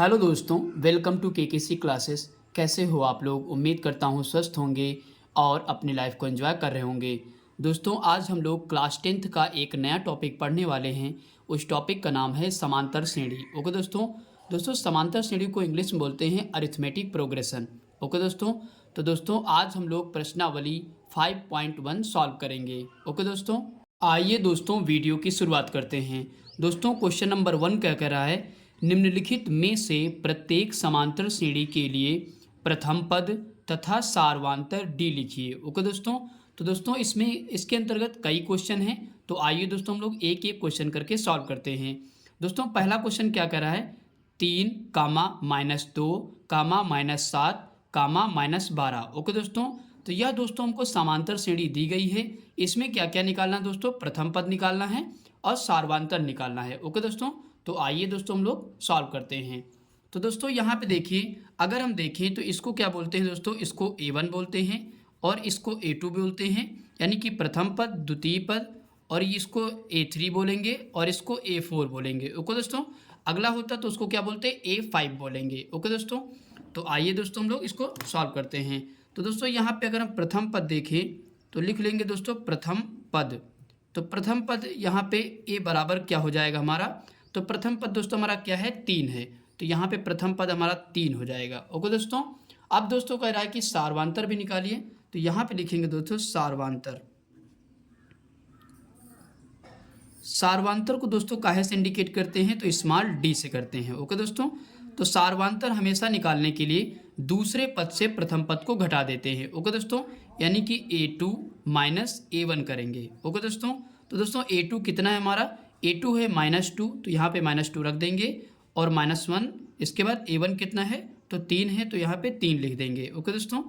Hello दोस्तों, welcome to KKC classes. कैसे हो आप लोग? उम्मीद करता हूँ स्वस्थ होंगे और अपनी लाइफ को एंजॉय कर रहे होंगे। दोस्तों, आज हम लोग क्लास 10th का एक नया टॉपिक पढ़ने वाले हैं। उस टॉपिक का नाम है समांतर श्रेणी। ओके दोस्तों समांतर श्रेणी को इंग्लिश में बोलते हैं अरिथमेटिक प्रोग्रेशन। ओके दोस्तों आज हम लोग प्रश्नावली 5.1 सॉल्व करेंगे। ओके दोस्तों, आइए दोस्तों वीडियो की शुरुआत करते हैं। दोस्तों क्वेश्चन नंबर 1 क्या कह रहा है, निम्नलिखित में से प्रत्येक समांतर श्रेणी के लिए प्रथम पद तथा सारवांतर डी लिखिए। ओके दोस्तों इसमें इसके अंतर्गत कई क्वेश्चन हैं, तो आइए दोस्तों हम लोग एक एक क्वेश्चन करके सॉल्व करते हैं। दोस्तों पहला क्वेश्चन क्या कर रहा है, 3 कामा -2 कामा -7 कामा -12। ओके दोस्तों, तो यह दोस्तों हमको समांतर श्रेणी दी गई है। इसमें क्या क्या निकालना है दोस्तों, प्रथम पद निकालना है और सारवांतर निकालना है। ओके दोस्तों, तो आइए दोस्तों हम लोग सॉल्व करते हैं। तो दोस्तों यहाँ पे देखिए, अगर हम देखें तो इसको क्या बोलते हैं दोस्तों, इसको A1 बोलते हैं और इसको A2 बोलते हैं, यानी कि प्रथम पद, द्वितीय पद, और इसको A3 बोलेंगे और इसको A4 बोलेंगे। ओके दोस्तों, अगला होता तो उसको क्या बोलते हैं, A5 बोलेंगे। ओके दोस्तों, तो आइए दोस्तों हम लोग इसको सॉल्व करते हैं। तो दोस्तों यहाँ पे अगर हम प्रथम पद देखें तो लिख लेंगे दोस्तों प्रथम पद। तो प्रथम पद यहाँ पे A बराबर क्या हो जाएगा हमारा, तो प्रथम पद दोस्तों हमारा क्या है, 3 है, तो यहाँ पे प्रथम पद हमारा 3 हो जाएगा। ओके दोस्तों, अब दोस्तों कह रहा है कि सारवांतर भी निकालिए, तो यहाँ पे लिखेंगे दोस्तों सारवांतर। सारवांतर को दोस्तों काहे से इंडिकेट करते हैं, तो स्मॉल डी से करते हैं। ओके दोस्तों, तो सारवांतर हमेशा निकालने के लिए दूसरे पद से प्रथम पद को घटा देते हैं। ओके दोस्तों, यानी कि A2 माइनस A1 करेंगे। ओके दोस्तों, तो दोस्तों A2 कितना है हमारा, A2 है -2, तो यहाँ पे -2 रख देंगे और -1। इसके बाद A1 कितना है, तो 3 है, तो यहाँ पे 3 लिख देंगे। ओके दोस्तों,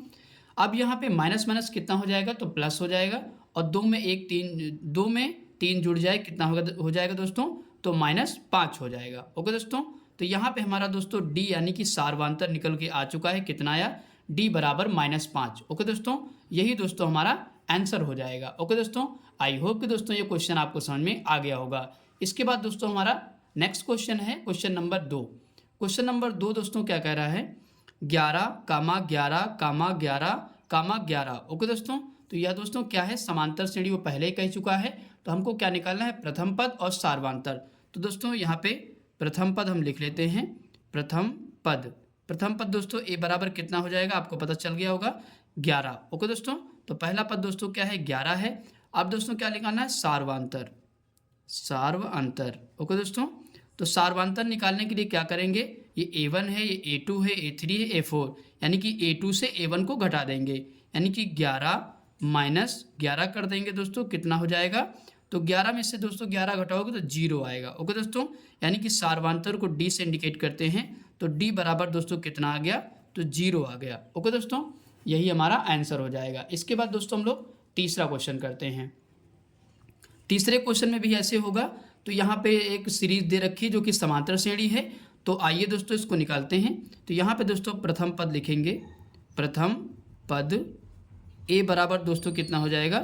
अब यहाँ पे माइनस माइनस कितना हो जाएगा, तो प्लस हो जाएगा, और 2 में 3 जुड़ जाए कितना होगा, हो जाएगा दोस्तों, तो -5 हो जाएगा। ओके दोस्तों, तो यहाँ पे हमारा दोस्तों डी यानी कि सारवांतर निकल के आ चुका है। कितना आया, डी बराबर -5। ओके दोस्तों, यही दोस्तों हमारा आंसर हो जाएगा। ओके दोस्तों, आई होप कि दोस्तों ये क्वेश्चन आपको समझ में आ गया होगा। इसके बाद दोस्तों हमारा नेक्स्ट क्वेश्चन है क्वेश्चन नंबर 2। क्वेश्चन नंबर 2 दोस्तों क्या कह रहा है, 11 कामा 11 कामा 11 कामा 11। ओके दोस्तों, तो यह दोस्तों क्या है, समांतर श्रेणी, वो पहले ही कह चुका है, तो हमको क्या निकालना है, प्रथम पद और सारवांतर। तो दोस्तों यहाँ पे प्रथम पद हम लिख लेते हैं, प्रथम पद दोस्तों A बराबर कितना हो जाएगा, आपको पता चल गया होगा, 11। ओके दोस्तों, तो पहला पद दोस्तों क्या है, 11 है। अब दोस्तों क्या निकालना है, सारवांतर। ओके दोस्तों, तो सारवांतर निकालने के लिए क्या करेंगे, ये A1 है, ये A2 है, A3 है, A4, यानी कि A2 से A1 को घटा देंगे, यानी कि 11 माइनस 11 कर देंगे दोस्तों, कितना हो जाएगा, तो 11 में से दोस्तों 11 घटाओगे तो 0 आएगा। ओके दोस्तों, यानी कि सारवांतर को D से इंडिकेट करते हैं, तो D बराबर दोस्तों कितना आ गया, तो 0 आ गया। ओके दोस्तों, यही हमारा आंसर हो जाएगा। इसके बाद दोस्तों हम लोग तीसरा क्वेश्चन करते हैं। तीसरे क्वेश्चन में भी ऐसे होगा, तो यहाँ पे एक सीरीज दे रखी है जो कि समांतर श्रेणी है, तो आइए दोस्तों इसको निकालते हैं। तो यहाँ पे दोस्तों प्रथम पद लिखेंगे, प्रथम पद A बराबर दोस्तों कितना हो जाएगा,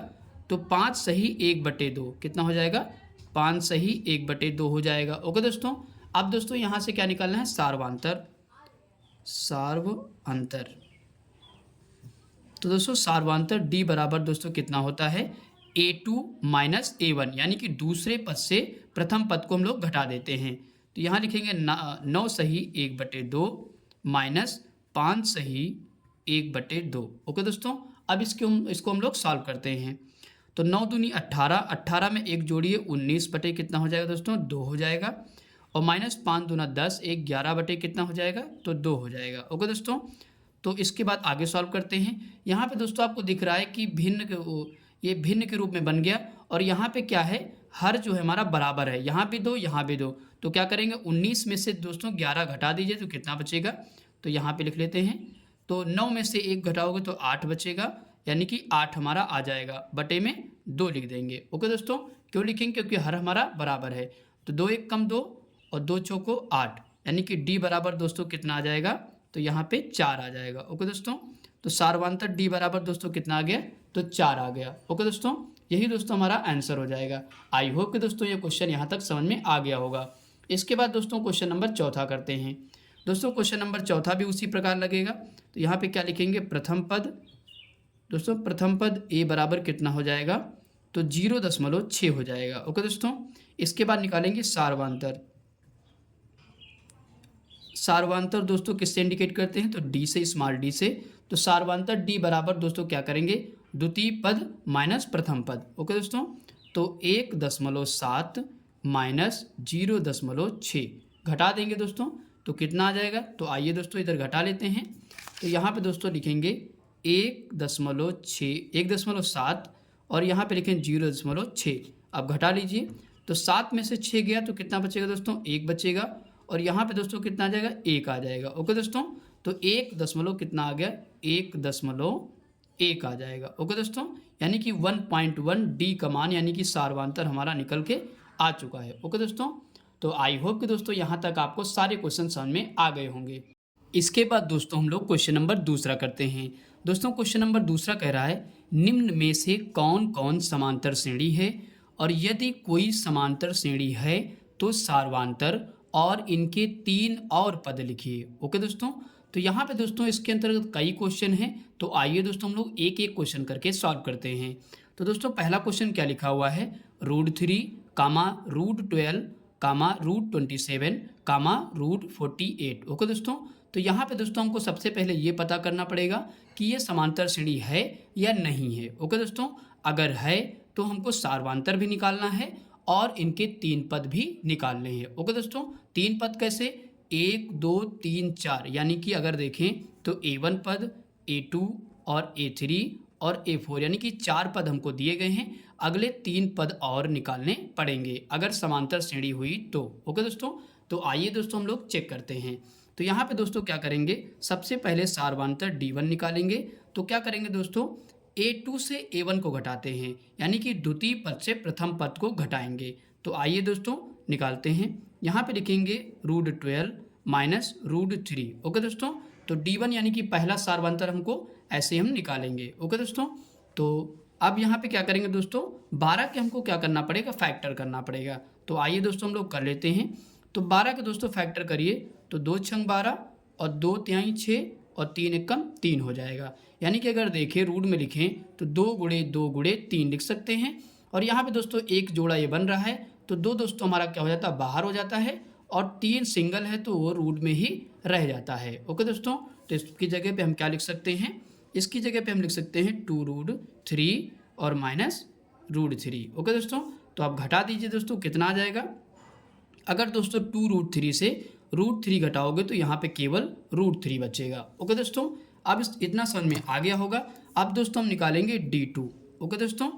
तो 5 सही 1/2, कितना हो जाएगा, 5 सही 1/2 हो जाएगा। ओके दोस्तों, अब दोस्तों यहाँ से क्या निकालना है, सारवांतर। तो दोस्तों सारवांतर D बराबर दोस्तों कितना होता है, A2 माइनस A1, यानी कि दूसरे पद से प्रथम पद को हम लोग घटा देते हैं। तो यहाँ लिखेंगे 9 सही 1/2 माइनस 5 सही 1/2। ओके दोस्तों, अब इसको हम लोग सॉल्व करते हैं। तो 9 दूनी 18, 18 में 1 जोड़िए 19 बटे कितना हो जाएगा दोस्तों, 2 हो जाएगा, और -5 दूना 10, 1 11 बटे कितना हो जाएगा, तो 2 हो जाएगा। ओके दोस्तों, तो इसके बाद आगे सॉल्व करते हैं। यहाँ पे दोस्तों आपको दिख रहा है कि ये भिन्न के रूप में बन गया, और यहाँ पे क्या है, हर जो है हमारा बराबर है, यहाँ भी 2 यहाँ भी 2, तो क्या करेंगे, 19 में से दोस्तों 11 घटा दीजिए तो कितना बचेगा, तो यहाँ पे लिख लेते हैं, तो 9 में से 1 घटाओगे तो 8 बचेगा, यानी कि 8 हमारा आ जाएगा, बटे में 2 लिख देंगे। ओके दोस्तों, क्यों लिखेंगे, क्योंकि हर हमारा बराबर है, तो 2 1 कम 2 और 2 चौको 8, यानी कि D बराबर दोस्तों कितना आ जाएगा, तो यहाँ पे 4 आ जाएगा। ओके दोस्तों, तो सारवांतर D बराबर दोस्तों कितना आ गया, तो 4 आ गया। ओके दोस्तों, यही दोस्तों हमारा आंसर हो जाएगा। आई होप कि दोस्तों ये क्वेश्चन यहाँ तक समझ में आ गया होगा। इसके बाद दोस्तों क्वेश्चन नंबर 4 करते हैं। दोस्तों क्वेश्चन नंबर चौथा भी उसी प्रकार लगेगा। तो यहाँ पे क्या लिखेंगे, प्रथम पद। दोस्तों प्रथम पद ए बराबर कितना हो जाएगा, तो 0.6 हो जाएगा। ओके दोस्तों, इसके बाद निकालेंगे सार्वांतर। सार्वांतर दोस्तों किससे इंडिकेट करते हैं, तो डी से, स्मॉल डी से। तो सार्वांतर डी बराबर दोस्तों क्या करेंगे, द्वितीय पद माइनस प्रथम पद। ओके दोस्तों, तो 1.7 माइनस 0.6 घटा देंगे दोस्तों, तो कितना आ जाएगा। तो आइए दोस्तों इधर घटा लेते हैं। तो यहाँ पे दोस्तों लिखेंगे 1.7 और यहाँ पे लिखें 0.6। अब घटा लीजिए, तो 7 में से 6 गया तो कितना बचेगा दोस्तों, 1 बचेगा। और यहाँ पे दोस्तों कितना आ जाएगा, 1 आ जाएगा। ओके दोस्तों, तो 1 दशमलव कितना आ गया, 1.1 आ जाएगा। ओके दोस्तों, यानी कि 1.1 डी का मान यानी कि सार्वांतर हमारा निकल के आ चुका है। ओके दोस्तों, तो आई होप कि दोस्तों यहाँ तक आपको सारे क्वेश्चन समझ में आ गए होंगे। इसके बाद दोस्तों हम लोग क्वेश्चन नंबर दूसरा करते हैं। दोस्तों क्वेश्चन नंबर दूसरा कह रहा है, निम्न में से कौन कौन समांतर श्रेणी है, और यदि कोई समांतर श्रेणी है तो सार्वांतर और इनके 3 और पद लिखिए। ओके दोस्तों, तो यहाँ पे दोस्तों इसके अंतर्गत कई क्वेश्चन हैं, तो आइए दोस्तों हम लोग एक एक क्वेश्चन करके सॉल्व करते हैं। तो दोस्तों पहला क्वेश्चन क्या लिखा हुआ है, √3 कामा √12 कामा √27 कामा √48। ओके दोस्तों, तो यहाँ पे दोस्तों हमको सबसे पहले ये पता करना पड़ेगा कि ये समांतर श्रेणी है या नहीं है। ओके दोस्तों, अगर है तो हमको सार्वांतर भी निकालना है और इनके 3 पद भी निकालने हैं। ओके दोस्तों, 3 पद कैसे, 1 2 3 4, यानी कि अगर देखें तो A1 पद, A2 और A3 और A4, यानी कि 4 पद हमको दिए गए हैं। अगले 3 पद और निकालने पड़ेंगे अगर समांतर श्रेणी हुई तो। ओके दोस्तों, तो आइए दोस्तों हम लोग चेक करते हैं। तो यहाँ पे दोस्तों क्या करेंगे, सबसे पहले सार्वांतर D1 निकालेंगे। तो क्या करेंगे दोस्तों, A2 से A1 को घटाते हैं, यानी कि द्वितीय पद से प्रथम पद को घटाएंगे। तो आइए दोस्तों निकालते हैं। यहाँ पे लिखेंगे √12 माइनस √3। ओके दोस्तों, तो D1 यानी कि पहला सार्वांतर हमको ऐसे हम निकालेंगे। ओके दोस्तों, तो अब यहाँ पे क्या करेंगे दोस्तों, 12 के हमको क्या करना पड़ेगा, फैक्टर करना पड़ेगा। तो आइए दोस्तों हम लोग कर लेते हैं। तो 12 के दोस्तों फैक्टर करिए, तो 2 छंग 12 और 2 तिहाई 6 और 3 एकम 3 हो जाएगा। यानी कि अगर देखें रूट में लिखें तो 2 गुणे 2 गुणे 3 लिख सकते हैं। और यहाँ पे दोस्तों एक जोड़ा ये बन रहा है, तो 2 दोस्तों हमारा क्या हो जाता है, बाहर हो जाता है। और 3 सिंगल है तो वो रूट में ही रह जाता है। ओके दोस्तों, तो इसकी जगह पे हम क्या लिख सकते हैं, इसकी जगह पे हम लिख सकते हैं 2√3 और माइनस √3। ओके दोस्तों, तो आप घटा दीजिए दोस्तों, कितना आ जाएगा। अगर दोस्तों 2√3 से √3 घटाओगे तो यहाँ पे केवल √3 बचेगा। ओके दोस्तों, अब इतना समझ में आ गया होगा। अब दोस्तों हम निकालेंगे D2। ओके दोस्तों,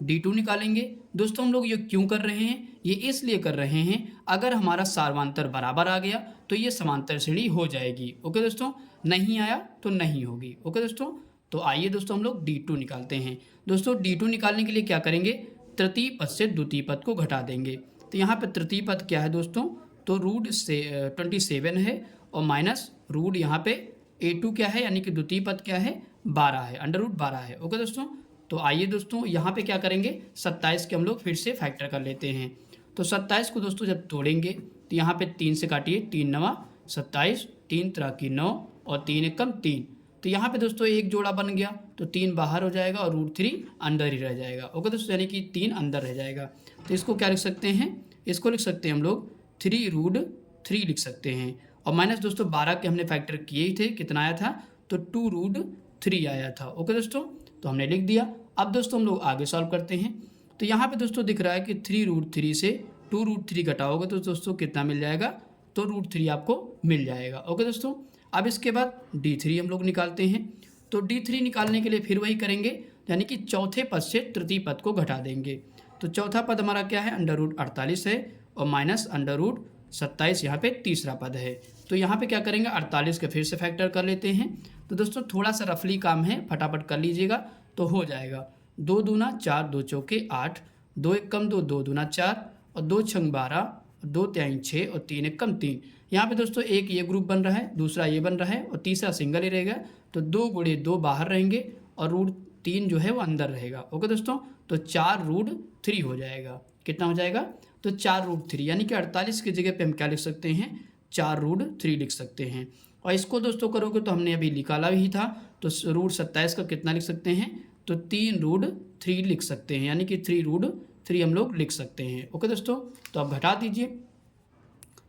D2 निकालेंगे। दोस्तों हम लोग ये क्यों कर रहे हैं, ये इसलिए कर रहे हैं, अगर हमारा सार्वांतर बराबर आ गया तो ये समांतर श्रेणी हो जाएगी। ओके दोस्तों, नहीं आया तो नहीं होगी। ओके दोस्तों, तो आइए दोस्तों हम लोग D2 निकालते हैं। दोस्तों D2 निकालने के लिए क्या करेंगे, तृतीय पद से द्वितीय पद को घटा देंगे। तो यहाँ पे तृतीय पद क्या है दोस्तों, तो √27 है और माइनस रूट यहाँ पे A2 क्या है, यानी कि द्वितीय पद क्या है, 12 है, √12 है। ओके दोस्तों, तो आइए दोस्तों यहाँ पे क्या करेंगे, 27 के हम लोग फिर से फैक्टर कर लेते हैं। तो 27 को दोस्तों जब तोड़ेंगे तो यहाँ पे 3 से काटिए, 3 9 27, 3 3 की 9 और 3 एकम 3। तो यहाँ पे दोस्तों एक जोड़ा बन गया, तो 3 बाहर हो जाएगा और √3 अंदर ही रह जाएगा। ओके दोस्तों, यानी कि 3 अंदर रह जाएगा। तो इसको क्या लिख सकते हैं, इसको लिख सकते हैं हम लोग 3√3 लिख सकते हैं। और माइनस दोस्तों 12 के हमने फैक्टर किए ही थे, कितना आया था, तो 2√3 आया था। ओके दोस्तों, तो हमने लिख दिया। अब दोस्तों हम लोग आगे सॉल्व करते हैं। तो यहाँ पे दोस्तों दिख रहा है कि 3√3 से 2√3 घटाओगे तो दोस्तों कितना मिल जाएगा, तो √3 आपको मिल जाएगा। ओके दोस्तों, अब इसके बाद D3 हम लोग निकालते हैं। तो D3 निकालने के लिए फिर वही करेंगे, यानी कि चौथे पद से तृतीय पद को घटा देंगे। तो चौथा पद हमारा क्या है, √48 है और माइनस √27 यहाँ पे तीसरा पद है। तो यहाँ पे क्या करेंगे, 48 के फिर से फैक्टर कर लेते हैं। तो दोस्तों थोड़ा सा रफली काम है, फटाफट कर लीजिएगा तो हो जाएगा। 2 दूना 4, 2 चौके 8, 2 एकम 2, 2 दूना 4 और 2 छंग 12, 2 तिहाई 6 और 3 एकम 3। यहाँ पे दोस्तों एक ये ग्रुप बन रहा है, दूसरा ये बन रहा है और तीसरा सिंगल ही रहेगा। तो 2 गुणे 2 बाहर रहेंगे और √3 जो है वो अंदर रहेगा। ओके दोस्तों, तो 4√3 हो जाएगा। कितना हो जाएगा, तो 4√3, यानी कि 48 की जगह पे हम क्या लिख सकते हैं, 4√3 लिख सकते हैं। और इसको दोस्तों करोगे तो हमने अभी निकाला ही था, तो √27 का कितना लिख सकते हैं, तो 3√3 लिख सकते हैं, यानी कि 3√3 हम लोग लिख सकते हैं। ओके दोस्तों, तो आप घटा दीजिए,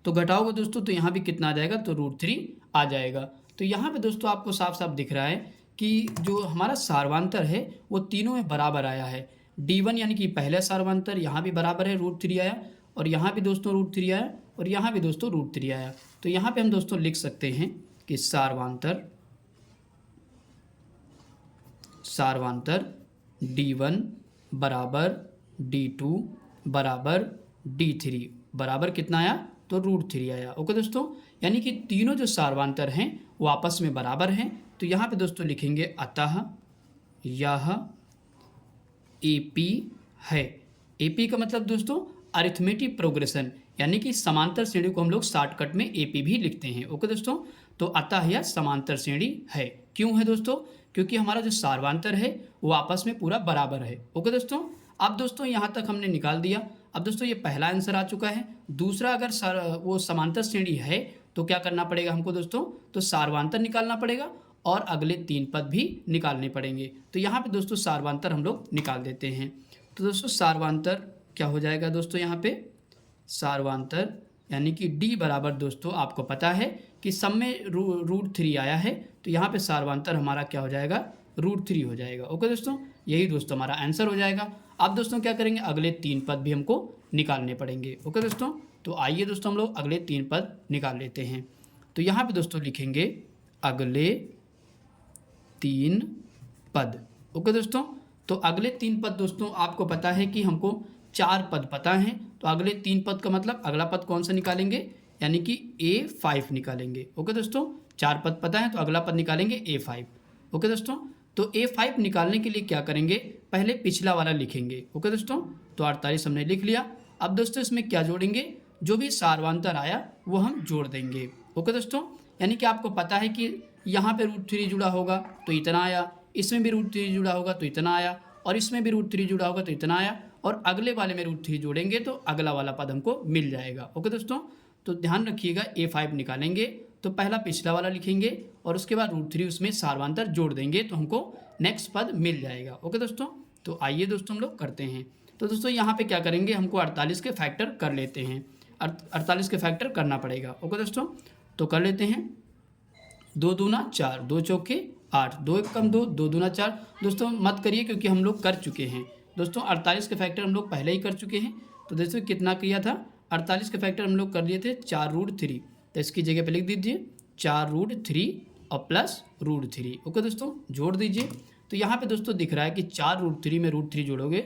तो घटाओगे दोस्तों तो यहाँ भी कितना आ जाएगा, तो √3 आ जाएगा। तो यहाँ पे दोस्तों आपको साफ साफ दिख रहा है कि जो हमारा सार्वांतर है वो तीनों में बराबर आया है। D1 यानी कि पहला सार्वांतर यहाँ भी बराबर है, √3 आया, और यहाँ भी दोस्तों √3 आया, और यहाँ भी दोस्तों √3 आया। तो यहाँ पे हम दोस्तों लिख सकते हैं कि सार्वांतर D1 बराबर D2 बराबर D3 बराबर कितना आया, तो √3 आया। ओके दोस्तों, यानी कि तीनों जो सार्वांतर हैं वो आपस में बराबर हैं। तो यहाँ पे दोस्तों लिखेंगे अतः यह AP है। AP का मतलब दोस्तों अरिथमेटिक प्रोग्रेशन, यानी कि समांतर श्रेणी को हम लोग शॉर्टकट में AP भी लिखते हैं। ओके दोस्तों, तो अतः यह समांतर श्रेणी है। क्यों है दोस्तों, क्योंकि हमारा जो सार्वांतर है वो आपस में पूरा बराबर है। ओके दोस्तों, अब दोस्तों यहाँ तक हमने निकाल दिया। अब दोस्तों ये पहला आंसर आ चुका है। दूसरा, अगर वो समांतर श्रेणी है तो क्या करना पड़ेगा हमको दोस्तों, तो सार्वांतर निकालना पड़ेगा और अगले 3 पद भी निकालने पड़ेंगे। तो यहाँ पे दोस्तों सार्वांतर हम लोग निकाल देते हैं। तो दोस्तों सार्वांतर क्या हो जाएगा दोस्तों, यहाँ पे सार्वांतर यानी कि D बराबर दोस्तों आपको पता है कि सब में √3 आया है, तो यहाँ पे सार्वांतर हमारा क्या हो जाएगा, √3 हो जाएगा। ओके दोस्तों, यही दोस्तों हमारा आंसर हो जाएगा। अब दोस्तों क्या करेंगे, अगले 3 पद भी हमको निकालने पड़ेंगे। ओके दोस्तों, तो आइए दोस्तों हम लोग अगले 3 पद निकाल लेते हैं। तो यहाँ पे दोस्तों लिखेंगे अगले 3 पद। ओके दोस्तों, तो अगले 3 पद दोस्तों आपको पता है कि हमको 4 पद पता हैं, तो अगले 3 पद का मतलब अगला पद कौन सा निकालेंगे, यानी कि A5 निकालेंगे। ओके दोस्तों, 4 पद पता है तो अगला पद निकालेंगे A5। ओके दोस्तों, तो A5 निकालने के लिए क्या करेंगे, पहले पिछला वाला लिखेंगे। ओके दोस्तों, तो 48 हमने लिख लिया। अब दोस्तों इसमें क्या जोड़ेंगे, जो भी सार्वांतर आया वो हम जोड़ देंगे। ओके दोस्तों, यानी कि आपको पता है कि यहाँ पे √3 जुड़ा होगा तो इतना आया, इसमें भी √3 जुड़ा होगा तो इतना आया, और इसमें भी √3 जुड़ा होगा तो इतना आया, और अगले वाले में √3 जोड़ेंगे तो अगला वाला पद हमको मिल जाएगा। ओके दोस्तों, तो ध्यान रखिएगा A5 निकालेंगे तो पहला पिछला वाला लिखेंगे और उसके बाद √3 उसमें सार्वांतर जोड़ देंगे तो हमको नेक्स्ट पद मिल जाएगा। ओके दोस्तों, तो आइए दोस्तों हम लोग करते हैं। तो दोस्तों यहाँ पे क्या करेंगे, हमको 48 के फैक्टर कर लेते हैं, 48 के फैक्टर करना पड़ेगा। ओके दोस्तों, तो कर लेते हैं। 2 दूना 4, 2 चौके 8, 2 एकम 2, 2 दूना 4। दोस्तों मत करिए क्योंकि हम लोग कर चुके हैं दोस्तों, 48 के फैक्टर हम लोग पहले ही कर चुके हैं। तो दोस्तों कितना किया था, 48 के फैक्टर हम लोग कर लिए थे 4√3, तो इसकी जगह पे लिख दीजिए 4√3 और प्लस √3। ओके दोस्तों, जोड़ दीजिए। तो यहाँ पे दोस्तों दिख रहा है कि 4√3 में √3 जोड़ोगे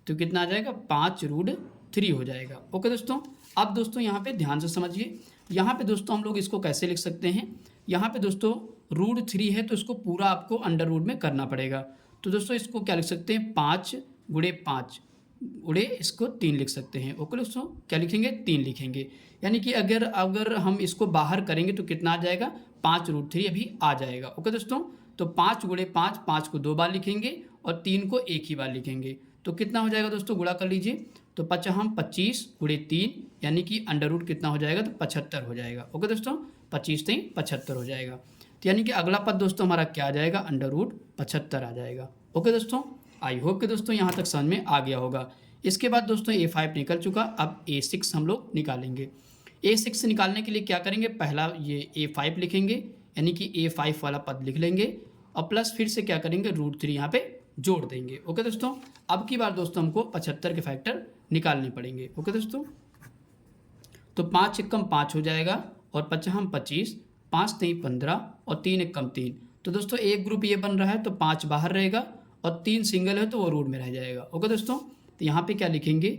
तो कितना आ जाएगा, 5√3 हो जाएगा। ओके दोस्तों, अब दोस्तों यहाँ पे ध्यान से समझिए। यहाँ पे दोस्तों हम लोग इसको कैसे लिख सकते हैं, यहाँ पे दोस्तों √3 है तो इसको पूरा आपको अंडर रूट में करना पड़ेगा। तो दोस्तों इसको क्या लिख सकते हैं, 5 गुणे 5 गुणे इसको 3 लिख सकते हैं। ओके दोस्तों, क्या लिखेंगे, 3 लिखेंगे। यानी कि अगर हम इसको बाहर करेंगे तो कितना आ जाएगा, 5√3 अभी आ जाएगा। ओके दोस्तों, तो 5 गुणे 5, 5 को 2 बार लिखेंगे और 3 को एक ही बार लिखेंगे, तो कितना हो जाएगा दोस्तों, गुणा कर लीजिए। तो 25 गुणे 3 यानी कि अंडर रूट कितना हो जाएगा, तो 75 हो जाएगा। ओके दोस्तों, 25 3 75 हो जाएगा। तो यानी कि अगला पद दोस्तों हमारा क्या आ जाएगा, अंडर रूट 75 आ जाएगा। ओके दोस्तों, आई होप कि दोस्तों यहाँ तक समझ में आ गया होगा। इसके बाद दोस्तों A5 निकल चुका, अब A6 हम लोग निकालेंगे। A6 निकालने के लिए क्या करेंगे, पहला ये A5 लिखेंगे यानी कि A5 वाला पद लिख लेंगे और प्लस फिर से क्या करेंगे, √3 यहाँ पे जोड़ देंगे। ओके दोस्तों, अब की बार दोस्तों हमको 75 के फैक्टर निकालने पड़ेंगे। ओके दोस्तों, तो 5 एकम 5 हो जाएगा और 5 हम 25, 5 3 15 और 3 एकम 3। तो दोस्तों एक ग्रुप ये बन रहा है तो 5 बाहर रहेगा और 3 सिंगल है तो वो रूट में रह जाएगा। ओके दोस्तों, तो यहाँ पे क्या लिखेंगे,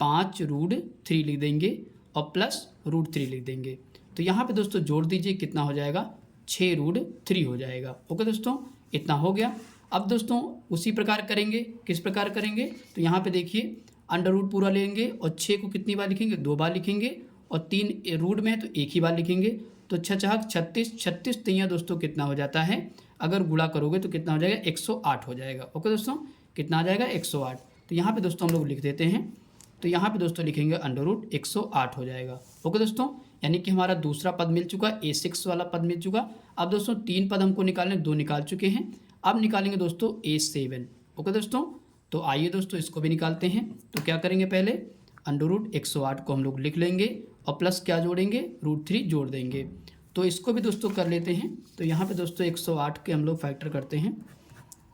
5√3 लिख देंगे और प्लस √3 लिख देंगे। तो यहाँ पे दोस्तों जोड़ दीजिए, कितना हो जाएगा, 6√3 हो जाएगा। ओके दोस्तों, इतना हो गया। अब दोस्तों उसी प्रकार करेंगे, किस प्रकार करेंगे, तो यहाँ पे देखिए अंडर रूट पूरा लेंगे और 6 को कितनी बार लिखेंगे, 2 बार लिखेंगे और 3 रूट में है तो एक ही बार लिखेंगे। तो 6×4 36, 36 3 दोस्तों कितना हो जाता है, अगर गुणा करोगे तो कितना हो जाएगा, 108 हो जाएगा। ओके दोस्तों, कितना आ जाएगा, 108। तो यहाँ पे दोस्तों हम लोग लिख देते हैं। तो तो यहाँ पे दोस्तों लिखेंगे √108 हो जाएगा। ओके दोस्तों, यानी कि हमारा दूसरा पद मिल चुका, A6 वाला पद मिल चुका। अब दोस्तों 3 पद हमको निकालने, 2 निकाल चुके हैं, अब निकालेंगे दोस्तों A7। ओके दोस्तों, तो आइए दोस्तों इसको भी निकालते हैं। तो क्या करेंगे, पहले √108 को हम लोग लिख लेंगे और प्लस क्या जोड़ेंगे, √3 जोड़ देंगे। तो इसको भी दोस्तों कर लेते हैं। तो यहाँ पे दोस्तों 108 के हम लोग फैक्टर करते हैं,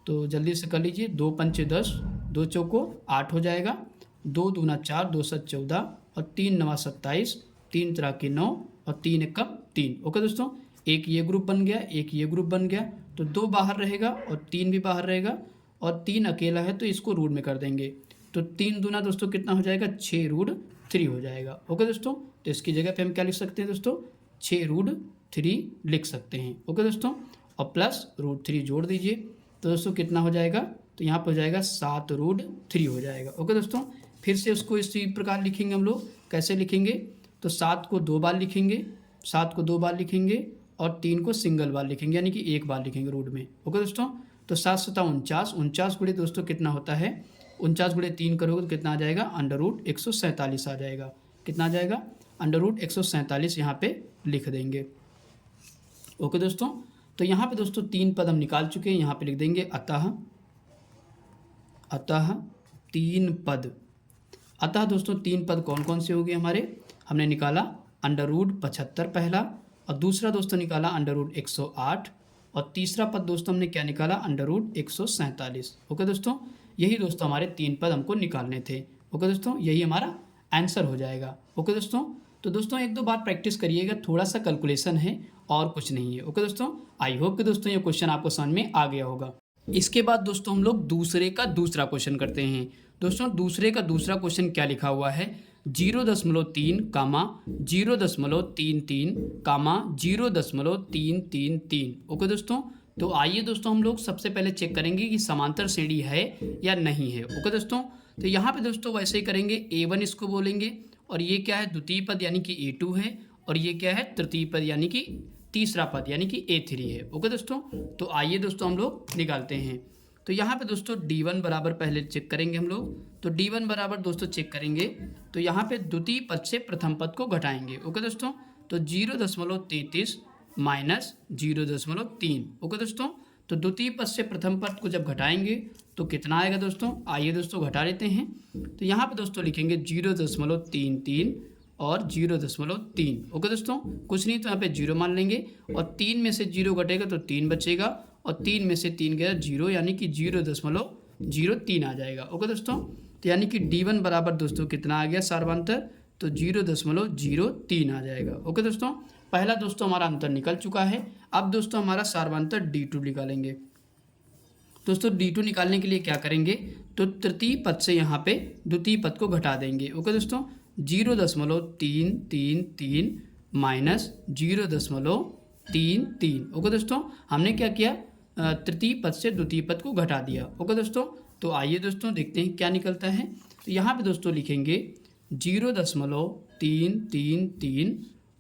तो जल्दी से कर लीजिए। 2 पंचे 10, 2 चौको 8 हो जाएगा, 2 दूना 4, 2 सत 14 और 3 नवा 27, 3 तरह की 9 और 3 एकम 3। ओके दोस्तों, एक ये ग्रुप बन गया, एक ये ग्रुप बन गया, तो 2 बाहर रहेगा और 3 भी बाहर रहेगा और 3 अकेला है तो इसको रूट में कर देंगे। तो 3 दूना दोस्तों कितना हो जाएगा, 6√3 हो जाएगा। ओके दोस्तों, तो इसकी जगह पे हम क्या लिख सकते हैं दोस्तों, 6√3 लिख सकते हैं। ओके दोस्तों, और प्लस √3 जोड़ दीजिए, तो दोस्तों कितना हो जाएगा, तो यहाँ पर हो जाएगा 7√3 हो जाएगा। ओके दोस्तों, फिर से उसको इसी प्रकार लिखेंगे हम लोग। कैसे लिखेंगे, तो 7 को 2 बार लिखेंगे, 7 को 2 बार लिखेंगे और 3 को सिंगल बार लिखेंगे, यानी कि 1 बार लिखेंगे रूट में। ओके दोस्तों, तो 7 सता 49, 49 गुणे दोस्तों कितना होता है, 49 गुणे 3 करोगे तो कितना आ जाएगा, √147 आ जाएगा। कितना आ जाएगा, √147 यहाँ पे लिख देंगे। ओके दोस्तों, तो यहाँ पे दोस्तों 3 पद हम निकाल चुके हैं, यहाँ पे लिख देंगे अतः 3 पद। अतः दोस्तों 3 पद कौन कौन से हो गए हमारे, हमने निकाला √75 पहला, और दूसरा दोस्तों निकाला √108, और तीसरा पद दोस्तों हमने क्या निकाला, √147। ओके दोस्तों, यही दोस्तों हमारे 3 पद हमको निकालने थे। ओके दोस्तों, यही हमारा आंसर हो जाएगा। ओके दोस्तों, तो दोस्तों 1-2 बार प्रैक्टिस करिएगा, थोड़ा सा कैलकुलेशन है और कुछ नहीं है। ओके दोस्तों, आई होप कि दोस्तों ये क्वेश्चन आपको समझ में आ गया होगा। इसके बाद दोस्तों हम लोग दूसरे का दूसरा क्वेश्चन करते हैं। दोस्तों दूसरे का दूसरा क्वेश्चन क्या लिखा हुआ है, 0.3 कामा 0.33 कामा 0.333। ओके दोस्तों, तो आइए दोस्तों हम लोग सबसे पहले चेक करेंगे कि समांतर श्रेणी है या नहीं है। ओके दोस्तों, तो यहाँ पे दोस्तों वैसे ही करेंगे, A1 इसको बोलेंगे, और ये क्या है, द्वितीय पद यानी कि A2 है, और ये क्या है, तृतीय पद यानी कि तीसरा पद यानी कि A3 है। ओके दोस्तों, तो आइए दोस्तों हम लोग निकालते हैं। तो यहाँ पे दोस्तों D1 बराबर पहले चेक करेंगे हम लोग। तो D1 बराबर दोस्तों चेक करेंगे, तो यहाँ पे द्वितीय पद से प्रथम पद को घटाएंगे। ओके दोस्तों, तो 0.33 माइनस 0.3। ओके दोस्तों, तो द्वितीय पद से प्रथम पद को जब घटाएंगे तो कितना आएगा दोस्तों, आइए दोस्तों घटा लेते हैं। तो यहाँ पे दोस्तों लिखेंगे 0.33 और 0.3। ओके दोस्तों, कुछ नहीं तो यहाँ पे 0 मान लेंगे, और 3 में से 0 घटेगा तो 3 बचेगा, और 3 में से 3 गया 0, यानी कि 0.03 आ जाएगा। ओके दोस्तों, तो यानी कि D1 बराबर दोस्तों कितना आ गया सार्वंतर, तो 0.03 आ जाएगा। ओके दोस्तों, पहला दोस्तों हमारा अंतर निकल चुका है। अब दोस्तों हमारा सार्वंतर D2 निकालेंगे। दोस्तों D2 निकालने के लिए क्या करेंगे, तो तृतीय पद से यहाँ पे द्वितीय पद को घटा देंगे। ओके दोस्तों, 0.333 माइनस 0.33। ओके दोस्तों, हमने क्या किया, तृतीय पद से द्वितीय पद को घटा दिया। ओके दोस्तों, तो आइए दोस्तों देखते हैं क्या निकलता है। तो यहाँ पे दोस्तों लिखेंगे 0.333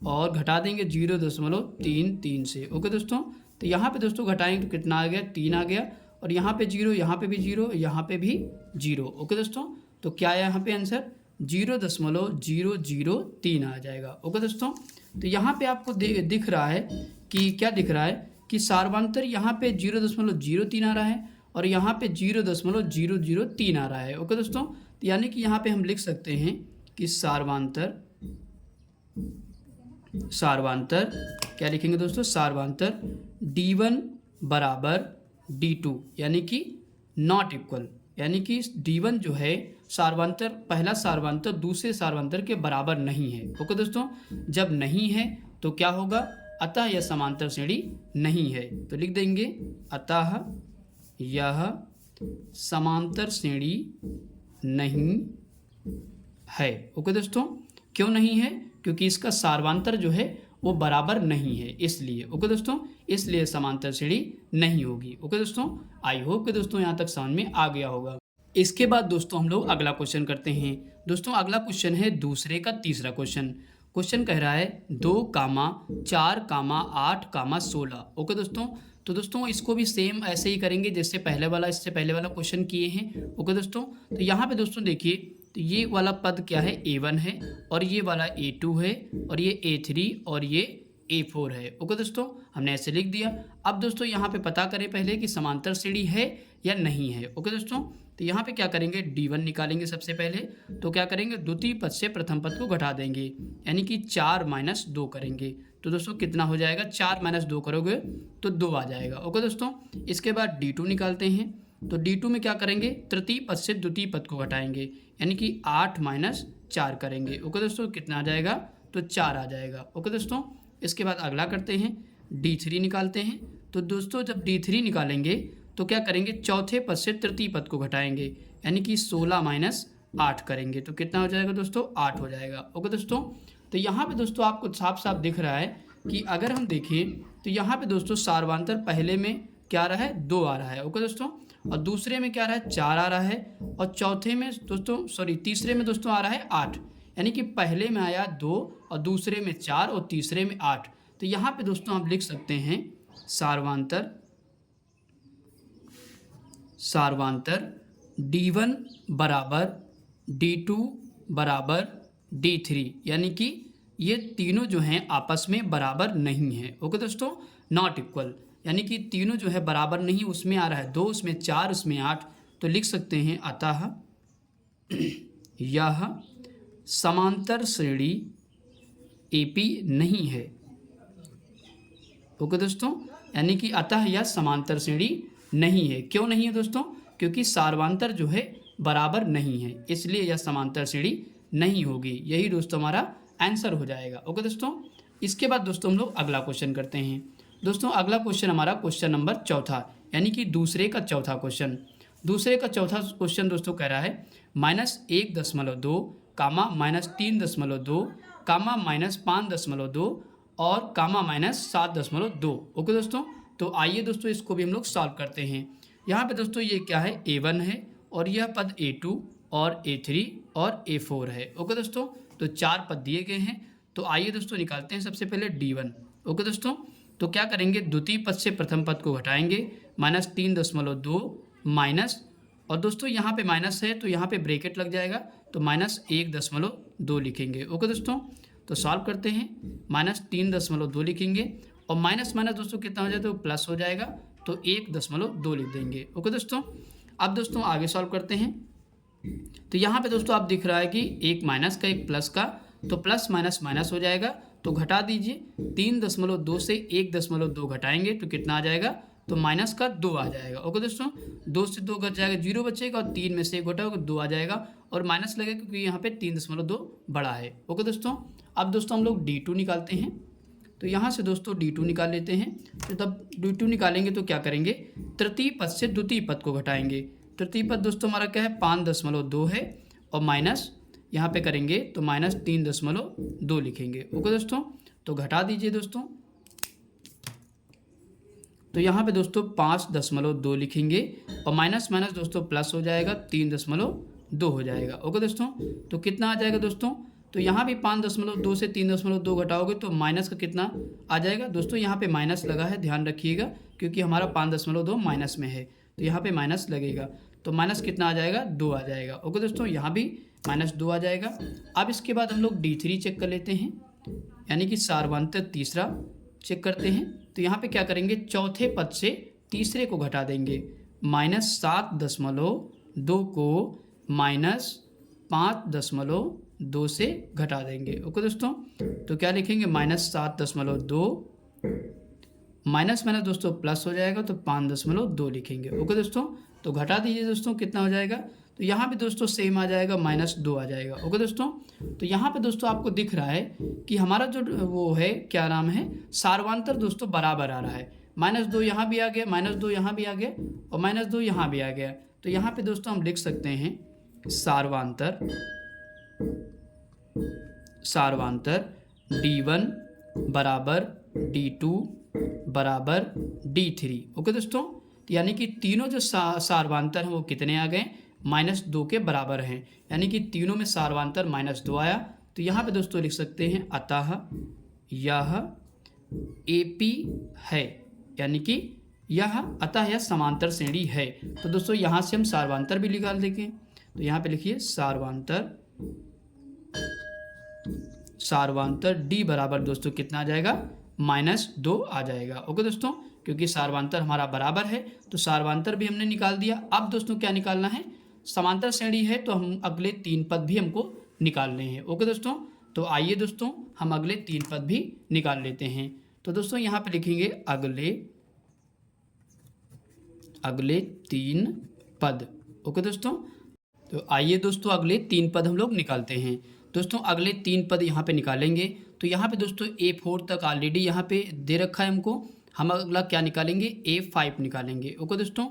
और घटा देंगे 0.33 से। ओके दोस्तों, तो यहाँ पे दोस्तों घटाएंगे तो कितना आ गया, 3 आ गया, और यहाँ पे 0, यहाँ पे भी 0, यहाँ पे भी 0। ओके दोस्तों, तो क्या आया यहाँ पे आंसर, 0.003 आ जाएगा। ओके दोस्तों, तो यहाँ पे आपको दिख रहा है कि क्या दिख रहा है कि सार्वंतर यहाँ पे 0.03 आ रहा है और यहाँ पे 0.003 आ रहा है। ओके दोस्तों, तो यानी कि यहाँ पे हम लिख सकते हैं कि सार्वंतर क्या लिखेंगे दोस्तों, सार्वंतर D1 बराबर D2 यानी कि नॉट इक्वल, यानी कि D1 जो है सार्वंतर, पहला सार्वंतर दूसरे सार्वंतर के बराबर नहीं है। ओके दोस्तों, जब नहीं है तो क्या होगा, अतः यह समांतर श्रेणी नहीं है। तो लिख देंगे अतः यह समांतर श्रेणी नहीं है। ओके दोस्तों, क्यों नहीं है, क्योंकि इसका सार्वंतर जो है वो बराबर नहीं है, इसलिए। ओके दोस्तों, इसलिए समांतर श्रेणी नहीं होगी। ओके दोस्तों, आई होप कि दोस्तों यहाँ तक समझ में आ गया होगा। इसके बाद दोस्तों हम लोग अगला क्वेश्चन करते हैं। दोस्तों अगला क्वेश्चन है दूसरे का तीसरा क्वेश्चन। क्वेश्चन कह रहा है 2, 4, 8, 16। ओके दोस्तों, तो दोस्तों इसको भी सेम ऐसे ही करेंगे जैसे इससे पहले वाला क्वेश्चन किए हैं। ओके दोस्तों, तो यहाँ पे दोस्तों देखिए तो ये वाला पद क्या है, A1 है, और ये वाला A2 है, और ये A3 और ये A4 है। ओके दोस्तों, हमने ऐसे लिख दिया। अब दोस्तों यहाँ पे पता करें पहले कि समांतर श्रेणी है या नहीं है। ओके दोस्तों, तो यहाँ पे क्या करेंगे, D1 निकालेंगे सबसे पहले। तो क्या करेंगे, द्वितीय पद से प्रथम पद को घटा देंगे, यानी कि 4 - 2 करेंगे। तो दोस्तों कितना हो जाएगा, 4 - 2 करोगे तो 2 आ जाएगा। ओके दोस्तों, इसके बाद D2 निकालते हैं। तो D2 में क्या करेंगे, तृतीय पद से द्वितीय पद को घटाएंगे, यानी कि 8 - 4 करेंगे। ओके दोस्तों, कितना आ जाएगा, तो 4 आ जाएगा। ओके दोस्तों, इसके बाद अगला करते हैं, D3 निकालते हैं। तो दोस्तों जब D3 निकालेंगे तो क्या करेंगे, चौथे पद से तृतीय पद को घटाएंगे, यानी कि 16 - 8 करेंगे। तो कितना हो जाएगा दोस्तों, 8 हो जाएगा। ओके दोस्तों, तो यहाँ पे दोस्तों आपको साफ साफ दिख रहा है कि अगर हम देखें तो यहाँ पे दोस्तों सारवांतर पहले में क्या आ रहा है, 2 आ रहा है। ओके दोस्तों, और दूसरे में क्या आ रहा है, 4 आ रहा है, और चौथे में दोस्तों तीसरे में दोस्तों आ रहा है 8, यानी कि पहले में आया 2 और दूसरे में 4 और तीसरे में 8। तो यहाँ पे दोस्तों आप लिख सकते हैं सारवांतर D1 बराबर D2 बराबर D3, यानी कि ये तीनों जो हैं आपस में बराबर नहीं है। ओके दोस्तों, नॉट इक्वल, यानी कि तीनों जो है बराबर नहीं, उसमें आ रहा है 2, उसमें 4, उसमें 8। तो लिख सकते हैं अतः यह समांतर श्रेणी AP नहीं है। ओके दोस्तों, यानी कि अतः यह समांतर श्रेणी नहीं है। क्यों नहीं है दोस्तों, क्योंकि सारवांतर जो है बराबर नहीं है, इसलिए यह समांतर श्रेणी नहीं होगी। यही दोस्तों हमारा आंसर हो जाएगा। ओके दोस्तों, इसके बाद दोस्तों हम लोग अगला क्वेश्चन करते हैं। दोस्तों अगला क्वेश्चन हमारा क्वेश्चन नंबर चौथा, यानी कि दूसरे का चौथा क्वेश्चन। दूसरे का चौथा क्वेश्चन दोस्तों कह रहा है -1.2 कामा -3.2 कामा -5.2 और कामा -7.2। ओके दोस्तों, तो आइए दोस्तों इसको भी हम लोग सॉल्व करते हैं। यहाँ पे दोस्तों ये क्या है, A1 है, और यह पद A2 और A3 और A4 है। ओके दोस्तों, तो 4 पद दिए गए हैं। तो आइए दोस्तों निकालते हैं सबसे पहले D1। ओके दोस्तों, तो क्या करेंगे, द्वितीय पद से प्रथम पद को घटाएंगे, -3.2 माइनस, और दोस्तों यहाँ पे माइनस है तो यहाँ पे ब्रैकेट लग जाएगा, तो -1.2 लिखेंगे। ओके दोस्तों, तो सॉल्व करते हैं, -3.2 लिखेंगे, और माइनस माइनस दोस्तों कितना हो जाए, तो प्लस हो जाएगा, तो 1.2 लिख देंगे। ओके दोस्तों, अब दोस्तों आगे सॉल्व करते हैं। तो यहाँ पे दोस्तों आप दिख रहा है कि एक माइनस का एक प्लस का, तो प्लस माइनस माइनस हो जाएगा, तो घटा दीजिए। 3.2 से 1.2 घटाएंगे तो कितना आ जाएगा, तो माइनस का 2 आ जाएगा। ओके दोस्तों, 2 से 2 घट जाएगा, 0 बचेगा, और 3 में से 1 घटाओगे 2 आ जाएगा, और माइनस लगेगा क्योंकि यहाँ पे 3.2 बड़ा है। ओके दोस्तों, अब दोस्तों हम लोग D2 निकालते हैं। तो यहाँ से दोस्तों D2 निकाल लेते हैं। तो तब D2 निकालेंगे तो क्या करेंगे, तृतीय पद से द्वितीय पद को घटाएंगे। तृतीय पद दोस्तों हमारा क्या है, 5.2 है, और माइनस यहाँ पे करेंगे तो -3.2 लिखेंगे। ओके दोस्तों, तो घटा दीजिए दोस्तों। तो यहाँ पे दोस्तों 5.2 लिखेंगे, और माइनस माइनस दोस्तों प्लस हो जाएगा, 3.2 हो जाएगा। ओके दोस्तों, तो कितना आ जाएगा दोस्तों, तो यहाँ भी 5.2 से 3.2 घटाओगे तो माइनस का कितना आ जाएगा दोस्तों, यहाँ पे माइनस लगा है, ध्यान रखिएगा, क्योंकि हमारा 5.2 माइनस में है, तो यहाँ पे माइनस लगेगा, तो माइनस कितना आ जाएगा, 2 आ जाएगा। ओके दोस्तों, यहाँ भी -2 आ जाएगा। अब इसके बाद हम लोग D3 चेक कर लेते हैं, यानी कि सारवांतर तीसरा चेक करते हैं। तो यहाँ पे क्या करेंगे, चौथे पद से तीसरे को घटा देंगे, -7.2 को -5.2 से घटा देंगे। ओके दोस्तों, तो क्या लिखेंगे, -7.2 माइनस माइनस दोस्तों प्लस हो जाएगा, तो 5.2 लिखेंगे। ओके दोस्तों, तो घटा दीजिए दोस्तों, कितना हो जाएगा, तो यहाँ पे दोस्तों सेम आ जाएगा, -2 आ जाएगा। ओके दोस्तों, तो यहाँ पे दोस्तों आपको दिख रहा है कि हमारा जो वो है, क्या नाम है, सारवांतर दोस्तों बराबर आ रहा है। -2 यहाँ भी आ गया, -2 यहाँ भी आ गया, और -2 यहाँ भी आ गया। तो यहाँ पे दोस्तों हम लिख सकते हैं सारवांतर D1 बराबर D2 बराबर D3। ओके दोस्तों, यानी कि तीनों जो सारवांतर हैं वो कितने आ गए, -2 के बराबर हैं, यानी कि तीनों में सारवांतर -2 आया। तो यहाँ पे दोस्तों लिख सकते हैं अतः यह AP है, यानी कि यह समांतर श्रेणी है। तो दोस्तों यहाँ से हम सारवांतर भी निकाल देंगे। तो यहाँ पे लिखिए सार्वांतर डी बराबर दोस्तों कितना आ जाएगा, -2 आ जाएगा। ओके दोस्तों, क्योंकि सार्वांतर हमारा बराबर है तो सार्वांतर भी हमने निकाल दिया। अब दोस्तों क्या निकालना है, समांतर श्रेणी है तो हम अगले 3 पद भी हमको निकालने हैं। ओके दोस्तों, तो आइए दोस्तों हम अगले 3 पद भी निकाल लेते हैं। तो दोस्तों यहाँ पे लिखेंगे अगले 3 पद। ओके दोस्तों, तो आइए दोस्तों अगले 3 पद हम लोग निकालते हैं। दोस्तों अगले 3 पद यहाँ पे निकालेंगे तो यहाँ पे दोस्तों A4 तक ऑलरेडी यहाँ पे दे रखा है हमको। हम अगला क्या निकालेंगे, A5 निकालेंगे। ओके दोस्तों,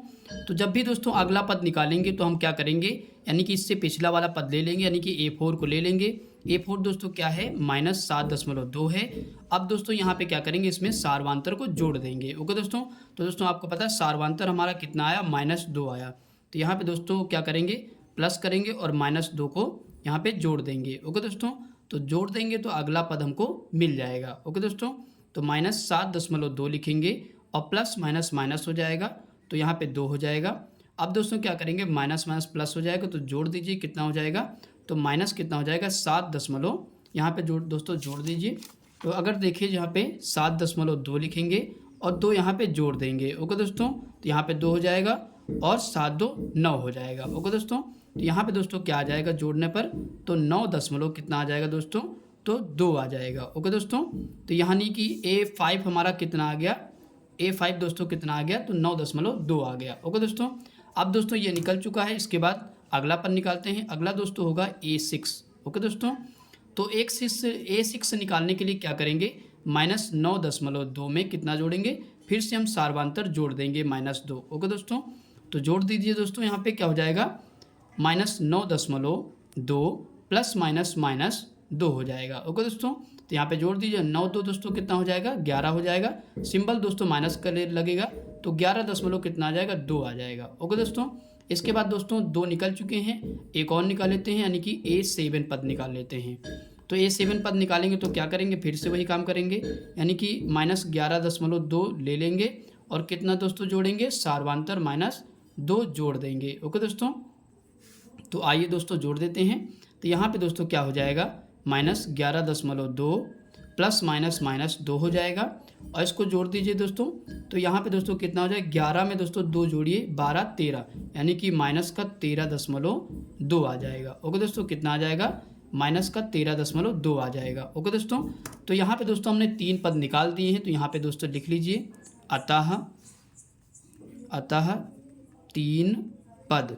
तो जब भी दोस्तों अगला पद निकालेंगे तो हम क्या करेंगे, यानी कि इससे पिछला वाला पद ले लेंगे, यानी कि A4 को ले लेंगे। A4 दोस्तों क्या है, -7.2 है। अब दोस्तों यहाँ पे क्या करेंगे, इसमें सार्वांतर को जोड़ देंगे। ओके दोस्तों, तो दोस्तों आपको पता है सार्वांतर हमारा कितना आया, -2 आया। तो यहाँ पे दोस्तों क्या करेंगे, प्लस करेंगे और -2 को यहाँ पे जोड़ देंगे। ओके दोस्तों, तो जोड़ देंगे तो अगला पद हमको मिल जाएगा। ओके दोस्तों, तो -7.2 लिखेंगे और प्लस माइनस माइनस हो जाएगा तो यहाँ पे 2 हो जाएगा। अब दोस्तों क्या करेंगे, माइनस माइनस प्लस हो जाएगा तो जोड़ दीजिए, कितना हो जाएगा, तो माइनस कितना हो जाएगा, 7 यहाँ पे दोस्तों जोड़ दीजिए। तो अगर देखिए यहाँ पे 7.2 लिखेंगे और 2 यहाँ पे जोड़ देंगे। ओके दोस्तों, तो यहाँ पे 2 हो जाएगा और 7 2 9 हो जाएगा। ओके दोस्तों, तो यहाँ पे दोस्तों क्या आ जाएगा जोड़ने पर, तो 9 कितना आ जाएगा दोस्तों, तो 2 आ जाएगा। ओके दोस्तों, तो यानी कि A5 हमारा कितना आ गया, A5 दोस्तों कितना आ गया, तो 9.2 आ गया। ओके दोस्तों, अब दोस्तों ये निकल चुका है। इसके बाद अगला पद निकालते हैं। अगला दोस्तों होगा A6। ओके दोस्तों, तो A6 निकालने के लिए क्या करेंगे, -9.2 में कितना जोड़ेंगे, फिर से हम सार्वांतर जोड़ देंगे -2। ओके दोस्तों, तो जोड़ दीजिए दोस्तों, यहाँ पे क्या हो जाएगा, -9.2 प्लस माइनस 2 हो जाएगा। ओके दोस्तों, तो यहाँ पे जोड़ दीजिए, 9 2 दोस्तों कितना हो जाएगा, 11 हो जाएगा। सिंबल दोस्तों माइनस का लगेगा तो 11 कितना आ जाएगा, 2 आ जाएगा। ओके दोस्तों, इसके बाद दोस्तों 2 निकल चुके हैं, एक और निकाल लेते हैं, यानी कि A7 पद निकाल लेते हैं। तो A7 पद निकालेंगे तो क्या करेंगे, फिर से वही काम करेंगे, यानी कि -11.2 ले लेंगे और कितना दोस्तों जोड़ेंगे, सार्वांतर -2 जोड़ देंगे। ओके दोस्तों, तो आइए दोस्तों जोड़ देते हैं। तो यहाँ पे दोस्तों क्या हो जाएगा, -11.2 प्लस माइनस 2 हो जाएगा और इसको जोड़ दीजिए दोस्तों। तो यहाँ पे दोस्तों कितना हो जाएगा, 11 में दोस्तों 2 जोड़िए, 12 13, यानी कि -13.2 आ जाएगा। ओके दोस्तों, कितना आ जाएगा, -13.2 आ जाएगा। ओके दोस्तों, तो यहाँ पे दोस्तों हमने 3 पद निकाल दिए हैं। तो यहाँ पे दोस्तों लिख लीजिए, अतः 3 पद।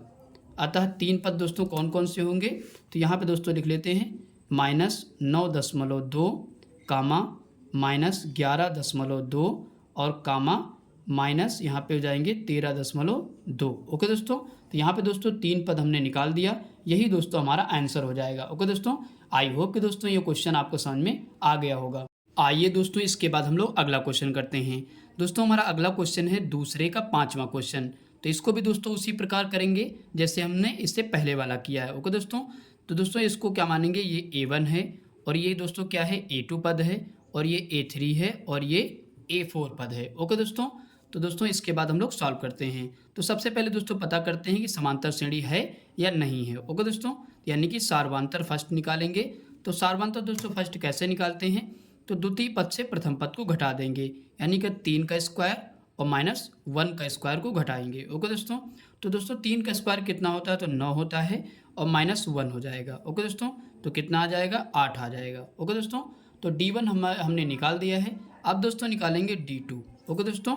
अतः 3 पद दोस्तों कौन कौन से होंगे, तो यहाँ पे दोस्तों लिख लेते हैं, -9.2 कामा -11.2 और कामा माइनस यहाँ पे हो जाएंगे 13.2। ओके दोस्तों, तो यहाँ पे दोस्तों 3 पद हमने निकाल दिया, यही दोस्तों हमारा आंसर हो जाएगा। ओके दोस्तों, आई होप कि दोस्तों ये क्वेश्चन आपको समझ में आ गया होगा। आइए दोस्तों इसके बाद हम लोग अगला क्वेश्चन करते हैं। दोस्तों हमारा अगला क्वेश्चन है दूसरे का 5वां क्वेश्चन। तो इसको भी दोस्तों उसी प्रकार करेंगे जैसे हमने इससे पहले वाला किया है। ओके दोस्तों, तो दोस्तों इसको क्या मानेंगे, ये A1 है और ये दोस्तों क्या है, A2 पद है और ये A3 है और ये A4 पद है। ओके दोस्तों, तो दोस्तों इसके बाद हम लोग सॉल्व करते हैं। तो सबसे पहले दोस्तों पता करते हैं कि समांतर श्रेणी है या नहीं है। ओके दोस्तों, यानी कि सार्वांतर फर्स्ट निकालेंगे। तो सार्वांतर दोस्तों फर्स्ट कैसे निकालते हैं, तो द्वितीय पद से प्रथम पद को घटा देंगे, यानी कि 3 का स्क्वायर और -1 का स्क्वायर को घटाएंगे। ओके दोस्तों, तो दोस्तों 3 का स्क्वायर कितना होता है, तो 9 होता है और -1 हो जाएगा। ओके दोस्तों, तो कितना आ जाएगा, 8 आ जाएगा। ओके दोस्तों, तो D1 हमने निकाल दिया है। अब दोस्तों निकालेंगे D2। ओके दोस्तों,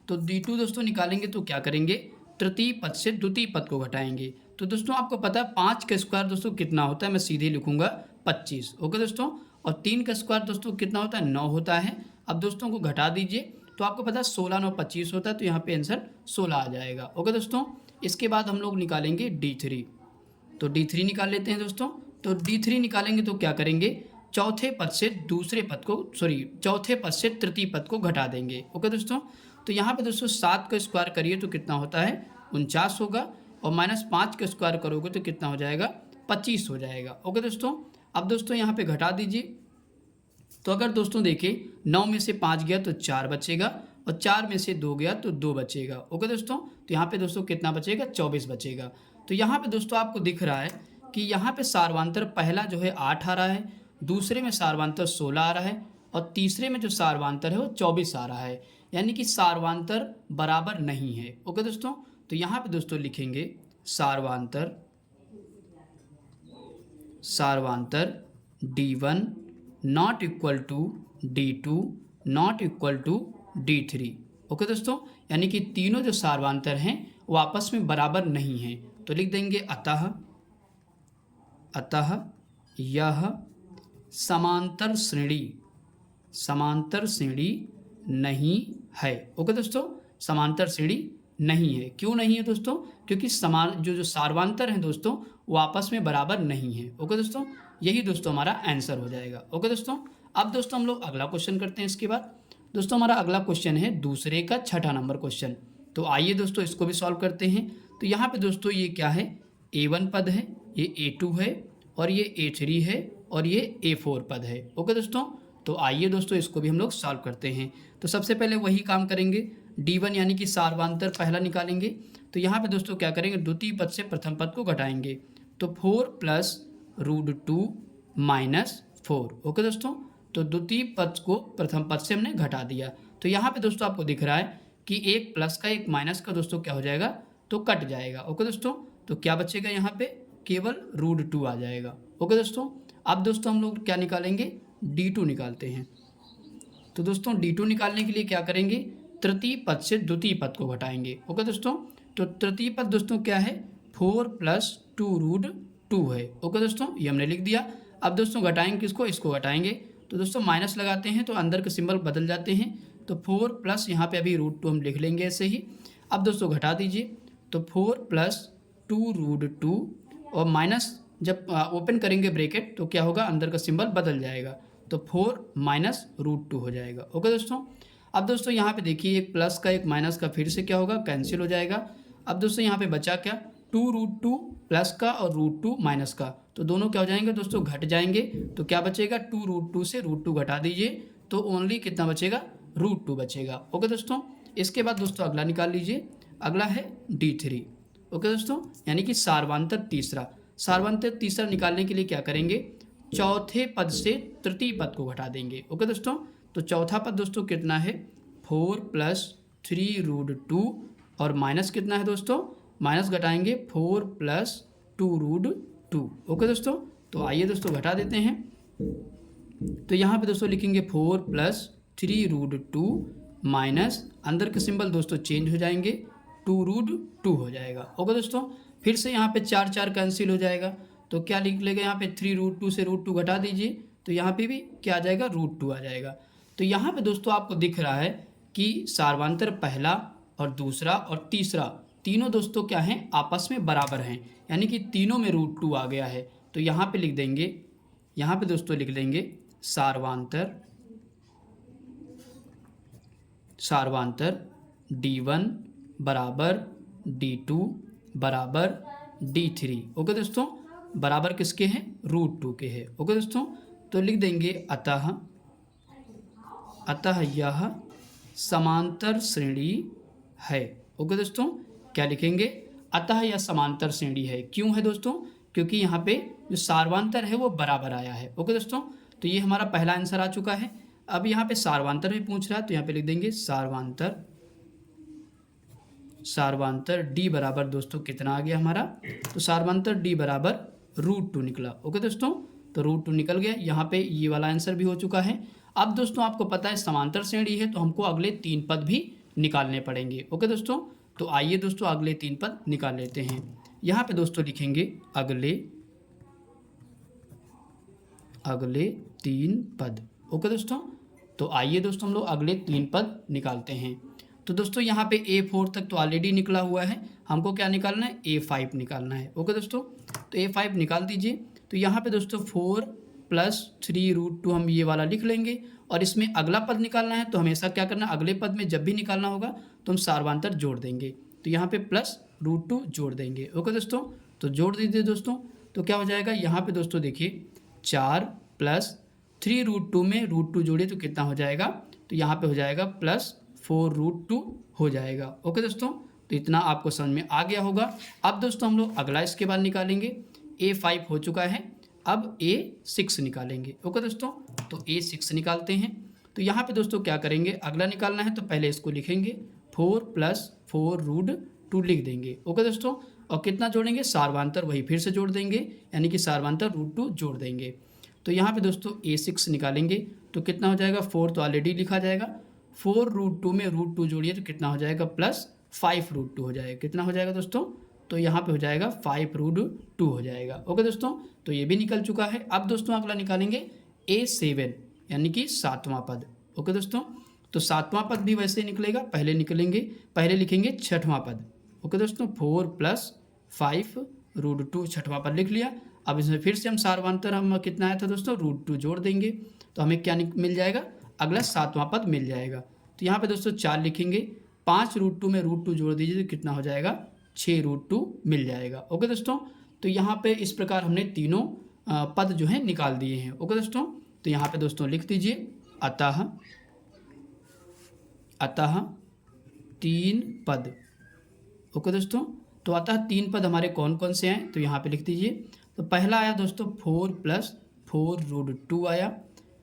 तो D2 दोस्तों निकालेंगे तो क्या करेंगे, तृतीय पद से द्वितीय पद को घटाएंगे। तो दोस्तों आपको पता है 5 का स्क्वायर दोस्तों कितना होता है, मैं सीधे लिखूंगा 25। ओके दोस्तों, और 3 का स्क्वायर दोस्तों कितना होता है, 9 होता है। अब दोस्तों को घटा दीजिए, तो आपको पता है 16 9 25 होता है, तो यहाँ पे आंसर 16 आ जाएगा। ओके दोस्तों, इसके बाद हम लोग निकालेंगे D3। तो D3 निकाल लेते हैं दोस्तों। तो D3 निकालेंगे तो क्या करेंगे, चौथे पद से तृतीय पद को घटा देंगे। ओके दोस्तों, तो यहाँ पे दोस्तों 7 का स्क्वायर करिए तो कितना होता है, 49 होगा और -5 का स्क्वायर करोगे तो कितना हो जाएगा, 25 हो जाएगा। ओके दोस्तों, अब दोस्तों यहाँ पे घटा दीजिए। तो अगर दोस्तों देखिए 9 में से 5 गया तो 4 बचेगा और 4 में से 2 गया तो 2 बचेगा। ओके दोस्तों, तो यहाँ पे दोस्तों कितना बचेगा, 24 बचेगा। तो यहाँ पे दोस्तों आपको दिख रहा है कि यहाँ पे सार्वधांतर पहला जो है 8 आ रहा है, दूसरे में सार्वधांतर 16 आ रहा है और तीसरे में जो सार्वधांतर है वो 24 आ रहा है, यानी कि सार्वधांतर बराबर नहीं है। ओके दोस्तों, तो यहाँ पे दोस्तों लिखेंगे सार्वधांतर D1 not equal to D2 not equal to D3। Okay दोस्तों, यानी कि तीनों जो सार्वधांतर हैं वो आपस में बराबर नहीं हैं। तो लिख देंगे अतः यह समांतर श्रेणी नहीं है। ओके दोस्तों, समांतर श्रेणी नहीं है। क्यों नहीं है दोस्तों? क्योंकि जो सार्वधांतर हैं दोस्तों वो आपस में बराबर नहीं है। ओके दोस्तों, यही दोस्तों हमारा आंसर हो जाएगा। ओके दोस्तों, अब दोस्तों हम लोग अगला क्वेश्चन करते हैं। इसके बाद दोस्तों हमारा अगला क्वेश्चन है दूसरे का 6ठा नंबर क्वेश्चन। तो आइए दोस्तों इसको भी सॉल्व करते हैं। तो यहाँ पे दोस्तों ये क्या है, A1 पद है, ये A2 है और ये A3 है और ये A4 पद है। ओके दोस्तों, तो आइए दोस्तों इसको भी हम लोग सॉल्व करते हैं। तो सबसे पहले वही काम करेंगे, D1 यानी कि सार्वधांतर पहला निकालेंगे। तो यहाँ पे दोस्तों क्या करेंगे, द्वितीय पद से प्रथम पद को घटाएंगे। तो 4 + √2 - 4। ओके दोस्तों, तो द्वितीय पद को प्रथम पद से हमने घटा दिया। तो यहाँ पे दोस्तों आपको दिख रहा है कि एक प्लस का एक माइनस का दोस्तों क्या हो जाएगा, तो कट जाएगा। ओके दोस्तों, तो क्या बचेगा यहाँ पे, केवल √2 आ जाएगा। ओके दोस्तों, अब दोस्तों हम लोग क्या निकालेंगे, D2 निकालते हैं। तो दोस्तों D2 निकालने के लिए क्या करेंगे, तृतीय पद से द्वितीय पद को घटाएंगे। ओके दोस्तों, तो तृतीय पद दोस्तों क्या है, 4 + 2√2 है। ओके दोस्तों, ये हमने लिख दिया। अब दोस्तों घटाएंगे किसको, इसको घटाएंगे। तो दोस्तों माइनस लगाते हैं तो अंदर के सिंबल बदल जाते हैं। तो 4 प्लस यहाँ पे अभी √2 हम लिख लेंगे ऐसे ही। अब दोस्तों घटा दीजिए, तो 4 + 2√2 और माइनस जब ओपन करेंगे ब्रैकेट तो क्या होगा, अंदर का सिंबल बदल जाएगा। तो 4 - √2 हो जाएगा। ओके दोस्तों, अब दोस्तों यहाँ पे देखिए एक प्लस का एक माइनस का फिर से क्या होगा, कैंसिल हो जाएगा। अब दोस्तों यहाँ पे बचा क्या, 2√2 प्लस का और √2 माइनस का, तो दोनों क्या हो जाएंगे दोस्तों, घट जाएंगे। तो क्या बचेगा, 2√2 से √2 घटा दीजिए तो ओनली कितना बचेगा, √2 बचेगा। ओके दोस्तों, इसके बाद दोस्तों अगला निकाल लीजिए, अगला है D3। ओके दोस्तों, यानी कि सार्वधांतर तीसरा निकालने के लिए क्या करेंगे, चौथे पद से तृतीय पद को घटा देंगे। ओके दोस्तों, तो चौथा पद दोस्तों कितना है, 4 + 3√2 और माइनस कितना है दोस्तों, माइनस घटाएंगे 4 + 2√2। ओके दोस्तों, तो आइए दोस्तों घटा देते हैं। तो यहाँ पे दोस्तों लिखेंगे 4 + 3√2 माइनस अंदर के सिंबल दोस्तों चेंज हो जाएंगे, 2√2 हो जाएगा। ओके दोस्तों, फिर से यहाँ पे 4 कैंसिल हो जाएगा। तो क्या लिख लेगा यहाँ पे, 3√2 से √2 घटा दीजिए तो यहाँ पे भी क्या आ जाएगा, √2 आ जाएगा। तो यहाँ पे दोस्तों आपको दिख रहा है कि सार्वधांतर पहला और दूसरा और तीसरा तीनों दोस्तों क्या हैं, आपस में बराबर हैं, यानी कि तीनों में √2 आ गया है। तो यहाँ पे लिख देंगे, यहाँ पे दोस्तों लिख लेंगे सार्वधांतर D1 बराबर D2 बराबर D3। ओके दोस्तों, बराबर किसके हैं, √2 के हैं। ओके दोस्तों, तो लिख देंगे अतः यह समांतर श्रेणी है। ओके दोस्तों, क्या लिखेंगे, अतः यह समांतर श्रेणी है। क्यों है दोस्तों, क्योंकि यहाँ पे जो सार्वधांतर है वो बराबर आया है। ओके दोस्तों, तो ये हमारा पहला आंसर आ चुका है। अब यहाँ पे सार्वधांतर भी पूछ रहा है तो यहाँ पे लिख देंगे सार्वधांतर D बराबर दोस्तों कितना आ गया हमारा, तो सार्वधांतर D बराबर √2 निकला। ओके दोस्तों, तो √2 निकल गया। यहाँ पे ये वाला आंसर भी हो चुका है। अब दोस्तों आपको पता है समांतर श्रेणी है तो हमको अगले 3 पद भी निकालने पड़ेंगे। ओके दोस्तों, तो आइए दोस्तों अगले 3 पद निकाल लेते हैं। यहाँ पे दोस्तों लिखेंगे अगले 3 पद। ओके दोस्तों, तो आइए दोस्तों हम लोग अगले 3 पद निकालते हैं। तो दोस्तों यहाँ पे A4 तक तो ऑलरेडी निकला हुआ है, हमको क्या निकालना है, A5 निकालना है। ओके दोस्तों, तो A5 निकाल दीजिए। तो यहाँ पे दोस्तों 4 + 3√2 हम ये वाला लिख लेंगे और इसमें अगला पद निकालना है। तो हमेशा क्या करना, अगले पद में जब भी निकालना होगा तो हम सार्वधांतर जोड़ देंगे। तो यहाँ पे +√2 जोड़ देंगे। ओके दोस्तों, तो जोड़ दीजिए दोस्तों, तो क्या हो जाएगा, यहाँ पे दोस्तों देखिए 4 + 3√2 में √2 जोड़िए तो कितना हो जाएगा, तो यहाँ पे हो जाएगा +4√2 हो जाएगा। ओके दोस्तों, तो इतना आपको समझ में आ गया होगा। अब दोस्तों हम लोग अगला इसके बाद निकालेंगे। A5 हो चुका है, अब A6 निकालेंगे। ओके दोस्तों, तो A6 निकालते हैं। तो यहाँ पे दोस्तों क्या करेंगे, अगला निकालना है तो पहले इसको लिखेंगे 4 + 4√2 लिख देंगे। ओके दोस्तों, और कितना जोड़ेंगे, सार्वधांतर वही फिर से जोड़ देंगे, यानी कि सार्वधांतर √2 जोड़ देंगे। तो यहाँ पे दोस्तों A6 निकालेंगे तो कितना हो जाएगा, 4 तो ऑलरेडी लिखा जाएगा, 4√2 में √2 जोड़िए तो कितना हो जाएगा, +5√2 हो जाएगा। कितना हो जाएगा दोस्तों, तो यहाँ पे हो जाएगा 5√2 हो जाएगा। ओके दोस्तों, तो ये भी निकल चुका है। अब दोस्तों अगला निकालेंगे A7 यानी कि 7वां पद। ओके दोस्तों, तो 7वां पद भी वैसे ही निकलेगा, पहले लिखेंगे 6वां पद। ओके दोस्तों, 4 + 5√2 6वां पद लिख लिया। अब इसमें फिर से हम सार्वधांतर हम कितना आया था दोस्तों, √2 जोड़ देंगे तो हमें क्या मिल जाएगा, अगला 7वां पद मिल जाएगा। तो यहाँ पे दोस्तों 4 लिखेंगे, 5√2 में √2 जोड़ दीजिए तो कितना हो जाएगा, 6√2 मिल जाएगा। ओके दोस्तों, तो यहाँ पे इस प्रकार हमने तीनों पद जो है निकाल दिए हैं। ओके दोस्तों, तो यहाँ पे दोस्तों लिख दीजिए अतः 3 पद। ओके दोस्तों, तो अतः 3 पद हमारे कौन कौन से हैं, तो यहाँ पे लिख दीजिए। तो पहला आया दोस्तों 4 + 4√2 आया।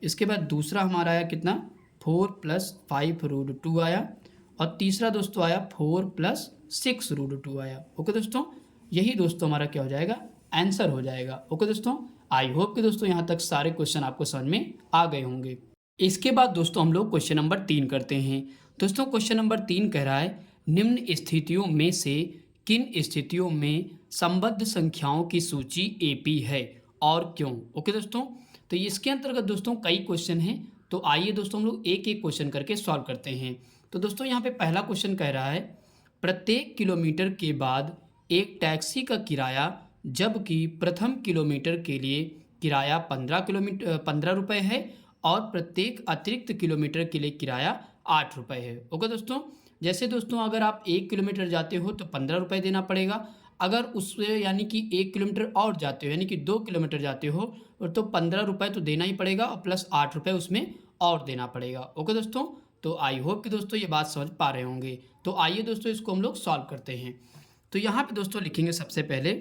इसके बाद दूसरा हमारा आया कितना, 4 + 5√2 आया। और तीसरा दोस्तों आया 4 + 6√2 आया। ओके दोस्तों, यही दोस्तों हमारा क्या हो जाएगा, आंसर हो जाएगा। ओके दोस्तों, आई होप कि दोस्तों यहाँ तक सारे क्वेश्चन आपको समझ में आ गए होंगे। इसके बाद दोस्तों हम लोग क्वेश्चन नंबर 3 करते हैं। दोस्तों क्वेश्चन नंबर 3 कह रहा है, निम्न स्थितियों में से किन स्थितियों में संबद्ध संख्याओं की सूची AP है और क्यों। ओके दोस्तों, तो इसके अंतर्गत दोस्तों कई क्वेश्चन हैं, तो आइए दोस्तों हम लोग एक एक क्वेश्चन करके सॉल्व करते हैं। तो दोस्तों यहाँ पे पहला क्वेश्चन कह रहा है, प्रत्येक किलोमीटर के बाद एक टैक्सी का किराया, जबकि प्रथम किलोमीटर के लिए किराया 15 रुपये है और प्रत्येक अतिरिक्त किलोमीटर के लिए किराया 8 रुपये है। ओके दोस्तों, जैसे दोस्तों अगर आप 1 किलोमीटर जाते हो तो 15 रुपये देना पड़ेगा, अगर उससे यानी कि 1 किलोमीटर और जाते हो यानी कि 2 किलोमीटर जाते हो तो 15 रुपये तो देना ही पड़ेगा और प्लस 8 रुपये उसमें और देना पड़ेगा। ओके दोस्तों, तो आई होप कि दोस्तों ये बात समझ पा रहे होंगे। तो आइए दोस्तों इसको हम लोग सॉल्व करते हैं। तो यहाँ पे दोस्तों लिखेंगे सबसे पहले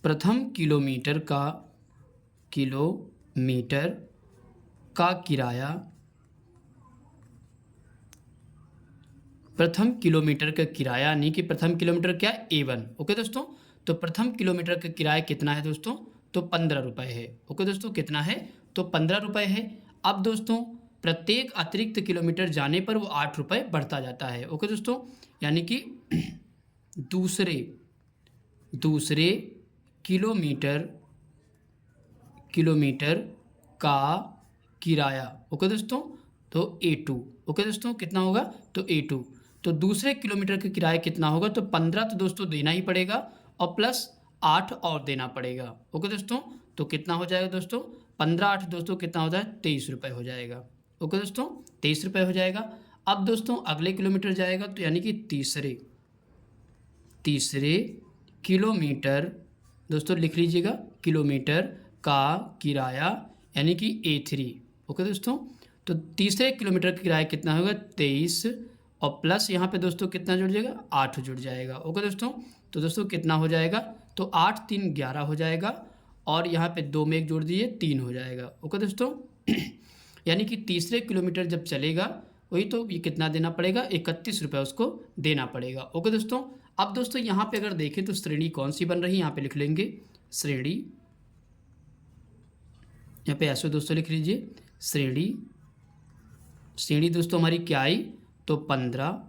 प्रथम किलोमीटर का किराया, प्रथम किलोमीटर का किराया यानी कि प्रथम किलोमीटर क्या है, A1। ओके दोस्तों, तो प्रथम किलोमीटर का किराया कितना है दोस्तों, तो 15 रुपये है। ओके दोस्तों, कितना है, तो 15 रुपये है। अब दोस्तों प्रत्येक अतिरिक्त किलोमीटर जाने पर वो 8 रुपये बढ़ता जाता है। ओके दोस्तों, यानी कि दूसरे किलोमीटर का किराया। ओके दोस्तों, तो A2। ओके दोस्तों, कितना होगा, तो A2। तो दूसरे किलोमीटर का किराया कितना होगा, तो 15 तो दोस्तों देना ही पड़ेगा और प्लस 8 और देना पड़ेगा। ओके दोस्तों, तो कितना हो जाएगा दोस्तों, 15 8 दोस्तों कितना होता है, 23 रुपये हो जाएगा। ओके दोस्तों, 23 रुपये हो जाएगा। अब दोस्तों अगले किलोमीटर जाएगा तो यानी कि तीसरे किलोमीटर दोस्तों लिख लीजिएगा, किलोमीटर का किराया यानी कि A3। ओके दोस्तों, तो तीसरे किलोमीटर का किराया कितना होगा, 23 और प्लस यहाँ पे दोस्तों कितना जुड़ जाएगा, 8 जुड़ जाएगा। ओके दोस्तों, तो दोस्तों कितना हो जाएगा, तो 8 3 11 हो जाएगा और यहाँ पे 2 में 1 जोड़ दीजिए 3 हो जाएगा। ओके दोस्तों, यानी कि तीसरे किलोमीटर जब चलेगा वही तो ये कितना देना पड़ेगा, 31 रुपये उसको देना पड़ेगा। ओके दोस्तों, अब दोस्तों यहाँ पे अगर देखें तो श्रेणी कौन सी बन रही है, यहाँ पे लिख लेंगे श्रेणी, यहाँ पे ऐसे दोस्तों लिख लीजिए श्रेणी दोस्तों हमारी क्या आई, तो 15,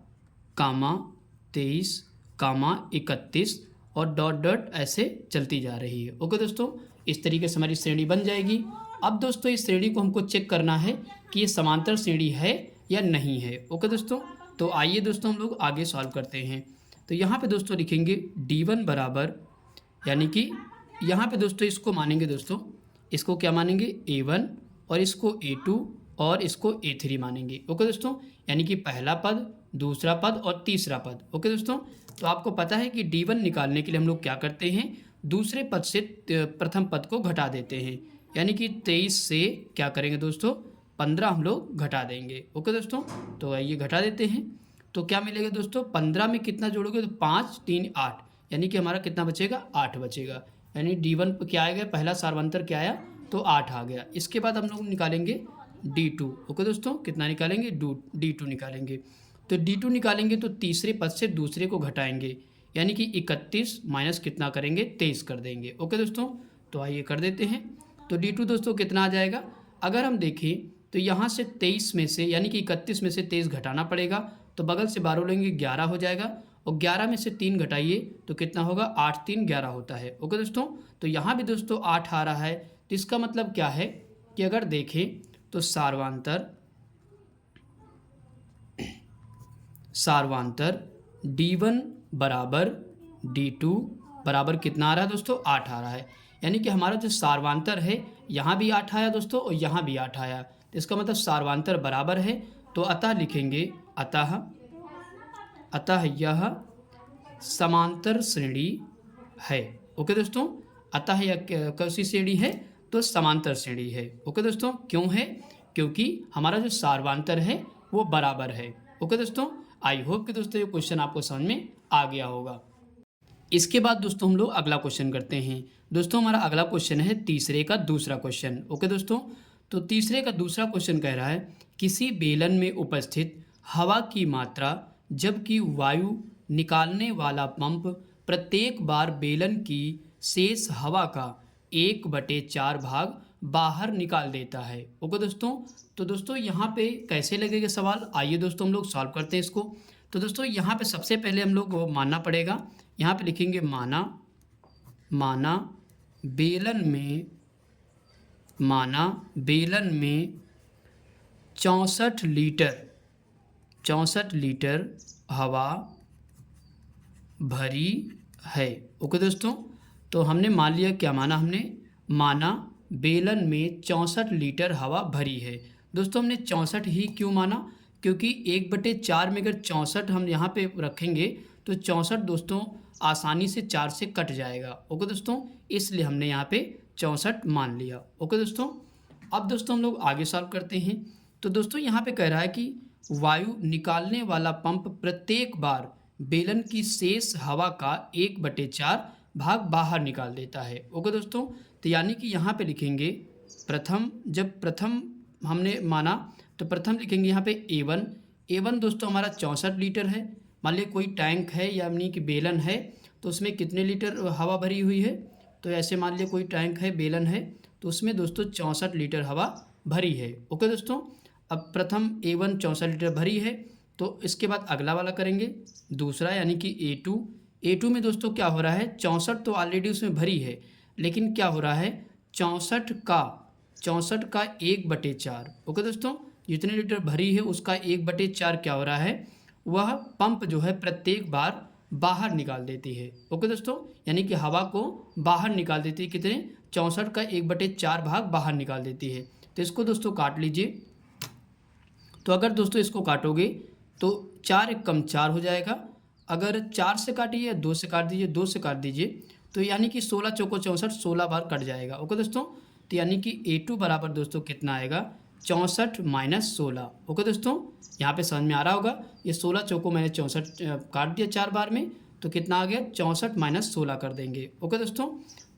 23, 31 और डॉट डॉट ऐसे चलती जा रही है। ओके दोस्तों, इस तरीके से हमारी श्रेणी बन जाएगी। अब दोस्तों इस श्रेणी को हमको चेक करना है कि ये समांतर श्रेणी है या नहीं है। ओके दोस्तों, तो आइए दोस्तों हम लोग आगे सॉल्व करते हैं। तो यहाँ पे दोस्तों लिखेंगे D1 बराबर, यानी कि यहाँ पे दोस्तों इसको मानेंगे दोस्तों, इसको क्या मानेंगे, A1 और इसको A2 और इसको A3 मानेंगे। ओके दोस्तों, यानी कि पहला पद, दूसरा पद और तीसरा पद। ओके दोस्तों, तो आपको पता है कि D1 निकालने के लिए हम लोग क्या करते हैं, दूसरे पद से प्रथम पद को घटा देते हैं, यानी कि 23 से क्या करेंगे दोस्तों, 15 हम लोग घटा देंगे। ओके दोस्तों, तो आइए घटा देते हैं। तो क्या मिलेगा दोस्तों, 15 में कितना जोड़ोगे तो 5 3 8, यानी कि हमारा कितना बचेगा, 8 बचेगा। यानी D1 क्या आएगा, पहला सार्वंतर क्या आया, तो 8 आ गया। इसके बाद हम लोग निकालेंगे D2। ओके दोस्तों, कितना निकालेंगे, D2 निकालेंगे। तो D2 निकालेंगे तो तीसरे पद से दूसरे को घटाएंगे, यानी कि 31 माइनस कितना करेंगे, 23 कर देंगे। ओके दोस्तों, तो आइए कर देते हैं। तो D2 दोस्तों कितना आ जाएगा, अगर हम देखें तो यहाँ से 23 में से, यानी कि 31 में से 23 घटाना पड़ेगा, तो बगल से 12 लेंगे, 11 हो जाएगा। और 11 में से 3 घटाइए तो कितना होगा, 8 3 11 होता है। ओके दोस्तों, तो यहाँ भी दोस्तों 8 आ रहा है। तो इसका मतलब क्या है कि अगर देखें तो सार्वांतर D1 बराबर D2 बराबर कितना आ रहा है दोस्तों, 8 आ रहा है। यानी कि हमारा जो सार्वांतर है, यहाँ भी 8 आया दोस्तों और यहाँ भी 8 आया। तो इसका मतलब सार्वांतर बराबर है। तो अतः लिखेंगे, अतः यह समांतर श्रेणी है। ओके दोस्तों, अतः यह कैसी श्रेणी है, तो समांतर श्रेणी है। ओके दोस्तों, क्यों है, क्योंकि हमारा जो सार्वांतर है वो बराबर है। ओके दोस्तों, आई होप कि दोस्तों ये क्वेश्चन आपको समझ में आ गया होगा। इसके बाद दोस्तों हम लोग अगला क्वेश्चन करते हैं। दोस्तों हमारा अगला क्वेश्चन है तीसरे का दूसरा क्वेश्चन। ओके दोस्तों, तो तीसरे का दूसरा क्वेश्चन कह रहा है, किसी बेलन में उपस्थित हवा की मात्रा जबकि वायु निकालने वाला पंप प्रत्येक बार बेलन की शेष हवा का 1/4 भाग बाहर निकाल देता है। ओके दोस्तों, तो दोस्तों यहाँ पे कैसे लगेगा सवाल, आइए दोस्तों हम लोग सॉल्व करते हैं इसको। तो दोस्तों यहाँ पे सबसे पहले हम लोग वो मानना पड़ेगा, यहाँ पे लिखेंगे माना बेलन में 64 लीटर हवा भरी है। ओके दोस्तों, तो हमने मान लिया, क्या माना हमने, माना बेलन में 64 लीटर हवा भरी है। दोस्तों हमने 64 ही क्यों माना, क्योंकि 1/4 में अगर 64 हम यहाँ पे रखेंगे तो 64 दोस्तों आसानी से 4 से कट जाएगा। ओके दोस्तों, इसलिए हमने यहाँ पे 64 मान लिया। ओके दोस्तों, अब दोस्तों हम लोग आगे सॉल्व करते हैं। तो दोस्तों यहाँ पे कह रहा है कि वायु निकालने वाला पंप प्रत्येक बार बेलन की शेष हवा का 1/4 भाग बाहर निकाल देता है। ओके दोस्तों, तो यानी कि यहाँ पे लिखेंगे जब प्रथम हमने माना तो प्रथम लिखेंगे यहाँ पे A1 दोस्तों हमारा 64 लीटर है। मान लीजिए कोई टैंक है यानी कि बेलन है, तो उसमें कितने लीटर हवा भरी हुई है, तो ऐसे मान लीजिए कोई टैंक है, बेलन है, तो उसमें दोस्तों 64 लीटर हवा भरी है। ओके दोस्तों, अब प्रथम A1 64 लीटर भरी है, तो इसके बाद अगला वाला करेंगे दूसरा, यानी कि A2 में दोस्तों क्या हो रहा है, 64 तो ऑलरेडी उसमें भरी है, लेकिन क्या हो रहा है, 64 का 1/4। ओके दोस्तों, जितने लीटर भरी है उसका 1/4 क्या हो रहा है, वह पंप जो है प्रत्येक बार बाहर निकाल देती है। ओके दोस्तों, यानी कि हवा को बाहर निकाल देती है, कितने, 64 का 1/4 भाग बाहर निकाल देती है। तो इसको दोस्तों काट लीजिए। तो अगर दोस्तों इसको काटोगे तो 4 × 4 हो जाएगा। अगर 4 से काटिए या 2 से काट दीजिए, 2 से काट दीजिए, तो यानी कि 16 चौको 64, 16 बार कट जाएगा। ओके दोस्तों, तो यानी कि A2 बराबर दोस्तों कितना आएगा, 64 - 16। ओके दोस्तों, यहाँ पे समझ में आ रहा होगा, ये 16 चौको मैंने 64 काट दिया 4 बार में, तो कितना आ गया, 64 - 16 कर देंगे। ओके दोस्तों,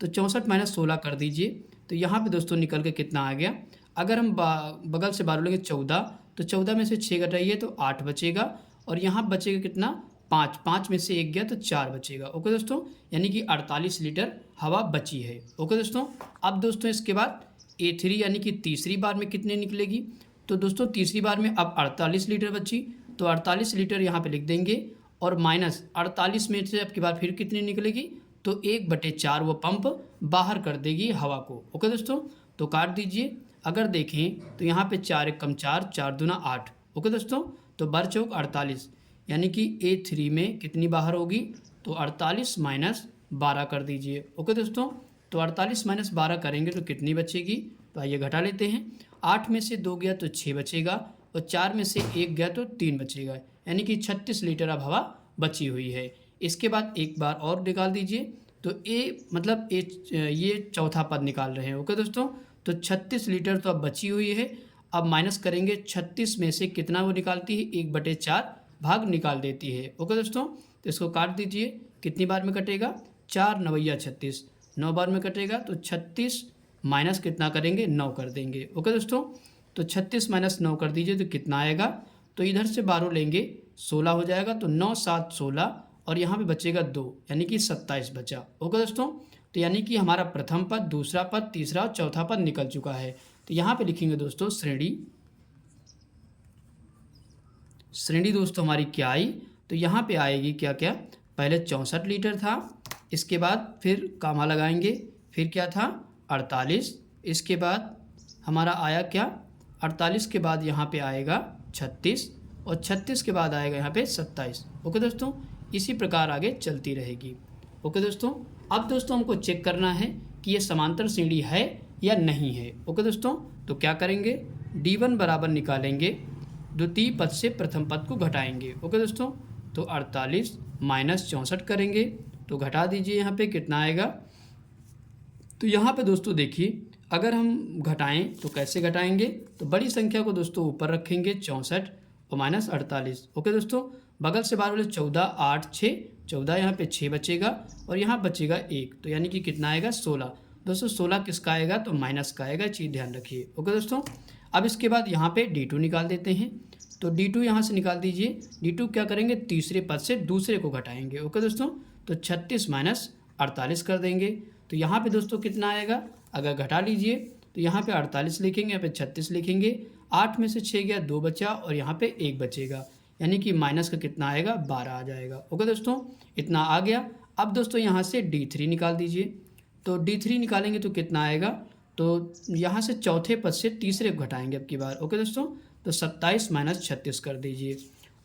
तो 64 - 16 कर दीजिए, तो यहाँ पे दोस्तों निकल के कितना आ गया, अगर हम बगल से 12 लेंगे 14, तो 14 में से 6 घटाइए तो 8 बचेगा, और यहाँ बचेगा कितना, 5 में से 1 गया तो 4 बचेगा। ओके दोस्तों, यानी कि 48 लीटर हवा बची है। ओके दोस्तों, अब दोस्तों इसके बाद A3 यानी कि तीसरी बार में कितने निकलेगी, तो दोस्तों तीसरी बार में अब 48 लीटर बची, तो 48 लीटर यहाँ पे लिख देंगे, और माइनस 48 में से अब की बार फिर कितनी निकलेगी, तो 1/4 वो पंप बाहर कर देगी हवा को। ओके दोस्तों, तो काट दीजिए। अगर देखें तो यहाँ पे 4 × 4, 4 दूना 8। ओके दोस्तों, तो बर चौक 48, यानी कि A3 में कितनी बाहर होगी, तो 48 - 12 कर दीजिए। ओके दोस्तों, तो 48 - 12 करेंगे तो कितनी बचेगी, तो आइए घटा लेते हैं। 8 में से 2 गया तो 6 बचेगा, और 4 में से 1 गया तो 3 बचेगा, यानी कि 36 लीटर अब हवा बची हुई है। इसके बाद एक बार और निकाल दीजिए, तो ये चौथा पद निकाल रहे हैं। ओके दोस्तों, तो 36 लीटर तो अब बची हुई है, अब माइनस करेंगे 36 में से कितना वो निकालती है, 1/4 भाग निकाल देती है। ओके दोस्तों, तो इसको काट दीजिए। कितनी बार में कटेगा, 4 9 36, 9 बार में कटेगा। तो 36 माइनस कितना करेंगे, 9 कर देंगे। ओके दोस्तों, तो 36 माइनस 9 कर दीजिए तो कितना आएगा, तो इधर से 12 लेंगे 16 हो जाएगा। तो 9 7 16 और यहाँ पे बचेगा 2, यानी कि 27 बचा। ओके दोस्तों, तो यानी कि हमारा प्रथम पद, दूसरा पद, तीसरा और चौथा पद निकल चुका है। तो यहाँ पे लिखेंगे दोस्तों श्रेणी दोस्तों हमारी क्या आई, तो यहाँ पे आएगी क्या क्या, पहले 64 लीटर था, इसके बाद फिर कामा लगाएंगे, फिर क्या था 48, इसके बाद हमारा आया क्या 48 के बाद यहाँ पे आएगा 36 और 36 के बाद आएगा यहाँ पे 27। ओके दोस्तों, इसी प्रकार आगे चलती रहेगी। ओके दोस्तों, अब दोस्तों हमको चेक करना है कि ये समांतर श्रेणी है या नहीं है। ओके दोस्तों, तो क्या करेंगे, D1 बराबर निकालेंगे, द्वितीय पद से प्रथम पद को घटाएंगे। ओके दोस्तों, तो 48 माइनस 64 करेंगे, तो घटा दीजिए यहाँ पे कितना आएगा। तो यहाँ पे दोस्तों देखिए, अगर हम घटाएं तो कैसे घटाएंगे, तो बड़ी संख्या को दोस्तों ऊपर रखेंगे 64 और माइनस 48। ओके दोस्तों, बगल से बाहर वाले 14 8 6 14, यहाँ पे 6 बचेगा और यहाँ बचेगा 1, तो यानी कि कितना आएगा 16। दोस्तों 16 किसका आएगा, तो माइनस का आएगा, चीज़ ध्यान रखिए। ओके दोस्तों, अब इसके बाद यहाँ पे D2 निकाल देते हैं, तो D2 यहाँ से निकाल दीजिए। D2 क्या करेंगे, तीसरे पद से दूसरे को घटाएंगे। ओके दोस्तों, तो 36 माइनस 48 कर देंगे, तो यहाँ पे दोस्तों कितना आएगा, अगर घटा लीजिए तो यहाँ पे 48 लिखेंगे, यहाँ पे 36 लिखेंगे, 8 में से 6 गया, 2 बचा और यहाँ पे 1 बचेगा, यानी कि माइनस का कितना आएगा, 12 आ जाएगा। ओके दोस्तों, इतना आ गया। अब दोस्तों यहाँ से D3 निकाल दीजिए, तो D3 निकालेंगे तो कितना आएगा, तो यहाँ से चौथे पद से तीसरे को घटाएंगे अब की बार। ओके दोस्तों, तो 27 माइनस 36 कर दीजिए,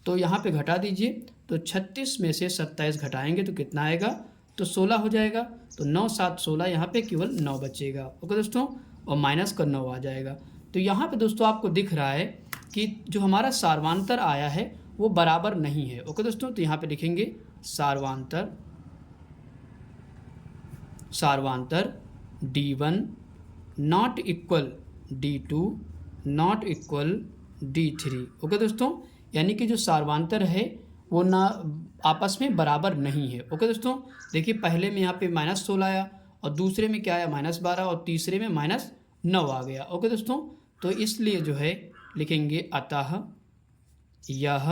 तो यहाँ पे घटा दीजिए, तो 36 में से 27 घटाएंगे तो कितना आएगा, तो 16 हो जाएगा। तो 9 7 16, यहाँ पे केवल 9 बचेगा। ओके दोस्तों, और माइनस का 9 आ जाएगा। तो यहाँ पे दोस्तों आपको दिख रहा है कि जो हमारा सार्वांतर आया है वो बराबर नहीं है। ओके दोस्तों, तो यहाँ पे लिखेंगे सार्वांतर D1 not equal D2 not equal D3। Okay दोस्तों, यानी कि जो सार्वांतर है वो ना आपस में बराबर नहीं है। ओके दोस्तों, देखिए पहले में यहाँ पे -16 आया और दूसरे में क्या आया -12 और तीसरे में -9 आ गया। ओके दोस्तों, तो इसलिए जो है लिखेंगे अतः यह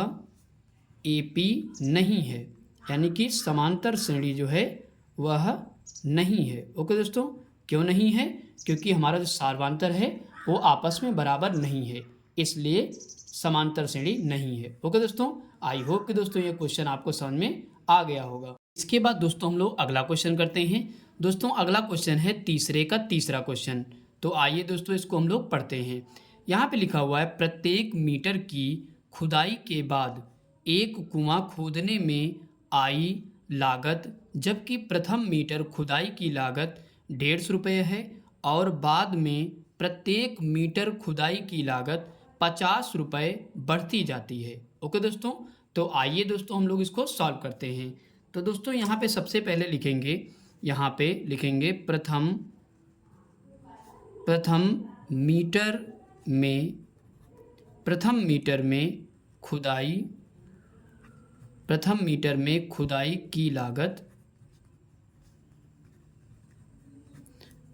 AP नहीं है, यानी कि समांतर श्रेणी जो है वह नहीं है। ओके दोस्तों, क्यों नहीं है, क्योंकि हमारा जो सार्वांतर है वो आपस में बराबर नहीं है, इसलिए समांतर श्रेणी नहीं है। ओके दोस्तों, आई होप कि दोस्तों ये क्वेश्चन आपको समझ में आ गया होगा। इसके बाद दोस्तों हम लोग अगला क्वेश्चन करते हैं। दोस्तों अगला क्वेश्चन है तीसरे का तीसरा क्वेश्चन, तो आइए दोस्तों इसको हम लोग पढ़ते हैं। यहाँ पे लिखा हुआ है प्रत्येक मीटर की खुदाई के बाद एक कुआं खोदने में आई लागत, जबकि प्रथम मीटर खुदाई की लागत 150 रुपये है और बाद में प्रत्येक मीटर खुदाई की लागत 50 रुपये बढ़ती जाती है। ओके दोस्तों, तो आइए दोस्तों हम लोग इसको सॉल्व करते हैं। तो दोस्तों यहाँ पे सबसे पहले लिखेंगे, यहाँ पे लिखेंगे प्रथम मीटर में खुदाई की लागत,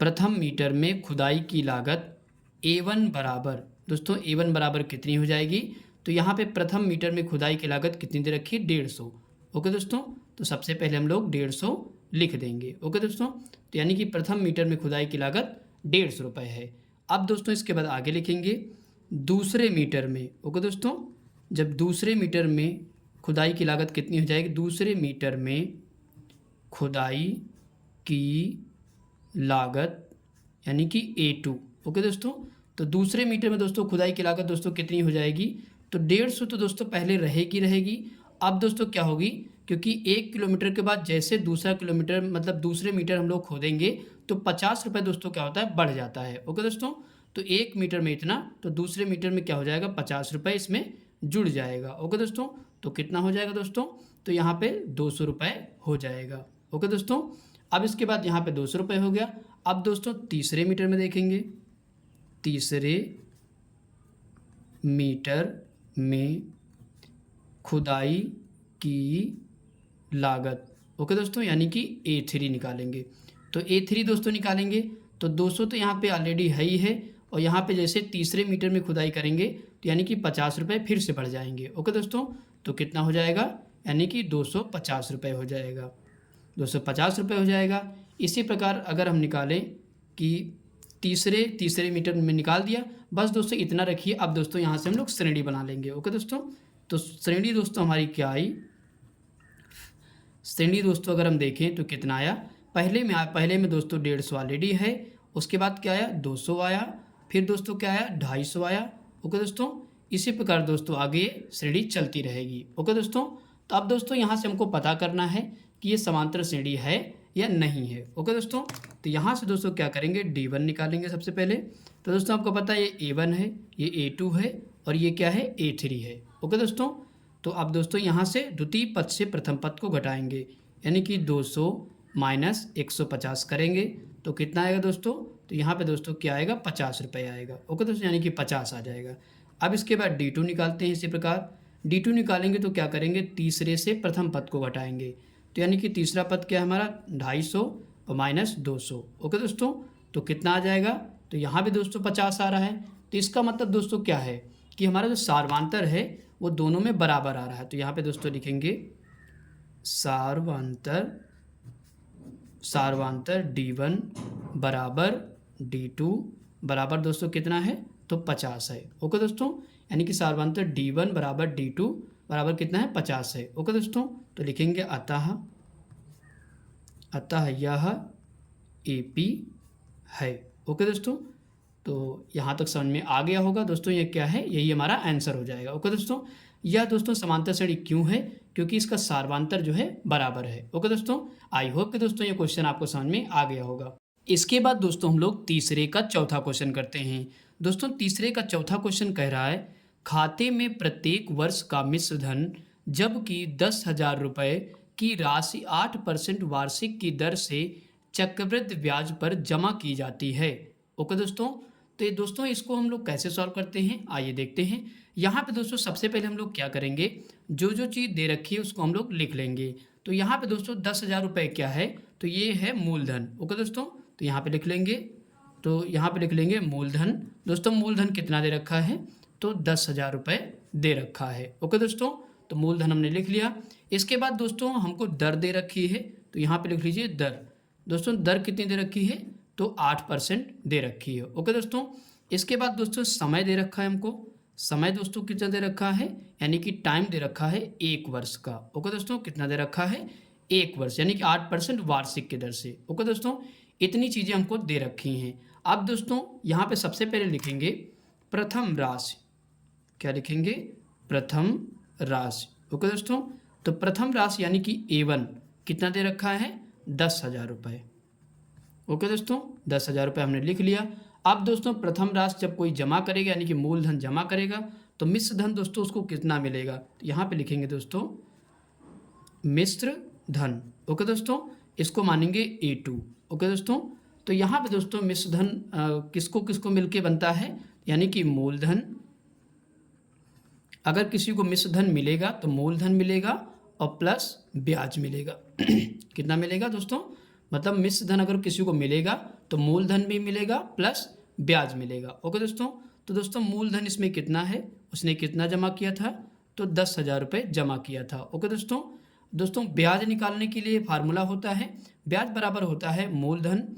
प्रथम मीटर में खुदाई की लागत A1 बराबर, दोस्तों A1 बराबर कितनी हो जाएगी, तो यहाँ पे प्रथम मीटर में खुदाई की लागत कितनी दे रखी है, 150। ओके दोस्तों, तो सबसे पहले हम लोग 150 लिख देंगे। ओके दोस्तों, तो यानी कि प्रथम मीटर में खुदाई की लागत 150 रुपये है। अब दोस्तों इसके बाद आगे लिखेंगे दूसरे मीटर में। ओके दोस्तों, जब दूसरे मीटर में खुदाई की लागत कितनी हो जाएगी, दूसरे मीटर में खुदाई की लागत यानी कि A2। ओके दोस्तों, तो दूसरे मीटर में दोस्तों खुदाई की लागत दोस्तों कितनी हो जाएगी, तो 150 तो दोस्तों पहले रहेगी। अब दोस्तों क्या होगी, क्योंकि 1 किलोमीटर के बाद जैसे दूसरा किलोमीटर मतलब दूसरे मीटर हम लोग खोदेंगे तो 50 रुपये दोस्तों क्या होता है, बढ़ जाता है। ओके दोस्तों, तो 1 मीटर में इतना, तो दूसरे मीटर में क्या हो जाएगा, 50 रुपये इसमें जुड़ जाएगा। ओके दोस्तों, तो कितना हो जाएगा दोस्तों, तो यहाँ पे 200 रुपये हो जाएगा। ओके दोस्तों, अब इसके बाद यहाँ पे 200 रुपये हो गया। अब दोस्तों तीसरे मीटर में देखेंगे, तीसरे मीटर में खुदाई की लागत। ओके दोस्तों, यानी कि A3 निकालेंगे। तो A3 दोस्तों निकालेंगे तो 200 तो यहाँ पे ऑलरेडी है ही है, और यहाँ पे जैसे तीसरे मीटर में खुदाई करेंगे तो यानी कि 50 रुपये फिर से बढ़ जाएंगे। ओके दोस्तों, तो कितना हो जाएगा, यानी कि 250 रुपये हो जाएगा, 250 रुपये हो जाएगा। इसी प्रकार अगर हम निकालें कि तीसरे मीटर में निकाल दिया, बस दोस्तों इतना रखिए। अब दोस्तों यहाँ से हम लोग श्रेणी बना लेंगे। ओके दोस्तों, तो श्रेणी दोस्तों हमारी क्या आई, श्रेणी दोस्तों अगर हम देखें तो कितना आया, पहले में दोस्तों 150 ऑलरेडी है, उसके बाद क्या आया 200 आया, फिर दोस्तों क्या आया 250 आया। ओके दोस्तों, इसी प्रकार दोस्तों आगे श्रेणी चलती रहेगी। ओके दोस्तों, तो अब दोस्तों यहाँ से हमको पता करना है कि ये समांतर श्रेणी है या नहीं है। ओके दोस्तों, तो यहाँ से दोस्तों क्या करेंगे, D1 निकालेंगे सबसे पहले। तो दोस्तों आपको पता है ये A1 है, ये A2 है, और ये क्या है A3 है। ओके दोस्तों, तो अब दोस्तों यहाँ से द्वितीय पद से प्रथम पद को घटाएंगे, यानी कि 200 माइनस 150 करेंगे तो कितना आएगा दोस्तों, तो यहाँ पे दोस्तों क्या आएगा 50 रुपये आएगा। ओके दोस्तों, यानी कि 50 आ जाएगा। अब इसके बाद D2 निकालते हैं। इसी प्रकार D2 निकालेंगे तो क्या करेंगे, तीसरे से प्रथम पद को घटाएंगे, तो यानी कि तीसरा पद क्या है हमारा 250 और माइनस 200। ओके दोस्तों, तो कितना आ जाएगा, तो यहाँ भी दोस्तों 50 आ रहा है। तो इसका मतलब दोस्तों क्या है कि हमारा जो सार्वांतर है वो दोनों में बराबर आ रहा है। तो यहाँ पे दोस्तों लिखेंगे सार्वांतर D1 बराबर D2 बराबर दोस्तों कितना है, तो 50 है। ओके दोस्तों, यानी कि सार्वांतर D1 बराबर D2 बराबर कितना है, 50 है। ओके दोस्तों, तो लिखेंगे अतः यह AP है। ओके दोस्तों, तो यहाँ तक समझ में आ गया होगा दोस्तों, ये क्या है, यही हमारा आंसर हो जाएगा। ओके दोस्तों, यह दोस्तों समांतर श्रेणी क्यों है, क्योंकि इसका सार्वांतर जो है बराबर है। ओके दोस्तों, आई होप कि दोस्तों ये क्वेश्चन आपको समझ में आ गया होगा। इसके बाद दोस्तों हम लोग तीसरे का चौथा क्वेश्चन करते हैं। दोस्तों तीसरे का चौथा क्वेश्चन कह रहा है, खाते में प्रत्येक वर्ष का मिश्र धन जबकि 10,000 रुपये की राशि 8% वार्षिक की दर से चक्रवृद्धि ब्याज पर जमा की जाती है। ओके दोस्तों, तो ये दोस्तों इसको हम लोग कैसे सॉल्व करते हैं, आइए देखते हैं। यहाँ पे दोस्तों सबसे पहले हम लोग क्या करेंगे, जो चीज़ दे रखी है उसको हम लोग लिख लेंगे। तो यहाँ पे दोस्तों 10,000 रुपये क्या है, तो ये है मूलधन। ओके दोस्तों, तो यहाँ पे लिख लेंगे, तो यहाँ पे लिख लेंगे मूलधन। दोस्तों मूलधन कितना दे रखा है, तो 10,000 रुपये दे रखा है। ओके दोस्तों, तो मूलधन हमने लिख लिया। इसके बाद दोस्तों हमको दर दे रखी है, तो यहाँ पे लिख लीजिए दर। दोस्तों दर कितनी दे रखी है, तो 8% दे रखी है। ओके दोस्तों, इसके बाद दोस्तों समय दे रखा है हमको, समय दोस्तों कितना दे रखा है, यानी कि टाइम दे रखा है 1 वर्ष का। ओके दोस्तों, कितना दे रखा है 1 वर्ष, यानी कि 8% वार्षिक की दर से। ओके दोस्तों, इतनी चीज़ें हमको दे रखी हैं। अब दोस्तों यहाँ पे सबसे पहले लिखेंगे प्रथम राशि, क्या लिखेंगे, प्रथम राशि। ओके दोस्तों, तो प्रथम राशि यानी कि A1 कितना दे रखा है, 10,000 रुपये। ओके दोस्तों, 10,000 रुपये हमने लिख लिया। अब दोस्तों प्रथम राशि जब कोई जमा करेगा, यानी कि मूलधन जमा करेगा, तो मिश्र धन दोस्तों उसको कितना मिलेगा, तो यहाँ पे लिखेंगे दोस्तों मिश्र धन। ओके दोस्तों, इसको मानेंगे A2। ओके दोस्तों, तो यहाँ पे दोस्तों मिश्र धन किसको किसको मिलके बनता है, यानी कि मूलधन, अगर किसी को मिश्र धन मिलेगा तो मूलधन मिलेगा और प्लस ब्याज मिलेगा। कितना मिलेगा दोस्तों, मतलब मिश्र धन अगर किसी को मिलेगा तो मूलधन भी मिलेगा प्लस ब्याज मिलेगा। ओके दोस्तों, तो दोस्तों मूलधन इसमें कितना है, उसने कितना जमा किया था, तो 10,000 रुपये जमा किया था। ओके दोस्तों ब्याज निकालने के लिए फार्मूला होता है, ब्याज बराबर होता है मूलधन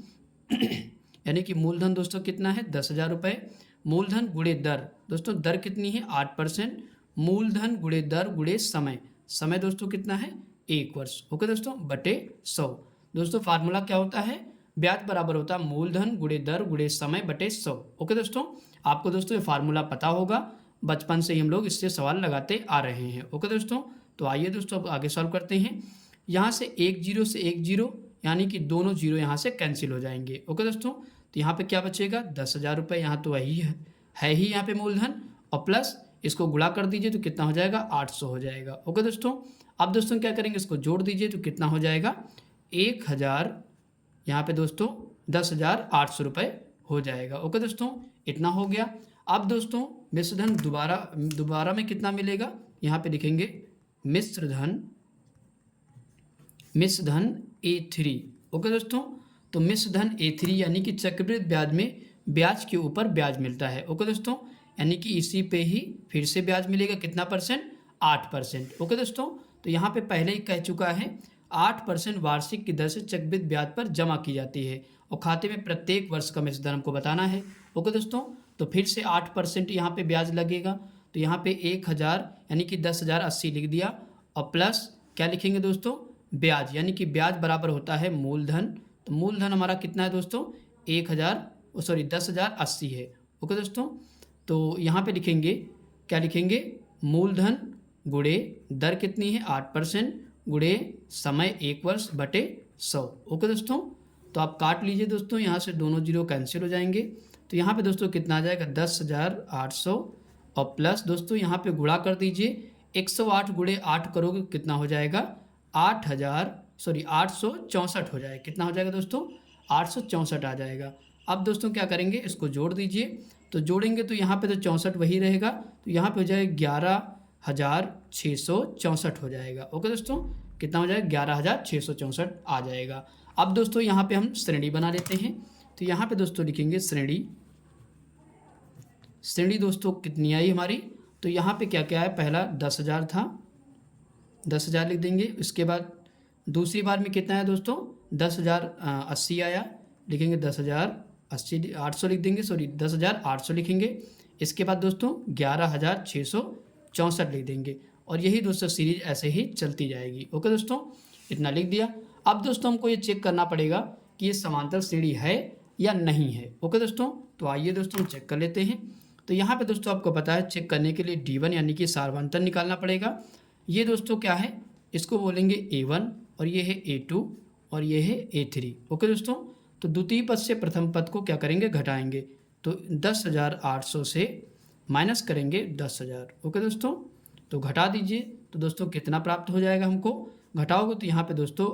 यानी कि मूलधन दोस्तों कितना है 10,000 रुपये, मूलधन गुणे दर। दोस्तों दर कितनी है 8%, मूलधन गुणे दर गुणे समय, समय दोस्तों कितना है 1 वर्ष। ओके दोस्तों, बटे 100। दोस्तों फार्मूला क्या होता है, ब्याज बराबर होता है मूलधन गुणे दर गुणे समय बटे 100। ओके दोस्तों, आपको दोस्तों ये फार्मूला पता होगा, बचपन से ही हम लोग इससे सवाल लगाते आ रहे हैं। ओके दोस्तों, तो आइए दोस्तों अब आगे सॉल्व करते हैं। यहाँ से 1 0 से 1 0, यानी कि दोनों जीरो यहाँ से कैंसिल हो जाएंगे। ओके दोस्तों, तो यहाँ पे क्या बचेगा 10,000 रुपये, यहाँ तो वही है ही यहाँ पे मूलधन, और प्लस इसको गुणा कर दीजिए तो कितना हो जाएगा 800 हो जाएगा। ओके दोस्तों, अब दोस्तों क्या करेंगे, इसको जोड़ दीजिए तो कितना हो जाएगा 1,000, यहाँ पे दोस्तों 10,800 रुपये हो जाएगा। ओके दोस्तों, इतना हो गया। अब दोस्तों मिश्र धन दोबारा में कितना मिलेगा, यहाँ पे लिखेंगे मिश्र धन A3। ओके दोस्तों, तो मिश्र धन A3 यानी कि चक्रवृद्धि ब्याज में ब्याज के ऊपर ब्याज मिलता है। ओके दोस्तों, यानी कि इसी पे ही फिर से ब्याज मिलेगा, कितना परसेंट, 8%। ओके दोस्तों, तो यहाँ पे पहले ही कह चुका है 8% वार्षिक की दर से चक्रवृद्धि ब्याज पर जमा की जाती है और खाते में प्रत्येक वर्ष का मिश्र धन हमको बताना है। ओके दोस्तों, तो फिर से 8% यहाँ पे ब्याज लगेगा, तो यहाँ पे 1000 यानी कि 10,080 लिख दिया और प्लस क्या लिखेंगे दोस्तों, ब्याज, यानी कि ब्याज बराबर होता है मूलधन। तो मूलधन हमारा कितना है दोस्तों, 10,080 है। ओके दोस्तों, तो यहाँ पे लिखेंगे, क्या लिखेंगे, मूलधन गुणे दर कितनी है 8% गुणे समय 1 वर्ष बटे 100। ओके दोस्तों, तो आप काट लीजिए दोस्तों, यहाँ से दोनों जीरो कैंसिल हो जाएंगे। तो यहाँ पे दोस्तों कितना आ जाएगा, 10,800 और प्लस दोस्तों यहाँ पे गुणा कर दीजिए, 108 गुणे 8 करोगे कितना हो जाएगा, 864 हो जाएगा। कितना हो जाएगा दोस्तों, 864 आ जाएगा। अब दोस्तों क्या करेंगे, इसको जोड़ दीजिए, तो जोड़ेंगे तो यहाँ पे तो 64 वही रहेगा, तो यहाँ पे हो जाएगा 11,664 हो जाएगा। ओके दोस्तों, कितना हो जाएगा, 11,664 आ जाएगा। अब दोस्तों यहाँ पे हम श्रेणी बना लेते हैं, तो यहाँ पे दोस्तों लिखेंगे श्रेणी दोस्तों कितनी आई हमारी, तो यहाँ पे क्या क्या है, पहला 10,000 था, 10,000 लिख देंगे। इसके बाद दूसरी बार में कितना है दोस्तों, 10,080 आया, लिखेंगे 10,080, 800 लिख देंगे, 10,800 लिखेंगे। इसके बाद दोस्तों 11,664 लिख देंगे और यही दोस्तों सीरीज ऐसे ही चलती जाएगी। ओके दोस्तों, इतना लिख दिया। अब दोस्तों हमको ये चेक करना पड़ेगा कि ये समांतर श्रेणी है या नहीं है। ओके दोस्तों, तो आइए दोस्तों हम चेक कर लेते हैं। तो यहाँ पे दोस्तों आपको पता है चेक करने के लिए D1 यानी कि सार्वंतर निकालना पड़ेगा। ये दोस्तों क्या है, इसको बोलेंगे A1 और ये है A2 और ये है A3। ओके दोस्तों, तो द्वितीय पद से प्रथम पद को क्या करेंगे, घटाएंगे, तो 10,800 से माइनस करेंगे 10,000। ओके दोस्तों, तो घटा दीजिए, तो दोस्तों कितना प्राप्त हो जाएगा, हमको घटाओगे तो यहाँ पे दोस्तों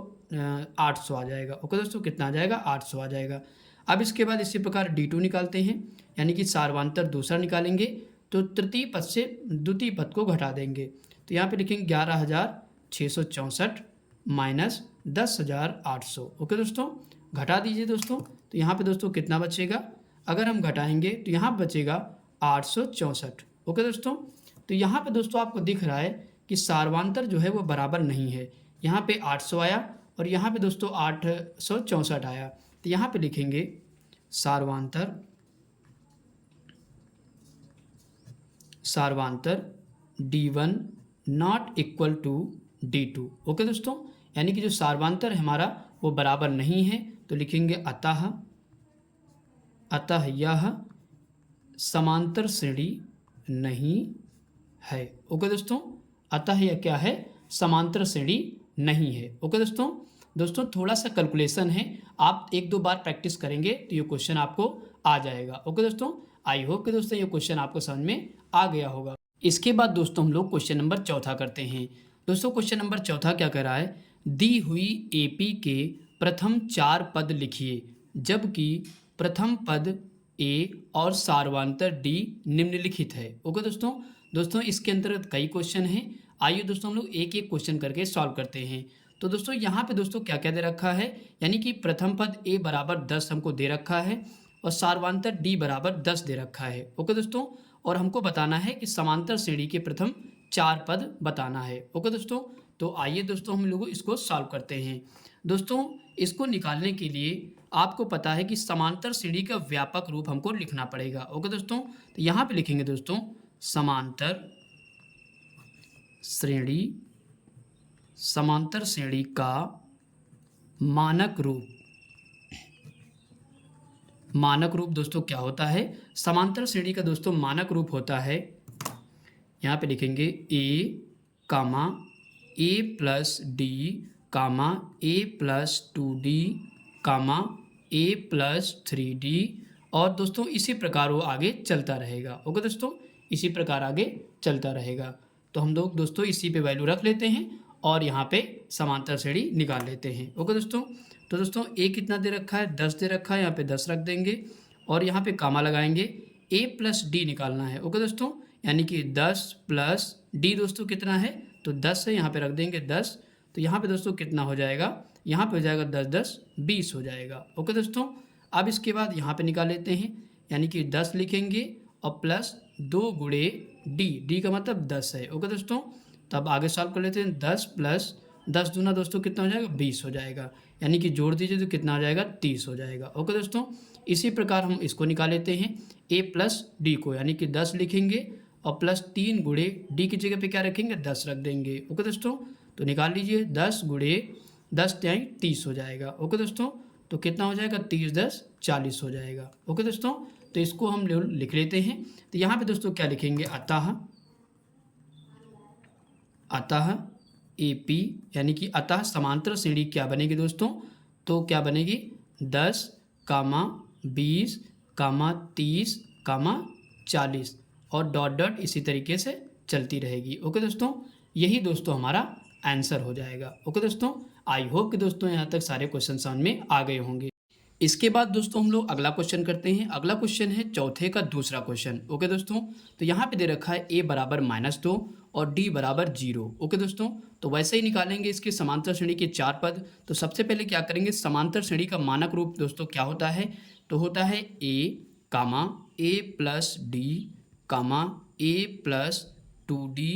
800 आ जाएगा। ओके दोस्तों, कितना आ जाएगा, 800 आ जाएगा। अब इसके बाद इसी प्रकार D2 निकालते हैं, यानी कि सार्वंतर दूसरा निकालेंगे, तो तृतीय पद से द्वितीय पद को घटा देंगे, तो यहाँ पे लिखेंगे 11,664 माइनस 10,800। ओके दोस्तों, घटा दीजिए दोस्तों, तो यहाँ पे दोस्तों कितना बचेगा, अगर हम घटाएंगे तो यहाँ बचेगा 864। ओके दोस्तों, तो यहाँ पे दोस्तों आपको दिख रहा है कि सार्वंतर जो है वो बराबर नहीं है, यहाँ पे 800 आया और यहाँ पे दोस्तों 864 आया, तो यहाँ पे लिखेंगे सार्वंतर D1 not equal to D2। Okay दोस्तों, यानी कि जो सार्वंतर है हमारा वो बराबर नहीं है, तो लिखेंगे अतः यह समांतर श्रेणी नहीं है। ओके दोस्तों, अतः यह क्या है, समांतर श्रेणी नहीं है। ओके दोस्तों थोड़ा सा कैलकुलेशन है, आप 1-2 बार प्रैक्टिस करेंगे तो ये क्वेश्चन आपको आ जाएगा। ओके दोस्तों, आई होप कि दोस्तों ये क्वेश्चन आपको समझ में आ गया होगा। इसके बाद दोस्तों हम लोग क्वेश्चन नंबर 4 करते हैं। दोस्तों क्वेश्चन नंबर 4 क्या कर रहा है, दी हुई AP के प्रथम 4 पद लिखिए, जबकि प्रथम पद A और सार्वंतर D निम्नलिखित है। ओके दोस्तों इसके अंतर्गत कई क्वेश्चन हैं, आइए दोस्तों हम लोग एक एक क्वेश्चन करके सॉल्व करते हैं। तो दोस्तों यहाँ पे दोस्तों क्या क्या दे रखा है, यानी कि प्रथम पद A बराबर 10 हमको दे रखा है और सार्वंतर D बराबर 10 दे रखा है। ओके दोस्तों, और हमको बताना है कि समांतर श्रेणी के प्रथम 4 पद बताना है। ओके दोस्तों, तो आइए दोस्तों हम लोग इसको सॉल्व करते हैं। दोस्तों इसको निकालने के लिए आपको पता है कि समांतर श्रेणी का व्यापक रूप हमको लिखना पड़ेगा। ओके दोस्तों, तो यहाँ पे लिखेंगे दोस्तों समांतर श्रेणी का मानक रूप दोस्तों क्या होता है, समांतर श्रेणी का दोस्तों मानक रूप होता है, यहाँ पे लिखेंगे A plus D A plus 2D A plus 3D और दोस्तों इसी प्रकार वो आगे चलता रहेगा। ओके दोस्तों, इसी प्रकार आगे चलता रहेगा। तो हम लोग दोस्तों इसी पे वैल्यू रख लेते हैं और यहाँ पे समांतर श्रेणी निकाल लेते हैं। ओके दोस्तों, तो दोस्तों A कितना दे रखा है, 10 दे रखा है, यहाँ पे 10 रख देंगे और यहाँ पे कामा लगाएंगे। ए प्लस डी निकालना है। ओके दोस्तों, यानी कि 10 प्लस डी दोस्तों कितना है, तो 10 है, यहाँ पे रख देंगे 10। तो यहाँ पे दोस्तों कितना हो जाएगा, यहाँ पे हो जाएगा 10 10 20 हो जाएगा। ओके दोस्तों, अब इसके बाद यहाँ पे निकाल लेते हैं, यानी कि 10 लिखेंगे और प्लस 2 गुणे डी का मतलब 10 है। ओके दोस्तों, तब आगे सॉल्व कर लेते हैं। 10 प्लस 10 दूना दोस्तों कितना हो जाएगा, 20 हो जाएगा, यानी कि जोड़ दीजिए तो कितना हो जाएगा, 30 हो जाएगा। ओके दोस्तों, इसी प्रकार हम इसको निकाल लेते हैं ए प्लस डी को, यानी कि 10 लिखेंगे और प्लस 3 गुणे डी की जगह पे क्या रखेंगे, 10 रख देंगे। ओके दोस्तों, तो निकाल लीजिए 10 गुणे 10 त्याई 30 हो जाएगा। ओके दोस्तों, तो कितना हो जाएगा, 30 10 40 हो जाएगा। ओके दोस्तों, तो इसको हम लिख लेते हैं। तो यहाँ पे दोस्तों क्या लिखेंगे, अतः ए पी, यानी कि अतः समांतर श्रेणी क्या बनेगी दोस्तों, तो क्या बनेगी 10, 20, 30, 40 और डॉट डॉट इसी तरीके से चलती रहेगी। ओके दोस्तों, यही दोस्तों हमारा आंसर हो जाएगा। ओके दोस्तों, आई होप कि दोस्तों यहाँ तक सारे क्वेश्चन समझ में आ गए होंगे। इसके बाद दोस्तों हम लोग अगला क्वेश्चन करते हैं। अगला क्वेश्चन है चौथे का दूसरा क्वेश्चन। ओके दोस्तों, तो यहाँ पे दे रखा है a बराबर -2 और d बराबर 0। ओके दोस्तों, तो वैसे ही निकालेंगे इसके समांतर श्रेणी के 4 पद। तो सबसे पहले क्या करेंगे, समांतर श्रेणी का मानक रूप दोस्तों क्या होता है, तो होता है a plus D a plus 2d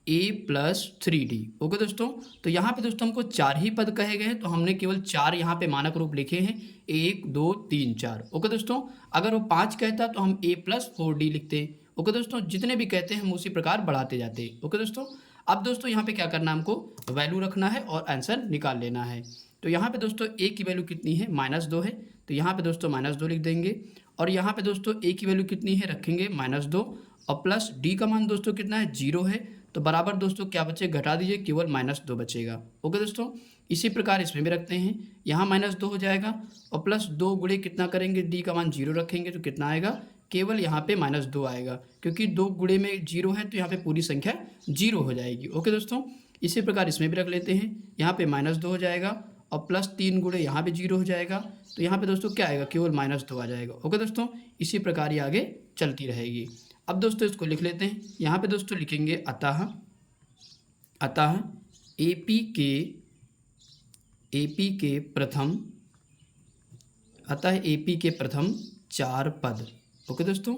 a plus 3d। Okay दोस्तों, तो यहाँ पे दोस्तों हमको 4 ही पद कहे गए हैं, तो हमने केवल 4 यहाँ पे मानक रूप लिखे हैं, 1 2 3 4। ओके दोस्तों, अगर वो 5 कहता तो हम a प्लस 4d लिखते हैं। ओके दोस्तों, जितने भी कहते हैं हम उसी प्रकार बढ़ाते जाते हैं। ओके दोस्तों, अब दोस्तों यहाँ पे क्या करना है, हमको वैल्यू रखना है और आंसर निकाल लेना है। तो यहाँ पे दोस्तों a की वैल्यू कितनी है, -2 है, तो यहाँ पे दोस्तों -2 लिख देंगे। और यहाँ पे दोस्तों a की वैल्यू कितनी है, रखेंगे -2 और प्लस d का मान दोस्तों कितना है, 0 है, तो बराबर दोस्तों क्या बचे, घटा दीजिए, केवल -2 बचेगा। ओके दोस्तों, इसी प्रकार इसमें भी रखते हैं, यहाँ -2 हो जाएगा और प्लस 2 गुणे कितना करेंगे, d का मान 0 रखेंगे तो कितना आएगा, केवल यहाँ पे -2 आएगा, क्योंकि 2 गुणे में 0 है तो यहाँ पे पूरी संख्या 0 हो जाएगी। ओके दोस्तों, इसी प्रकार इसमें भी रख लेते हैं, यहाँ पे -2 हो जाएगा और प्लस 3 गुणे यहाँ पे 0 हो जाएगा, तो यहाँ पे दोस्तों क्या आएगा, केवल -2 आ जाएगा। ओके दोस्तों, इसी प्रकार ये आगे चलती रहेगी। अब दोस्तों इसको लिख लेते हैं, यहाँ पे दोस्तों लिखेंगे अतः एपी के प्रथम 4 पद। ओके दोस्तों,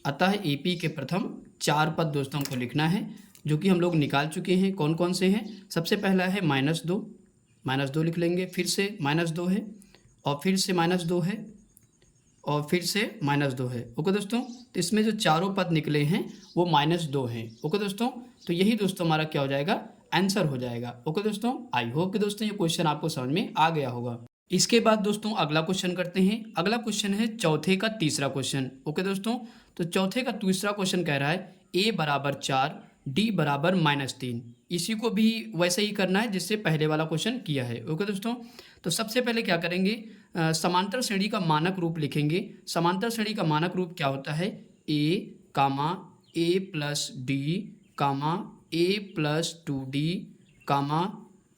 अतः एपी के प्रथम 4 पद दोस्तों हमको लिखना है, जो कि हम लोग निकाल चुके हैं। कौन कौन से हैं, सबसे पहला है -2 लिख लेंगे, फिर से -2 है और फिर से -2 है और फिर से -2 है। ओके दोस्तों, तो इसमें जो चारों पद निकले हैं वो -2 हैं। ओके दोस्तों, तो यही दोस्तों हमारा क्या हो जाएगा, आंसर हो जाएगा। ओके दोस्तों, आई होप कि दोस्तों ये क्वेश्चन आपको समझ में आ गया होगा। इसके बाद दोस्तों अगला क्वेश्चन करते हैं। अगला क्वेश्चन है चौथे का तीसरा क्वेश्चन। ओके दोस्तों, तो चौथे का तीसरा क्वेश्चन कह रहा है a बराबर 4 d बराबर -3। इसी को भी वैसे ही करना है जिससे पहले वाला क्वेश्चन किया है। ओके दोस्तों, तो सबसे पहले क्या करेंगे, समांतर श्रेणी का मानक रूप लिखेंगे। समांतर श्रेणी का मानक रूप क्या होता है, a plus D a plus 2d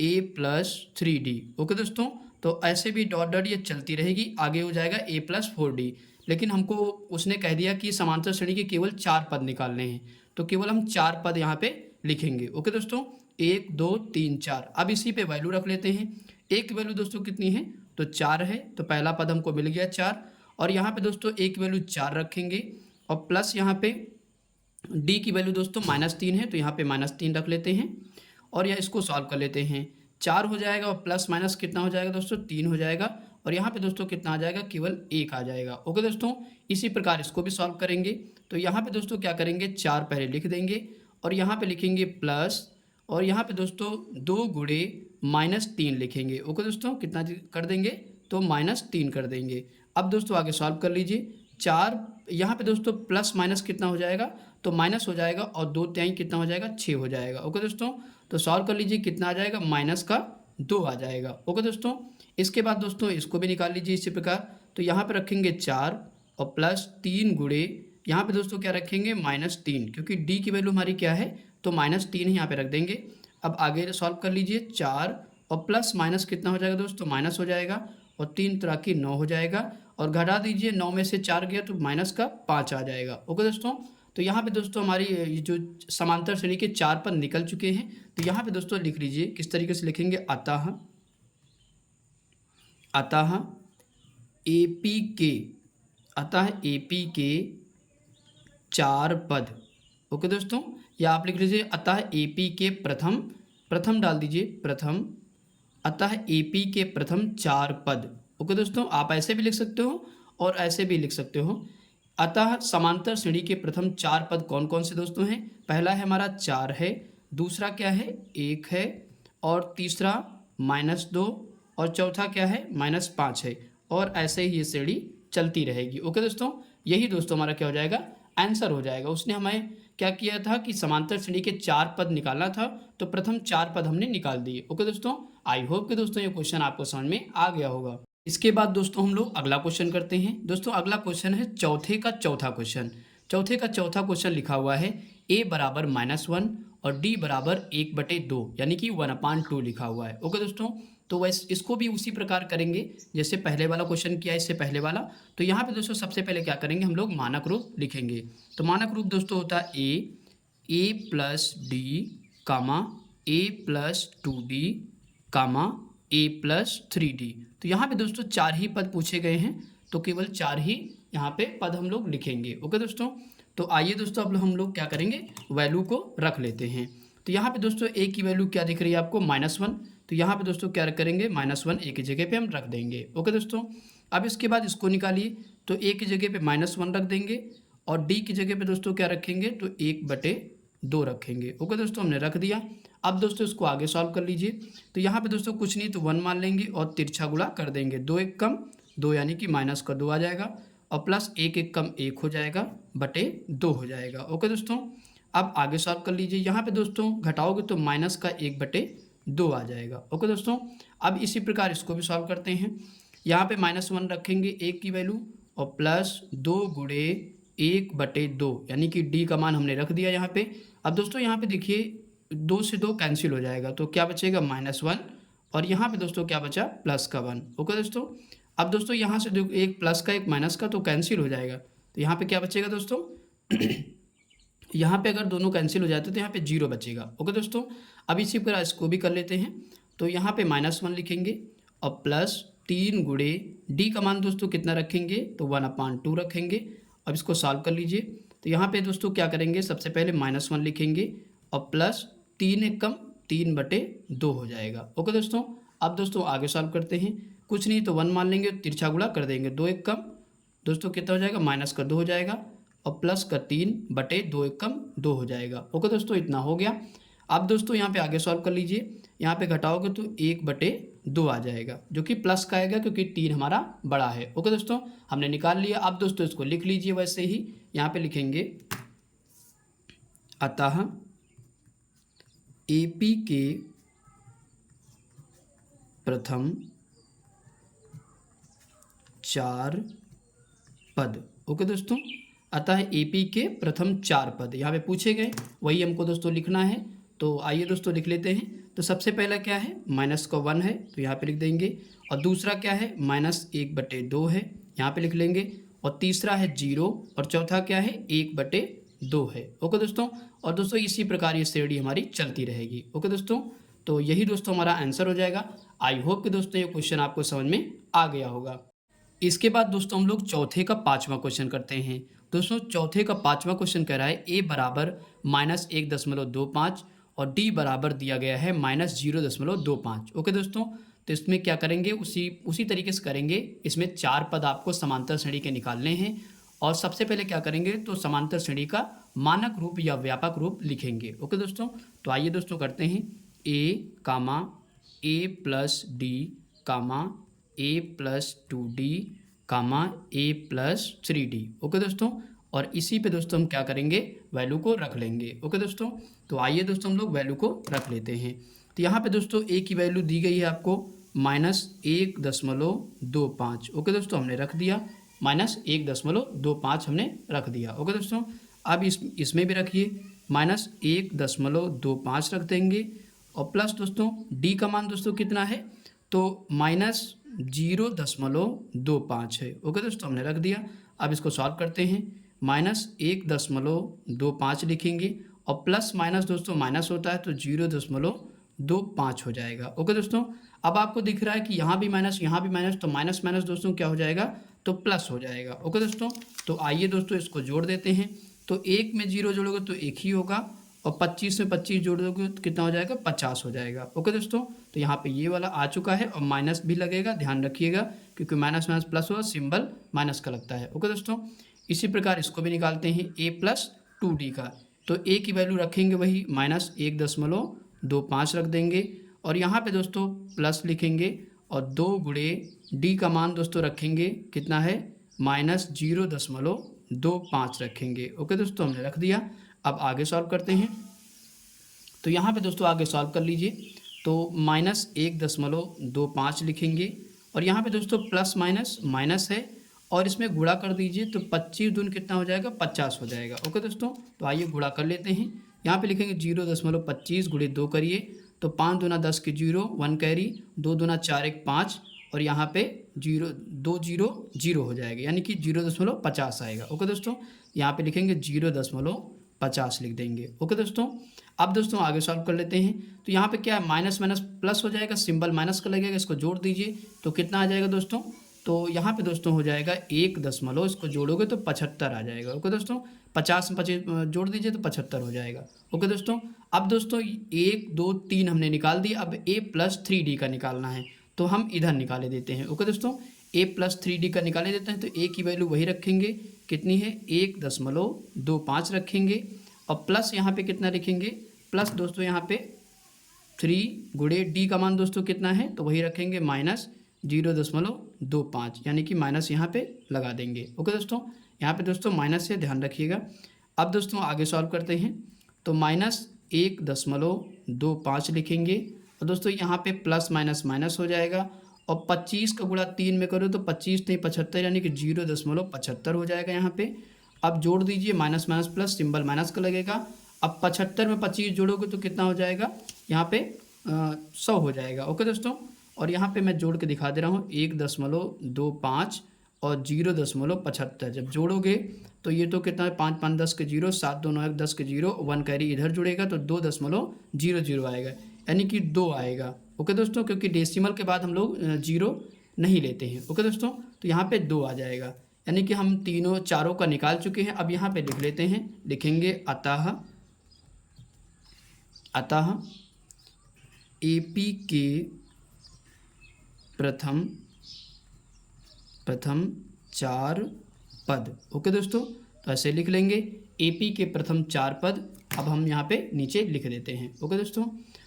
a plus 3d। Okay दोस्तों, तो ऐसे भी डॉट डॉट ये चलती रहेगी, आगे हो जाएगा a प्लस 4d। लेकिन हमको उसने कह दिया कि समांतर श्रेणी के केवल 4 पद निकालने हैं, तो केवल हम 4 पद यहाँ पे लिखेंगे। ओके दोस्तों, 1 2 3 4। अब इसी पे वैल्यू रख लेते हैं। a की वैल्यू दोस्तों कितनी है, तो 4 है, तो पहला पद हमको मिल गया 4। और यहाँ पे दोस्तों a की वैल्यू 4 रखेंगे और प्लस यहाँ पे d की वैल्यू दोस्तों -3 है, तो यहाँ पे -3 रख लेते हैं और यह इसको सॉल्व कर लेते हैं। 4 हो जाएगा और प्लस माइनस कितना हो जाएगा दोस्तों, 3 हो जाएगा और यहाँ पे दोस्तों कितना आ जाएगा, केवल 1 आ जाएगा। ओके दोस्तों, इसी प्रकार इसको भी सॉल्व करेंगे। तो यहाँ पे दोस्तों क्या करेंगे, 4 पहले लिख देंगे और यहाँ पे लिखेंगे प्लस और यहाँ पे दोस्तों 2 गुणे -3 लिखेंगे। ओके दोस्तों, कितना कर देंगे, तो -3 कर देंगे। अब दोस्तों आगे सॉल्व कर लीजिए। 4 यहाँ पे दोस्तों प्लस माइनस कितना हो जाएगा, तो माइनस हो जाएगा और 2 त्याई कितना हो जाएगा, 6 हो जाएगा। ओके दोस्तों, तो सॉल्व कर लीजिए, कितना आ जाएगा, -2 आ जाएगा। ओके दोस्तों, इसके बाद दोस्तों इसको भी निकाल लीजिए इसी प्रकार। तो यहाँ पे रखेंगे 4 और प्लस 3 गुणे यहाँ पे दोस्तों क्या रखेंगे, -3, क्योंकि d की वैल्यू हमारी क्या है, तो -3 ही यहाँ पे रख देंगे। अब आगे सॉल्व कर लीजिए। 4 और प्लस माइनस कितना हो जाएगा दोस्तों, माइनस हो जाएगा और 3 तरह की 9 हो जाएगा और घटा दीजिए, 9 में से 4 गया तो माइनस का 5 आ जाएगा। ओके दोस्तों, तो यहाँ पे दोस्तों हमारी ये जो समांतर श्रेणी के 4 पद निकल चुके हैं। तो यहाँ पे दोस्तों लिख लीजिए, किस तरीके से लिखेंगे, अतः एपी के, अतः एपी के 4 पद। ओके दोस्तों, या आप लिख लीजिए अतः एपी के प्रथम डाल दीजिए प्रथम, अतः एपी के प्रथम 4 पद। ओके दोस्तों, आप ऐसे भी लिख सकते हो और ऐसे भी लिख सकते हो। अतः समांतर श्रेणी के प्रथम 4 पद कौन कौन से दोस्तों हैं? पहला है हमारा 4 है, दूसरा क्या है 1 है, और तीसरा -2, और चौथा क्या है -5 है, और ऐसे ही ये श्रेणी चलती रहेगी। ओके दोस्तों, यही दोस्तों हमारा क्या हो जाएगा, आंसर हो जाएगा। उसने हमें क्या किया था कि समांतर श्रेणी के 4 पद निकालना था, तो प्रथम 4 पद हमने निकाल दिए। ओके दोस्तों, आई होप कि दोस्तों ये क्वेश्चन आपको समझ में आ गया होगा। इसके बाद दोस्तों हम लोग अगला क्वेश्चन करते हैं। दोस्तों अगला क्वेश्चन है चौथे का चौथा क्वेश्चन। चौथे का चौथा क्वेश्चन लिखा हुआ है a बराबर -1 और d बराबर 1/2, यानी कि 1/2 लिखा हुआ है। ओके दोस्तों, तो वैसे इसको भी उसी प्रकार करेंगे जैसे पहले वाला क्वेश्चन किया, इससे पहले वाला। तो यहाँ पे दोस्तों सबसे पहले क्या करेंगे, हम लोग मानक रूप लिखेंगे। तो मानक रूप दोस्तों होता है a plus D comma a plus 2d comma a plus 3d। तो यहाँ पे दोस्तों 4 ही पद पूछे गए हैं, तो केवल 4 ही यहाँ पे पद हम लोग लिखेंगे। ओके दोस्तों, तो आइए दोस्तों अब हम लोग क्या करेंगे, वैल्यू को रख लेते हैं। तो यहाँ पे दोस्तों a की वैल्यू क्या दिख रही है आपको, -1। तो यहाँ पे दोस्तों क्या करेंगे, -1 a की जगह पे हम रख देंगे। ओके दोस्तों, अब इसके बाद इसको निकालिए, तो a की जगह पे -1 रख देंगे, और d की जगह पे दोस्तों क्या रखेंगे, तो 1/2 रखेंगे। ओके दोस्तों, हमने रख दिया। अब दोस्तों इसको आगे सॉल्व कर लीजिए। तो यहाँ पे दोस्तों कुछ नहीं तो 1 मान लेंगे और तिरछा गुणा कर देंगे, 2 1 कम 2, यानी कि -2 आ जाएगा, और प्लस 1 1 कम 1 हो जाएगा, बटे 2 हो जाएगा। ओके दोस्तों, अब आगे सॉल्व कर लीजिए। यहाँ पे दोस्तों घटाओगे तो -1/2 आ जाएगा। ओके दोस्तों, अब इसी प्रकार इसको भी सॉल्व करते हैं। यहाँ पे -1 रखेंगे 1 की वैल्यू, और प्लस 2 गुणे 1/2, यानी कि d का मान हमने रख दिया यहाँ पे। अब दोस्तों यहाँ पे देखिए 2 से 2 कैंसिल हो जाएगा, तो क्या बचेगा -1, और यहाँ पे दोस्तों क्या बचा, प्लस का 1। ओके दोस्तों, अब दोस्तों यहाँ से एक प्लस का एक माइनस का तो कैंसिल हो जाएगा, तो यहाँ पे क्या बचेगा दोस्तों यहाँ पे अगर दोनों कैंसिल हो जाते तो यहाँ पे 0 बचेगा। ओके दोस्तों, अब इसी प्रकार इसको भी कर लेते हैं। तो यहाँ पे -1 लिखेंगे, और प्लस 3 गुणे d का मान दोस्तों कितना रखेंगे, तो 1/2 रखेंगे। अब इसको सॉल्व कर लीजिए। तो यहाँ पे दोस्तों क्या करेंगे, सबसे पहले -1 लिखेंगे, और प्लस 3 1 कम 3/2 हो जाएगा। ओके दोस्तों, अब दोस्तों आगे सॉल्व करते हैं। कुछ नहीं तो 1 मान लेंगे, तिरछा गुणा कर देंगे, 2 1 कम दोस्तों कितना हो जाएगा, -2 हो जाएगा, और प्लस का 3/2 1 कम 2 हो जाएगा। ओके दोस्तों, इतना हो गया। अब दोस्तों यहाँ पे आगे सॉल्व कर लीजिए। यहाँ पे घटाओगे तो 1/2 आ जाएगा, जो कि प्लस का आएगा क्योंकि 3 हमारा बड़ा है। ओके दोस्तों, हमने निकाल लिया। अब दोस्तों इसको लिख लीजिए वैसे ही, यहाँ पे लिखेंगे अतः एपी के प्रथम 4 पद। ओके दोस्तों, अतः एपी के प्रथम 4 पद यहाँ पे पूछे गए, वही हमको दोस्तों लिखना है। तो आइए दोस्तों लिख लेते हैं। तो सबसे पहला क्या है, -1 है, तो यहाँ पे लिख देंगे, और दूसरा क्या है, -1/2 है, यहाँ पे लिख लेंगे, और तीसरा है 0, और चौथा क्या है, 1/2 है। ओके दोस्तों, और दोस्तों इसी प्रकार ये श्रेणी हमारी चलती रहेगी। ओके दोस्तों, तो यही दोस्तों हमारा आंसर हो जाएगा। आई होप कि दोस्तों ये क्वेश्चन आपको समझ में आ गया होगा। इसके बाद दोस्तों हम लोग चौथे का 5वां क्वेश्चन करते हैं। दोस्तों चौथे का 5वां क्वेश्चन कह रहा है a बराबर -1.25 और d बराबर दिया गया है -0.25। ओके दोस्तों, तो इसमें क्या करेंगे, उसी तरीके से करेंगे। इसमें 4 पद आपको समांतर श्रेणी के निकालने हैं, और सबसे पहले क्या करेंगे, तो समांतर श्रेणी का मानक रूप या व्यापक रूप लिखेंगे। ओके दोस्तों, तो आइए दोस्तों करते हैं a comma a plus D comma a plus 2d comma a plus 3d। Okay दोस्तों, और इसी पे दोस्तों हम क्या करेंगे, वैल्यू को रख लेंगे। ओके दोस्तों, तो आइए दोस्तों हम लोग वैल्यू को रख लेते हैं। तो यहाँ पे दोस्तों a की वैल्यू दी गई है आपको -1.25। ओके दोस्तों, हमने रख दिया, -1.25 हमने रख दिया। ओके दोस्तों, अब इसमें भी रखिए, -1.25 रख देंगे, और प्लस दोस्तों d का मान दोस्तों कितना है, तो 0.25 है। ओके दोस्तों, हमने रख दिया। अब इसको सॉल्व करते हैं। -1.25 लिखेंगे और प्लस माइनस दोस्तों माइनस होता है तो 0.25 हो जाएगा। ओके दोस्तों, अब आपको दिख रहा है कि यहाँ भी माइनस यहाँ भी माइनस, तो माइनस माइनस दोस्तों क्या हो जाएगा, तो प्लस हो जाएगा। ओके दोस्तों, तो आइए दोस्तों इसको जोड़ देते हैं। तो 1 में 0 जोड़ोगे तो 1 ही होगा और 25 में 25 जोड़ दोगे तो कितना हो जाएगा, 50 हो जाएगा। ओके दोस्तों, तो यहाँ पे ये वाला आ चुका है और माइनस भी लगेगा, ध्यान रखिएगा, क्योंकि माइनस माइनस प्लस होगा, सिंबल माइनस का लगता है। ओके दोस्तों, इसी प्रकार इसको भी निकालते हैं a+2d का। तो a की वैल्यू रखेंगे वही -1.25 रख देंगे और यहाँ पे दोस्तों प्लस लिखेंगे और 2 गुणे d का मान दोस्तों रखेंगे कितना है, -0.25 रखेंगे। ओके दोस्तों, हमने रख दिया। अब आगे सॉल्व करते हैं। तो यहाँ पे दोस्तों आगे सॉल्व कर लीजिए। तो -1.25 लिखेंगे और यहाँ पे दोस्तों प्लस माइनस माइनस है और इसमें गुणा कर दीजिए तो 25 दून कितना हो जाएगा, 50 हो जाएगा। ओके दोस्तों, तो आइए गुणा कर लेते हैं। यहाँ पे लिखेंगे 0.25 गुणे 2 करिए तो 5 दूना 10 के 0, 1 कैरी, 2 दूना 4 1 5 और यहाँ पे 2 0 0 हो जाएगा, यानी कि 0.50 आएगा। ओके दोस्तों, यहाँ पे लिखेंगे 0.50 लिख देंगे। ओके दोस्तों, अब दोस्तों आगे सॉल्व कर लेते हैं। तो यहाँ पे क्या है, माइनस माइनस प्लस हो जाएगा, सिंबल माइनस का लगेगा, इसको जोड़ दीजिए तो कितना आ जाएगा दोस्तों, तो यहाँ पे दोस्तों हो जाएगा 1 दशमलव, इसको जोड़ोगे तो 75 आ जाएगा। ओके दोस्तों, 50 में 25 जोड़ दीजिए तो 75 हो जाएगा। ओके दोस्तों, अब दोस्तों 1 2 3 हमने निकाल दिया, अब a+3d का निकालना है तो हम इधर निकाले देते हैं। ओके दोस्तों, a+3d का निकाले देते हैं तो a की वैल्यू वही रखेंगे, कितनी है 1.25 रखेंगे और प्लस यहाँ पे कितना लिखेंगे, प्लस दोस्तों यहाँ पे 3 गुणे d का मान दोस्तों कितना है, तो वही रखेंगे -0.25, यानी कि माइनस यहाँ पे लगा देंगे। ओके दोस्तों, यहाँ पे दोस्तों माइनस है, ध्यान रखिएगा। अब दोस्तों आगे सॉल्व करते हैं। तो -1.25 लिखेंगे और दोस्तों यहाँ पे प्लस माइनस माइनस हो जाएगा और 25 का गुणा 3 में करो तो 25 नहीं 75, यानी कि 0.75 हो जाएगा यहाँ पे। अब जोड़ दीजिए, minus minus plus, symbol minus का लगेगा। अब 75 में 25 जोड़ोगे तो कितना हो जाएगा, यहाँ पे 100 हो जाएगा। ओके दोस्तों, और यहाँ पे मैं जोड़ के दिखा दे रहा हूँ, 1.25 और 0.75 जब जोड़ोगे तो ये तो कितना है, 5 5 10 के 0, 7 2 9 1 10 के 0, 1 कैरी इधर जुड़ेगा तो 2.00 आएगा, यानी कि 2 आएगा। ओके दोस्तों, क्योंकि डेसिमल के बाद हम लोग 0 नहीं लेते हैं। ओके दोस्तों, तो यहाँ पे 2 आ जाएगा, यानी कि हम तीनों चारों का निकाल चुके हैं। अब यहाँ पे लिख लेते हैं, लिखेंगे अतः AP के प्रथम 4 पद। ओके दोस्तों, तो ऐसे लिख लेंगे AP के प्रथम 4 पद। अब हम यहाँ पे नीचे लिख देते हैं। ओके दोस्तों,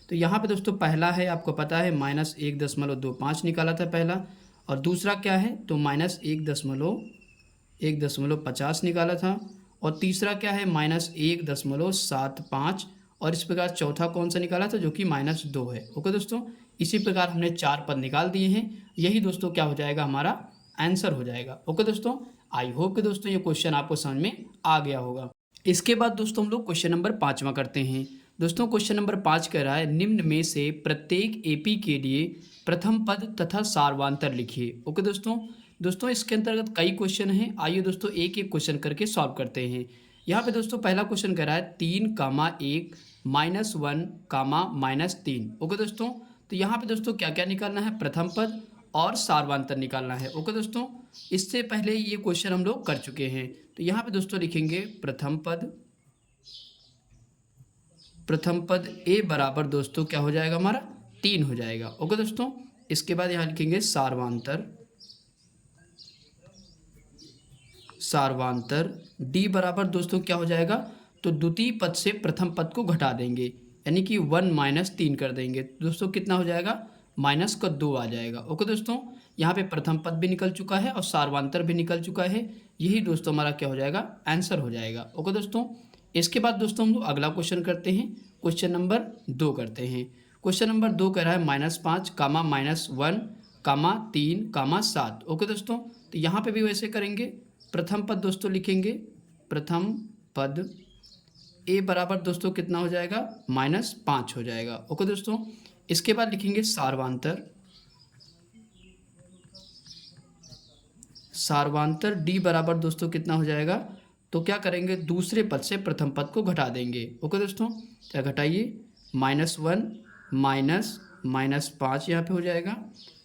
तो यहाँ पे दोस्तों पहला है, आपको पता है -1.25 निकाला था पहला, और दूसरा क्या है तो -1.50 निकाला था, और तीसरा क्या है -1.75, और इस प्रकार चौथा कौन सा निकाला था, जो कि -2 है। ओके दोस्तों, इसी प्रकार हमने 4 पद निकाल दिए हैं। यही दोस्तों क्या हो जाएगा, हमारा आंसर हो जाएगा। ओके दोस्तों, आई होप कि दोस्तों ये क्वेश्चन आपको समझ में आ गया होगा। इसके बाद दोस्तों हम लोग क्वेश्चन नंबर 5वां करते हैं। दोस्तों क्वेश्चन नंबर 5 कह रहा है, निम्न में से प्रत्येक AP के लिए प्रथम पद तथा सार्वांतर लिखिए। ओके दोस्तों इसके अंतर्गत कई क्वेश्चन हैं, आइए दोस्तों एक एक क्वेश्चन करके सॉल्व करते हैं। यहाँ पे दोस्तों पहला क्वेश्चन कह रहा है 3, 1, -1, -3। ओके दोस्तों, तो यहाँ पे दोस्तों क्या क्या निकालना है, प्रथम पद और सार्वांतर निकालना है। ओके दोस्तों, इससे पहले ये क्वेश्चन हम लोग कर चुके हैं। तो यहाँ पे दोस्तों लिखेंगे प्रथम पद A बराबर दोस्तों क्या हो जाएगा, हमारा 3 हो जाएगा। ओके दोस्तों, इसके बाद यहाँ लिखेंगे सार्वांतर D बराबर दोस्तों क्या हो जाएगा, तो द्वितीय पद से प्रथम पद को घटा देंगे, यानी कि 1 - 3 कर देंगे दोस्तों, कितना हो जाएगा, -2 आ जाएगा। ओके दोस्तों, यहाँ पे प्रथम पद भी निकल चुका है और सार्वांतर भी निकल चुका है, यही दोस्तों हमारा क्या हो जाएगा, आंसर हो जाएगा। ओके दोस्तों, इसके बाद दोस्तों हम लोग अगला क्वेश्चन करते हैं, क्वेश्चन नंबर 2 करते हैं। क्वेश्चन नंबर 2 कह रहा है -5, -1, -3, 7। ओके दोस्तों, तो यहाँ पे भी वैसे करेंगे, प्रथम पद दोस्तों लिखेंगे, प्रथम पद A बराबर दोस्तों कितना हो जाएगा, -5 हो जाएगा। ओके दोस्तों, इसके बाद लिखेंगे सार्वांतर सार्वांतर डी बराबर दोस्तों कितना हो जाएगा, तो क्या करेंगे, दूसरे पद से प्रथम पद को घटा देंगे। ओके दोस्तों, क्या घटाइए, -1 -5 यहाँ पे हो जाएगा,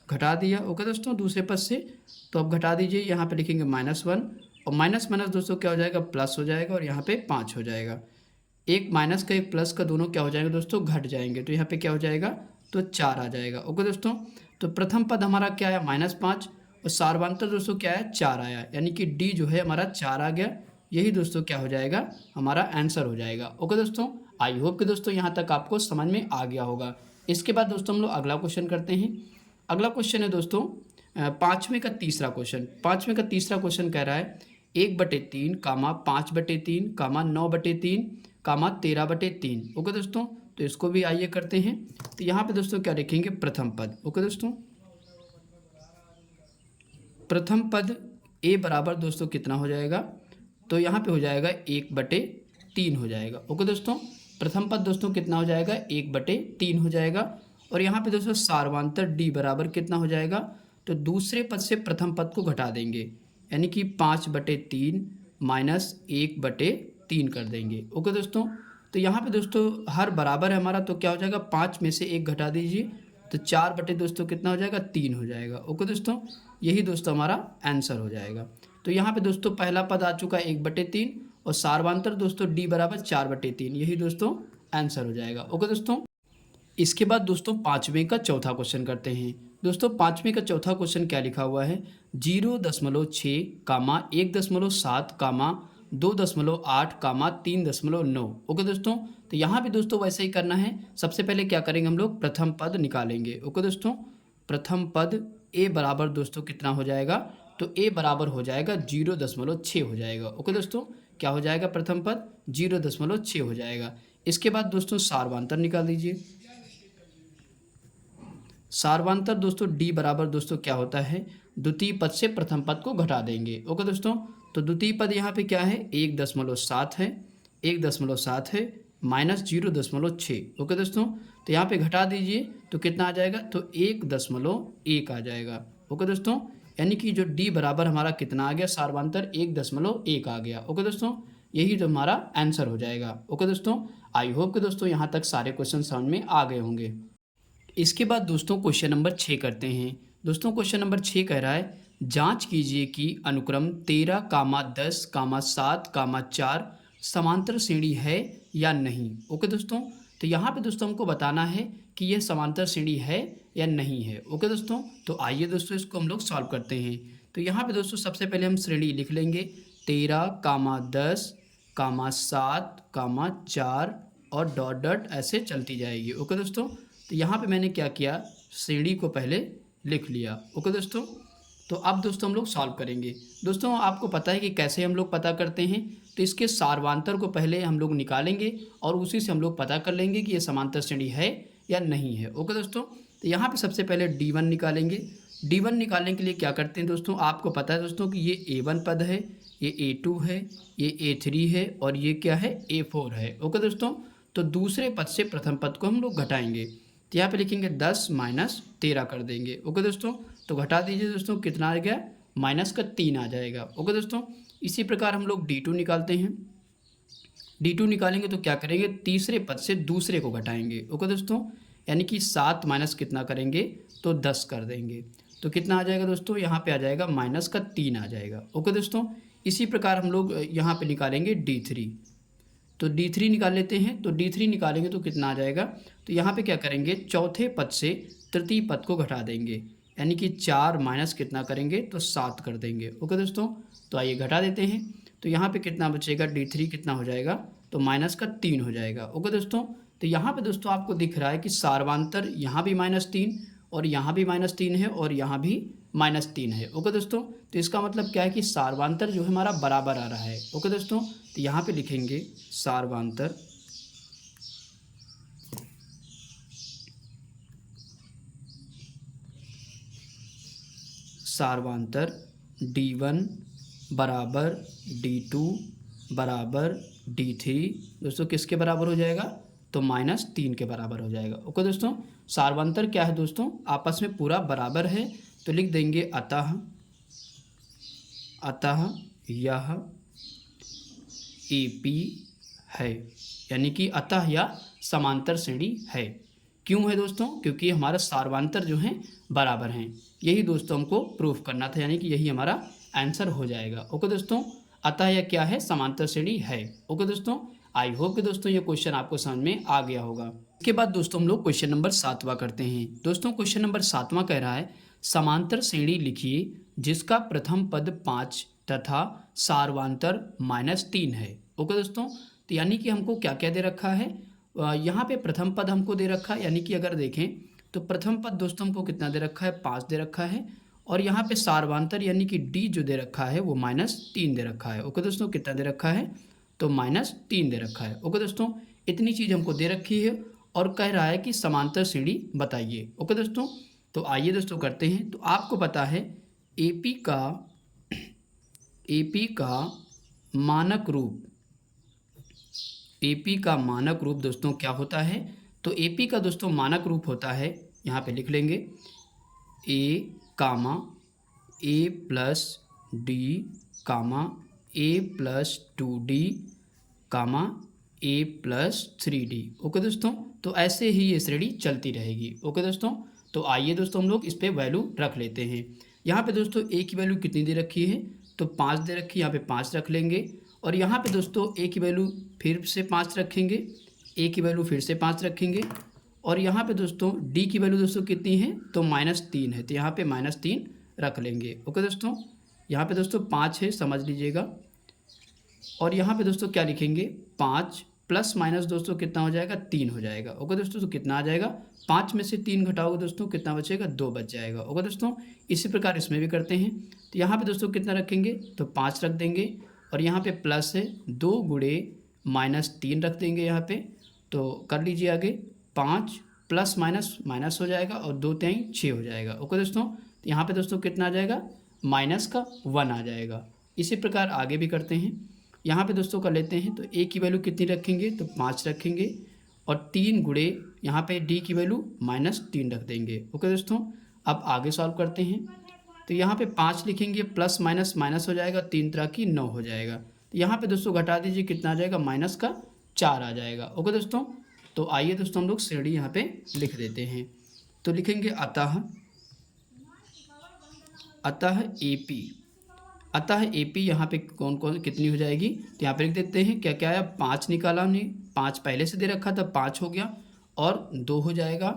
घटा दिया। ओके दोस्तों, दूसरे पद से, तो अब घटा दीजिए, यहाँ पे लिखेंगे -1 और माइनस माइनस दोस्तों क्या हो जाएगा, प्लस हो जाएगा और यहाँ पे 5 हो जाएगा। एक माइनस का एक प्लस का दोनों क्या हो जाएंगे दोस्तों, घट जाएंगे, तो यहाँ पे क्या हो जाएगा, तो 4 आ जाएगा। ओके दोस्तों, तो प्रथम पद हमारा क्या आया, -5 और सार्वांतर दोस्तों क्या है, 4 आया, यानी कि डी जो है हमारा 4 आ गया। यही दोस्तों क्या हो जाएगा, हमारा आंसर हो जाएगा। ओके दोस्तों, आई होप कि दोस्तों यहाँ तक आपको समझ में आ गया होगा। इसके बाद दोस्तों हम लोग अगला क्वेश्चन करते हैं। अगला क्वेश्चन है दोस्तों पाँचवें का तीसरा क्वेश्चन। पाँचवें का तीसरा क्वेश्चन कह रहा है 1/3 कामा 5/3 कामा 9/3 कामा 13/3। ओके दोस्तों, तो इसको भी आइए करते हैं। तो यहाँ पे दोस्तों क्या लिखेंगे, प्रथम पद। ओके दोस्तों, प्रथम पद ए बराबर दोस्तों कितना हो जाएगा, तो यहाँ पे हो जाएगा 1/3 हो जाएगा। ओके दोस्तों, प्रथम पद दोस्तों कितना हो जाएगा, 1/3 हो जाएगा। और यहाँ पे दोस्तों सार्वांतर डी बराबर कितना हो जाएगा, तो दूसरे पद से प्रथम पद को घटा देंगे, यानी कि 5/3 -1/3 कर देंगे। ओके दोस्तों, तो यहाँ पे दोस्तों हर बराबर है हमारा, तो क्या हो जाएगा, 5 में से 1 घटा दीजिए, तो 4 दोस्तों कितना हो जाएगा, 3 हो जाएगा। ओके दोस्तों, यही दोस्तों हमारा आंसर हो जाएगा। तो यहाँ पे दोस्तों पहला पद आ चुका है 1/3 और सार्वांतर दोस्तों डी बराबर 4/3, यही दोस्तों आंसर हो जाएगा। ओके दोस्तों, इसके बाद दोस्तों पाँचवें का चौथा क्वेश्चन करते हैं। दोस्तों पाँचवें का चौथा क्वेश्चन क्या लिखा हुआ है, 0.6 कामा 1.7 कामा 2.8 कामा 3.9। ओके दोस्तों, तो यहाँ भी दोस्तों वैसे ही करना है। सबसे पहले क्या करेंगे, हम लोग प्रथम पद निकालेंगे। ओके दोस्तों, प्रथम पद ए बराबर दोस्तों कितना हो जाएगा, तो ए बराबर हो जाएगा 0.6 हो जाएगा। ओके दोस्तों, क्या हो जाएगा, प्रथम पद 0.6 हो जाएगा। इसके बाद दोस्तों सार्वांतर निकाल दीजिए। सार्वांतर दोस्तों डी बराबर दोस्तों क्या होता है, द्वितीय पद से प्रथम पद को घटा देंगे। ओके दोस्तों, तो द्वितीय पद यहाँ पे क्या है, 1.7 है, 1.7 है -0.6। ओके दोस्तों, तो यहाँ पे घटा दीजिए तो कितना आ जाएगा, तो 1.1 आ जाएगा। ओके दोस्तों, यानी कि जो डी बराबर हमारा कितना आ गया, सार्वांतर 1.1 आ गया। ओके दोस्तों, यही जो हमारा आंसर हो जाएगा। ओके दोस्तों, आई होप कि दोस्तों यहाँ तक सारे क्वेश्चन समझ में आ गए होंगे। इसके बाद दोस्तों क्वेश्चन नंबर 6 करते हैं। दोस्तों क्वेश्चन नंबर 6 कह रहा है, जांच कीजिए कि अनुक्रम 13 कामा 10 कामा 7 कामा 4 समांतर श्रेणी है या नहीं। ओके दोस्तों, तो यहाँ पे दोस्तों हमको बताना है कि यह समांतर श्रेणी है या नहीं है। ओके दोस्तों, तो आइए दोस्तों इसको हम लोग सॉल्व करते हैं। तो यहाँ पे दोस्तों सबसे पहले हम श्रेणी लिख लेंगे, 13 कामा 10 कामा 7 कामा 4 और डॉट डॉट ऐसे चलती जाएगी। ओके दोस्तों, तो यहाँ पे मैंने क्या किया, श्रेणी को पहले लिख लिया। ओके दोस्तों, तो अब दोस्तों हम लोग सॉल्व करेंगे। दोस्तों आपको पता है कि कैसे हम लोग पता करते हैं, तो इसके सार्वांतर को पहले हम लोग निकालेंगे और उसी से हम लोग पता कर लेंगे कि ये समांतर श्रेणी है या नहीं है। ओके दोस्तों, तो यहाँ पे सबसे पहले D1 निकालेंगे। D1 निकालने के लिए क्या करते हैं दोस्तों, आपको पता है दोस्तों कि ये A1 पद है, ये A2 है, ये A3 है और ये क्या है, A4 है। ओके दोस्तों, तो दूसरे पद से प्रथम पद को हम लोग घटाएंगे, तो यहाँ पे लिखेंगे 10 - 13 कर देंगे। ओके दोस्तों, तो घटा दीजिए दोस्तों, कितना आ गया, -3 आ जाएगा। ओके दोस्तों, इसी प्रकार हम लोग D2 निकालते हैं। D2 निकालेंगे तो क्या करेंगे, तीसरे पद से दूसरे को घटाएंगे। ओके दोस्तों, यानी कि 7 माइनस कितना करेंगे, तो 10 कर देंगे, तो कितना आ जाएगा दोस्तों, यहाँ पे आ जाएगा -3 आ जाएगा। ओके दोस्तों, इसी प्रकार हम लोग यहाँ पे निकालेंगे D3। तो D3 निकाल लेते हैं, तो D3 निकालेंगे तो कितना आ जाएगा, तो यहाँ पे क्या करेंगे, चौथे पद से तृतीय पद को घटा देंगे, यानी कि 4 माइनस कितना करेंगे, तो 7 कर देंगे। ओके दोस्तों, तो आइए घटा देते हैं, तो यहाँ पे कितना बचेगा, D3 कितना हो जाएगा, तो -3 हो जाएगा। ओके दोस्तों, तो यहाँ पे दोस्तों आपको दिख रहा है कि सार्वांतर यहाँ भी -3 और यहाँ भी -3 है और यहाँ भी -3 है। ओके दोस्तों, तो इसका मतलब क्या है कि सार्वांतर जो है हमारा बराबर आ रहा है। ओके दोस्तों, तो यहाँ पे लिखेंगे सार्वांतर D1 बराबर D2 बराबर D3 दोस्तों किसके बराबर हो जाएगा, तो -3 के बराबर हो जाएगा। ओके दोस्तों, सार्वांतर क्या है दोस्तों, आपस में पूरा बराबर है, तो लिख देंगे अतः अतः यह AP है, यानी कि अतः यह समांतर श्रेणी है। क्यों है दोस्तों? क्योंकि हमारा सार्वांतर जो है बराबर हैं। यही दोस्तों हमको प्रूफ करना था, यानी कि यही हमारा आंसर हो जाएगा। ओके दोस्तों, अतः यह क्या है? समांतर श्रेणी है। ओके दोस्तों, आई होप कि दोस्तों ये क्वेश्चन आपको समझ में आ गया होगा। इसके बाद दोस्तों हम लोग क्वेश्चन नंबर 7वां करते हैं। दोस्तों क्वेश्चन नंबर 7वां कह रहा है समांतर श्रेणी लिखिए जिसका प्रथम पद 5 तथा सार्वांतर -3 है। ओके दोस्तों, तो यानी कि हमको क्या क्या दे रखा है? यहाँ पे प्रथम पद हमको दे रखा है, यानी कि अगर देखें तो प्रथम पद दोस्तों हमको कितना दे रखा है? 5 दे रखा है। और यहाँ पे सार्वांतर यानी कि D जो दे रखा है वो -3 दे रखा है। ओके दोस्तों, कितना दे रखा है? तो -3 दे रखा है। ओके दोस्तों, इतनी चीज़ हमको दे रखी है और कह रहा है कि समांतर श्रेणी बताइए। ओके दोस्तों, तो आइए दोस्तों करते हैं। तो आपको पता है AP का मानक रूप, AP का मानक रूप दोस्तों क्या होता है? तो AP का दोस्तों मानक रूप होता है, यहाँ पे लिख लेंगे A comma A plus D comma A plus 2D comma A plus 3D। Okay दोस्तों, तो ऐसे ही ये श्रेणी चलती रहेगी। ओके दोस्तों, तो आइए दोस्तों हम लोग इस पर वैल्यू रख लेते हैं। यहाँ पे दोस्तों A की वैल्यू कितनी दे रखी है? तो 5 दे रखी है, यहाँ पे 5 रख लेंगे। और यहाँ पे दोस्तों A की वैल्यू फिर से 5 रखेंगे, A की वैल्यू फिर से 5 रखेंगे। और यहाँ पे दोस्तों D की वैल्यू दोस्तों कितनी है? तो -3 है, तो यहाँ पे -3 रख लेंगे। ओके दोस्तों, यहाँ पे दोस्तों 5 है, समझ लीजिएगा। और यहाँ पे दोस्तों क्या लिखेंगे? 5 प्लस माइनस दोस्तों कितना हो जाएगा? 3 हो जाएगा। ओके दोस्तों, तो कितना आ जाएगा? 5 में से 3 घटाओगे दोस्तों कितना बचेगा? 2 बच जाएगा। ओके दोस्तों, इसी प्रकार इसमें भी करते हैं। तो यहाँ पे दोस्तों कितना रखेंगे? तो 5 रख देंगे। और यहाँ पे प्लस है 2 गुणे -3 रख देंगे यहाँ पे। तो कर लीजिए आगे, 5 प्लस माइनस माइनस हो जाएगा और 2 3 6 हो जाएगा। ओके दोस्तों, तो यहाँ पे दोस्तों कितना आ जाएगा? -1 आ जाएगा। इसी प्रकार आगे भी करते हैं। यहाँ पे दोस्तों कर लेते हैं। तो A की वैल्यू कितनी रखेंगे? तो 5 रखेंगे। और 3 गुणे यहाँ पे D की वैल्यू -3 रख देंगे। ओके दोस्तों, अब आगे सॉल्व करते हैं। तो यहाँ पे 5 लिखेंगे, प्लस माइनस माइनस हो जाएगा, 3 तरह की 9 हो जाएगा। तो यहाँ पे दोस्तों घटा दीजिए, कितना आ जाएगा? -4 आ जाएगा। ओके दोस्तों, तो आइए दोस्तों हम लोग श्रेणी यहाँ पे लिख देते हैं। तो लिखेंगे अतः AP यहाँ पे कौन कौन कितनी हो जाएगी? तो यहाँ पे लिख देते हैं क्या क्या आया? 5 निकाला हमने, 5 पहले से दे रखा था, 5 हो गया और 2 हो जाएगा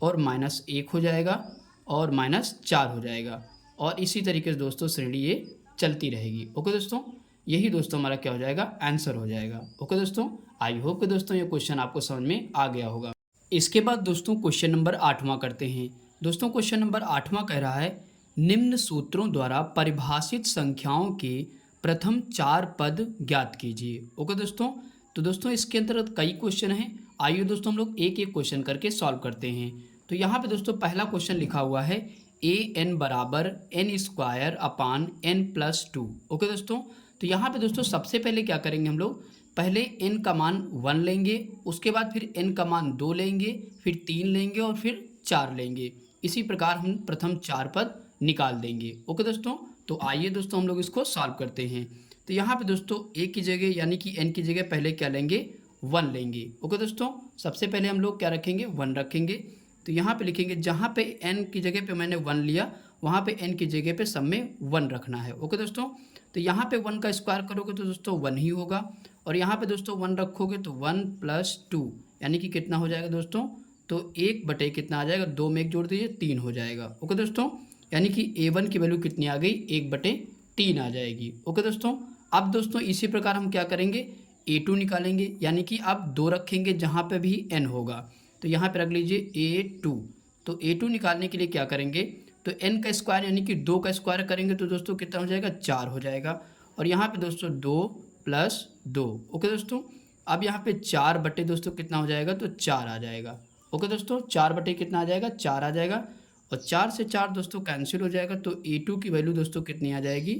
और -1 हो जाएगा और -4 हो जाएगा। और इसी तरीके से दोस्तों श्रेणी ये चलती रहेगी। ओके दोस्तों, यही दोस्तों हमारा क्या हो जाएगा? आंसर हो जाएगा। ओके दोस्तों, आई होप कि दोस्तों ये क्वेश्चन आपको समझ में आ गया होगा। इसके बाद दोस्तों क्वेश्चन नंबर 8वां करते हैं। दोस्तों क्वेश्चन नंबर 8वां कह रहा है निम्न सूत्रों द्वारा परिभाषित संख्याओं के प्रथम 4 पद ज्ञात कीजिए। ओके दोस्तों, तो दोस्तों इसके अंतर्गत कई क्वेश्चन हैं। आइए दोस्तों हम लोग एक एक क्वेश्चन करके सॉल्व करते हैं। तो यहाँ पे दोस्तों पहला क्वेश्चन लिखा हुआ है an बराबर n² / n+2। ओके दोस्तों, तो यहाँ पे दोस्तों सबसे पहले क्या करेंगे हम लोग? पहले n का मान 1 लेंगे, उसके बाद फिर n का मान 2 लेंगे, फिर 3 लेंगे और फिर 4 लेंगे। इसी प्रकार हम प्रथम 4 पद निकाल देंगे। ओके दोस्तों, तो आइए दोस्तों हम लोग इसको सॉल्व करते हैं। तो यहाँ पे दोस्तों a की जगह यानी कि n की जगह पहले क्या लेंगे? 1 लेंगे। ओके दोस्तों, सबसे पहले हम लोग क्या रखेंगे? 1 रखेंगे। तो यहाँ पे लिखेंगे जहाँ पे n की जगह पे मैंने 1 लिया, वहाँ पे n की जगह पे सब में 1 रखना है। ओके दोस्तों, तो यहाँ पे 1 का स्क्वायर करोगे तो दोस्तों 1 ही होगा। और यहाँ पे दोस्तों 1 रखोगे तो 1 + 2 यानी कि कितना हो जाएगा दोस्तों? तो 1 कितना आ जाएगा? 2 में 1 जोड़ दीजिए, 3 हो जाएगा। ओके दोस्तों, यानी कि a1 की वैल्यू कितनी आ गई? 1/3 आ जाएगी। ओके दोस्तों, अब दोस्तों इसी प्रकार हम क्या करेंगे? a2 निकालेंगे, यानी कि आप 2 रखेंगे जहाँ पे भी n होगा। तो यहाँ पे रख लीजिए a2। तो a2 निकालने के लिए क्या करेंगे? तो n का स्क्वायर यानी कि 2 का स्क्वायर करेंगे तो दोस्तों कितना हो जाएगा? 4 हो जाएगा। और यहाँ पे दोस्तों 2 + 2। ओके दोस्तों, अब यहाँ पे 4 दोस्तों कितना हो जाएगा? तो 4 आ जाएगा। ओके दोस्तों, 4 कितना आ जाएगा? 4 आ जाएगा। और 4 से 4 दोस्तों कैंसिल हो जाएगा, तो a2 की वैल्यू दोस्तों कितनी आ जाएगी?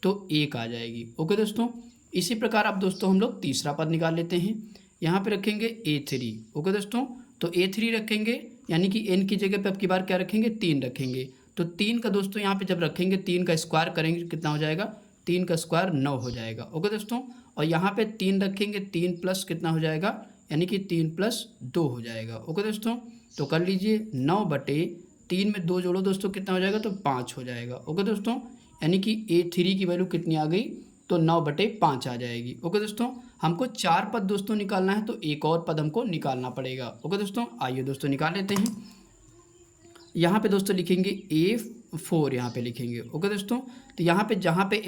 तो 1 आ जाएगी। ओके दोस्तों, इसी प्रकार अब दोस्तों हम लोग तीसरा पद निकाल लेते हैं। यहाँ पे रखेंगे a3। ओके दोस्तों, तो a3 रखेंगे यानी कि n की जगह पे अब की बार क्या रखेंगे? 3 रखेंगे। तो 3 का दोस्तों यहाँ पे जब रखेंगे 3 का स्क्वायर करेंगे कितना हो जाएगा? 3 का स्क्वायर 9 हो जाएगा। ओके दोस्तों, और यहाँ पे 3 रखेंगे, 3 प्लस कितना हो जाएगा, यानी कि 3 प्लस 2 हो जाएगा। ओके दोस्तों, तो कर लीजिए 9/3 में 2 जोड़ो दोस्तों, कितना हो जाएगा, तो 5 हो जाएगा। ओके दोस्तों, यानी कि A3 की वैल्यू कितनी आ गई, तो 9/5 आ जाएगी। ओके दोस्तों, हमको 4 पद दोस्तों निकालना है, तो एक और पद हमको निकालना पड़ेगा। ओके दोस्तों, आइए दोस्तों निकाल लेते हैं। यहाँ पे दोस्तों लिखेंगे A4, यहाँ पे लिखेंगे। ओके दोस्तों, तो यहाँ पे जहाँ पे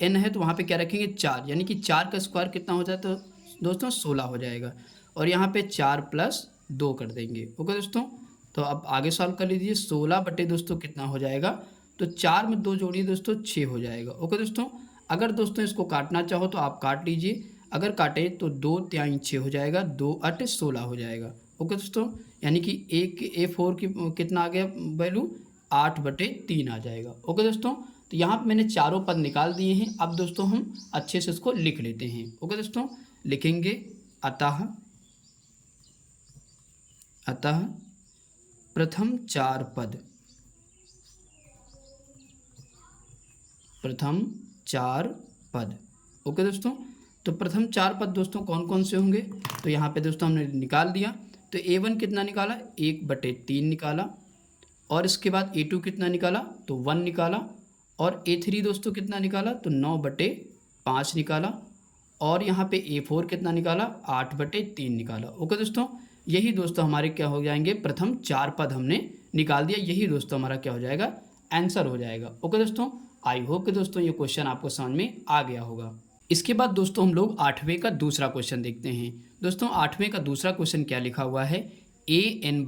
n है तो वहाँ पे क्या रखेंगे, 4, यानी कि 4 का स्क्वायर कितना हो जाए, तो दोस्तों 16 हो जाएगा। और यहाँ पे 4 + 2 कर देंगे। ओके दोस्तों, तो अब आगे सॉल्व कर लीजिए। 16 बटे दोस्तों कितना हो जाएगा, तो 4 में 2 जोड़िए दोस्तों, 6 हो जाएगा। ओके दोस्तों, अगर दोस्तों इसको काटना चाहो तो आप काट लीजिए। अगर काटे तो 2 तिहाई 6 हो जाएगा, 2 × 16 हो जाएगा। ओके दोस्तों, यानी कि A4 की कितना आ गया वैल्यू, 8/3 आ जाएगा। ओके दोस्तों, तो यहाँ पे मैंने चारों पद निकाल दिए हैं। अब दोस्तों हम अच्छे से इसको लिख लेते हैं। ओके दोस्तों, लिखेंगे अतः प्रथम 4 पद, ओके दोस्तों, तो प्रथम 4 पद दोस्तों कौन कौन से होंगे, तो यहाँ पे दोस्तों हमने निकाल दिया। तो A1 कितना निकाला, 1/3 निकाला। और इसके बाद A2 कितना निकाला, तो 1 निकाला। और A3 दोस्तों कितना निकाला, तो 9/5 निकाला। और यहाँ पे A4 कितना निकाला, 8/3 निकाला। ओके दोस्तों, यही दोस्तों हमारे क्या हो जाएंगे, प्रथम 4 पद हमने निकाल दिया। यही दोस्तों हमारा क्या हो जाएगा, आंसर हो जाएगा। ओके दोस्तों, आई होप कि दोस्तों ये क्वेश्चन आपको समझ में आ गया होगा। इसके बाद दोस्तों हम लोग 8वें का दूसरा क्वेश्चन देखते हैं। दोस्तों 8वें का दूसरा क्वेश्चन क्या लिखा हुआ है, an =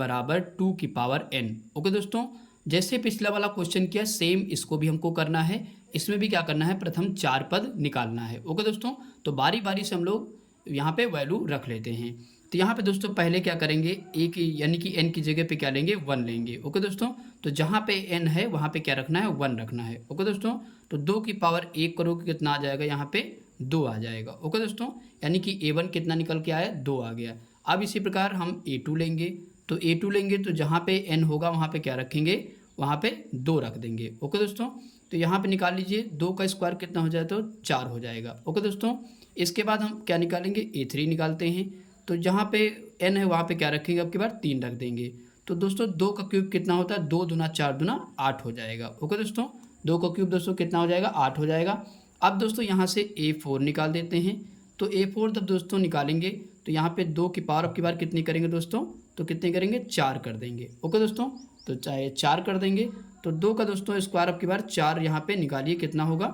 2n। ओके दोस्तों, जैसे पिछला वाला क्वेश्चन किया सेम इसको भी हमको करना है। इसमें भी क्या करना है, प्रथम 4 पद निकालना है। ओके दोस्तों, तो बारी बारी से हम लोग यहाँ पे वैल्यू रख लेते हैं। तो यहाँ पे दोस्तों पहले क्या करेंगे, a की यानी कि n की जगह पे क्या लेंगे, 1 लेंगे। ओके दोस्तों, तो जहाँ पे n है वहाँ पे क्या रखना है, 1 रखना है। ओके दोस्तों, तो 2 की पावर 1 करोगे कितना आ जाएगा, यहाँ पे 2 आ जाएगा। ओके दोस्तों, यानी कि A1 कितना निकल के आया, 2 आ गया। अब इसी प्रकार हम A2 लेंगे। तो A2 लेंगे तो जहाँ पे n होगा वहाँ पे क्या रखेंगे, वहाँ पे 2 रख देंगे। ओके दोस्तों, तो यहाँ पे निकाल लीजिए, 2 का स्क्वायर कितना हो जाए, तो 4 हो जाएगा। ओके दोस्तों, इसके बाद हम क्या निकालेंगे, A3 निकालते हैं। तो जहाँ पे n है वहाँ पे क्या रखेंगे, अब की बार 3 रख देंगे। तो दोस्तों 2 का क्यूब कितना होता है, 2 दूना 4 दूना 8 हो जाएगा। ओके दोस्तों, 2 का क्यूब दोस्तों कितना हो जाएगा, 8 हो जाएगा। अब दोस्तों यहाँ से A4 निकाल देते हैं। तो A4 जब दोस्तों निकालेंगे तो यहाँ पे 2 की पावर अब की बार कितनी करेंगे दोस्तों, तो कितने करेंगे, 4 कर देंगे। ओके दोस्तों, तो चाहे 4 कर देंगे। तो 2 का दोस्तों स्क्वायर अब की बार 4 यहाँ पे निकालिए, कितना होगा,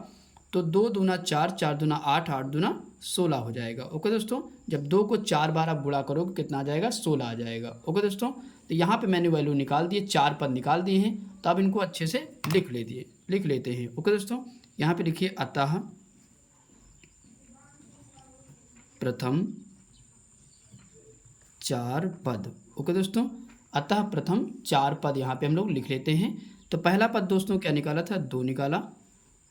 तो 2 दूना 4, 4 दूना 8, 8 दूना 16 हो जाएगा। ओके दोस्तों, जब 2 को 4 बार आप गुणा करोगे कितना आ जाएगा, 16 आ जाएगा। ओके दोस्तों, तो यहाँ पे मैंने वैल्यू निकाल दिए, 4 पद निकाल दिए हैं। तो अब इनको अच्छे से लिख लेते हैं। ओके दोस्तों, यहाँ पे लिखिए अतः प्रथम 4 पद। ओके दोस्तों, अतः प्रथम 4 पद यहाँ पे हम लोग लिख लेते हैं। तो पहला पद दोस्तों क्या निकाला था, 2 निकाला।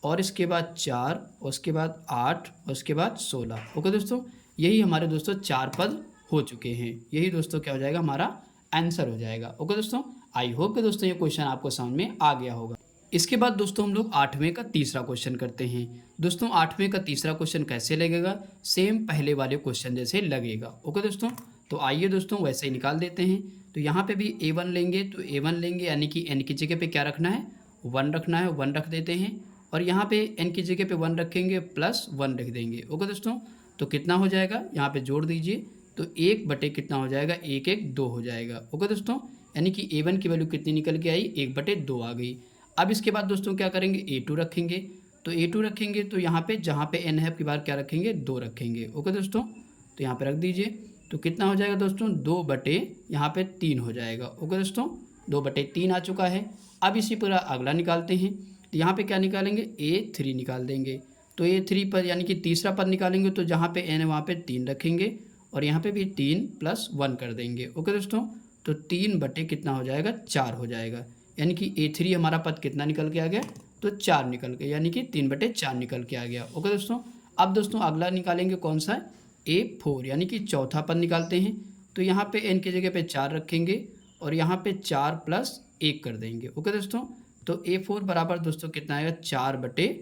और इसके बाद 4, उसके बाद 8, उसके बाद 16। ओके दोस्तों, यही हमारे दोस्तों 4 पद हो चुके हैं। यही दोस्तों क्या हो जाएगा, हमारा आंसर हो जाएगा। ओके दोस्तों, आई होप कि दोस्तों ये क्वेश्चन आपको समझ में आ गया होगा। इसके बाद दोस्तों हम लोग 8वें का तीसरा क्वेश्चन करते हैं। दोस्तों 8वें का तीसरा क्वेश्चन कैसे लगेगा, सेम पहले वाले क्वेश्चन जैसे लगेगा। ओके दोस्तों, तो आइए दोस्तों वैसे ही निकाल देते हैं। तो यहाँ पे भी A1 लेंगे, तो A1 लेंगे यानी कि n की जगह पे क्या रखना है, 1 रखना है, 1 रख देते हैं। और यहाँ पे n की जगह पे 1 रखेंगे, +1 रख देंगे। ओके दोस्तों, तो कितना हो जाएगा, यहाँ पे जोड़ दीजिए। तो 1 बटे कितना हो जाएगा, 1 1 2 हो जाएगा। ओके दोस्तों, यानी कि A1 की वैल्यू कितनी निकल के आई, 1/2 आ गई। अब इसके बाद दोस्तों क्या करेंगे, A2 रखेंगे। तो A2 रखेंगे तो यहाँ पे जहाँ पे n है आपकी बार क्या रखेंगे, 2 रखेंगे। ओके दोस्तों, तो यहाँ पे रख दीजिए। तो कितना हो जाएगा दोस्तों, 2/3 हो जाएगा। ओके दोस्तों, 2/3 आ चुका है। अब इसी पर अगला निकालते हैं। तो यहाँ पे क्या निकालेंगे, A3 निकाल देंगे। तो A3 पर यानी कि तीसरा पद निकालेंगे तो जहाँ पे n है वहाँ पे 3 रखेंगे। और यहाँ पे भी 3 + 1 कर देंगे। ओके दोस्तों, तो 3 बटे कितना हो जाएगा, 4 हो जाएगा। यानी कि A3 हमारा पद कितना निकल के आ गया, तो 4 निकल के, यानी कि 3/4 निकल के आ गया। ओके दोस्तों, अब दोस्तों अगला निकालेंगे कौन सा, A4 यानी कि चौथा पद निकालते हैं। तो यहाँ पे n की जगह पे 4 रखेंगे और यहाँ पे 4 + 1 कर देंगे। ओके दोस्तों, तो A4 बराबर दोस्तों कितना आएगा, 4/5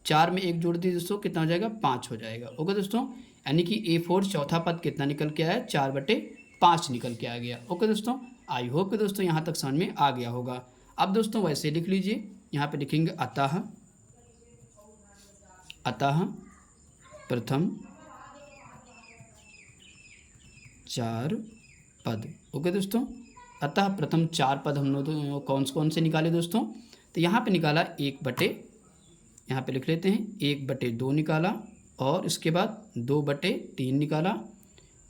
4 में 1 जोड़ दिए दोस्तों, कितना हो जाएगा 5 हो जाएगा। ओके दोस्तों, यानी कि A4 चौथा पद कितना निकल के आया, 4/5 निकल के आ गया। ओके दोस्तों, आई होप कि दोस्तों यहाँ तक समझ में आ गया होगा। अब दोस्तों वैसे लिख लीजिए, यहाँ पे लिखेंगे अतः प्रथम 4 पद। ओके दोस्तों, अतः प्रथम 4 पद हम लोग कौन कौन से निकाले दोस्तों, तो यहाँ पे निकाला 1/, यहाँ पे लिख लेते हैं 1/2 निकाला, और इसके बाद 2/3 निकाला,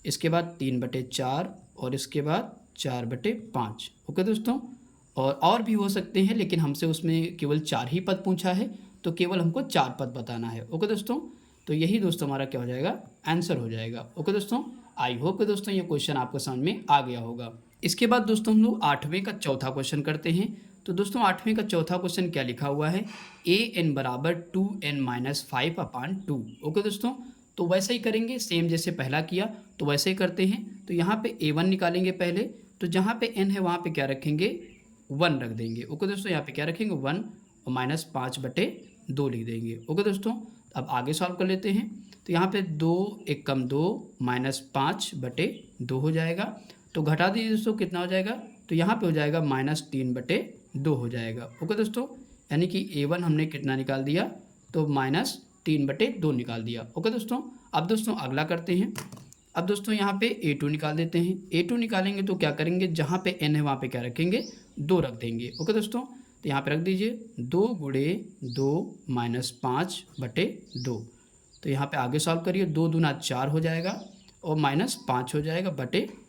इसके बाद 3/4 और इसके बाद 4/5। ओके दोस्तों, और भी हो सकते हैं, लेकिन हमसे उसमें केवल 4 ही पद पूछा है, तो केवल हमको 4 पद बताना है। ओके दोस्तों, तो यही दोस्तों हमारा क्या हो जाएगा, आंसर हो जाएगा। ओके दोस्तों, आई होप कि दोस्तों ये क्वेश्चन आपको समझ में आ गया होगा। इसके बाद दोस्तों हम लोग 8वें का चौथा क्वेश्चन करते हैं। तो दोस्तों 8वें का चौथा क्वेश्चन क्या लिखा हुआ है, an बराबर 2n-5/2। ओके दोस्तों, तो वैसे ही करेंगे, सेम जैसे पहला किया तो वैसे ही करते हैं। तो यहाँ पे a1 निकालेंगे पहले, तो जहाँ पे n है वहाँ पे क्या रखेंगे, 1 रख देंगे। ओके दोस्तों, यहाँ पे क्या रखेंगे 1 और -5/2 लिख देंगे। ओके दोस्तों, अब आगे सॉल्व कर लेते हैं। तो यहाँ पे 2 1 कम 2 -5/2 हो जाएगा। तो घटा दीजिए दोस्तों, कितना हो जाएगा, तो यहाँ पे हो जाएगा -3/2 हो जाएगा। ओके दोस्तों, यानी कि a1 हमने कितना निकाल दिया, तो -3/2 निकाल दिया। ओके दोस्तों, अब दोस्तों अगला करते हैं। अब दोस्तों यहाँ पे a2 निकाल देते हैं। a2 निकालेंगे तो क्या करेंगे, जहाँ पे n है वहाँ पे क्या रखेंगे, 2 रख देंगे। ओके दोस्तों, तो यहाँ पे रख दीजिए 2 × 2 -5/2। तो यहाँ पे आगे सॉल्व करिए, 2 दूना 4 हो जाएगा और -5 हो जाएगा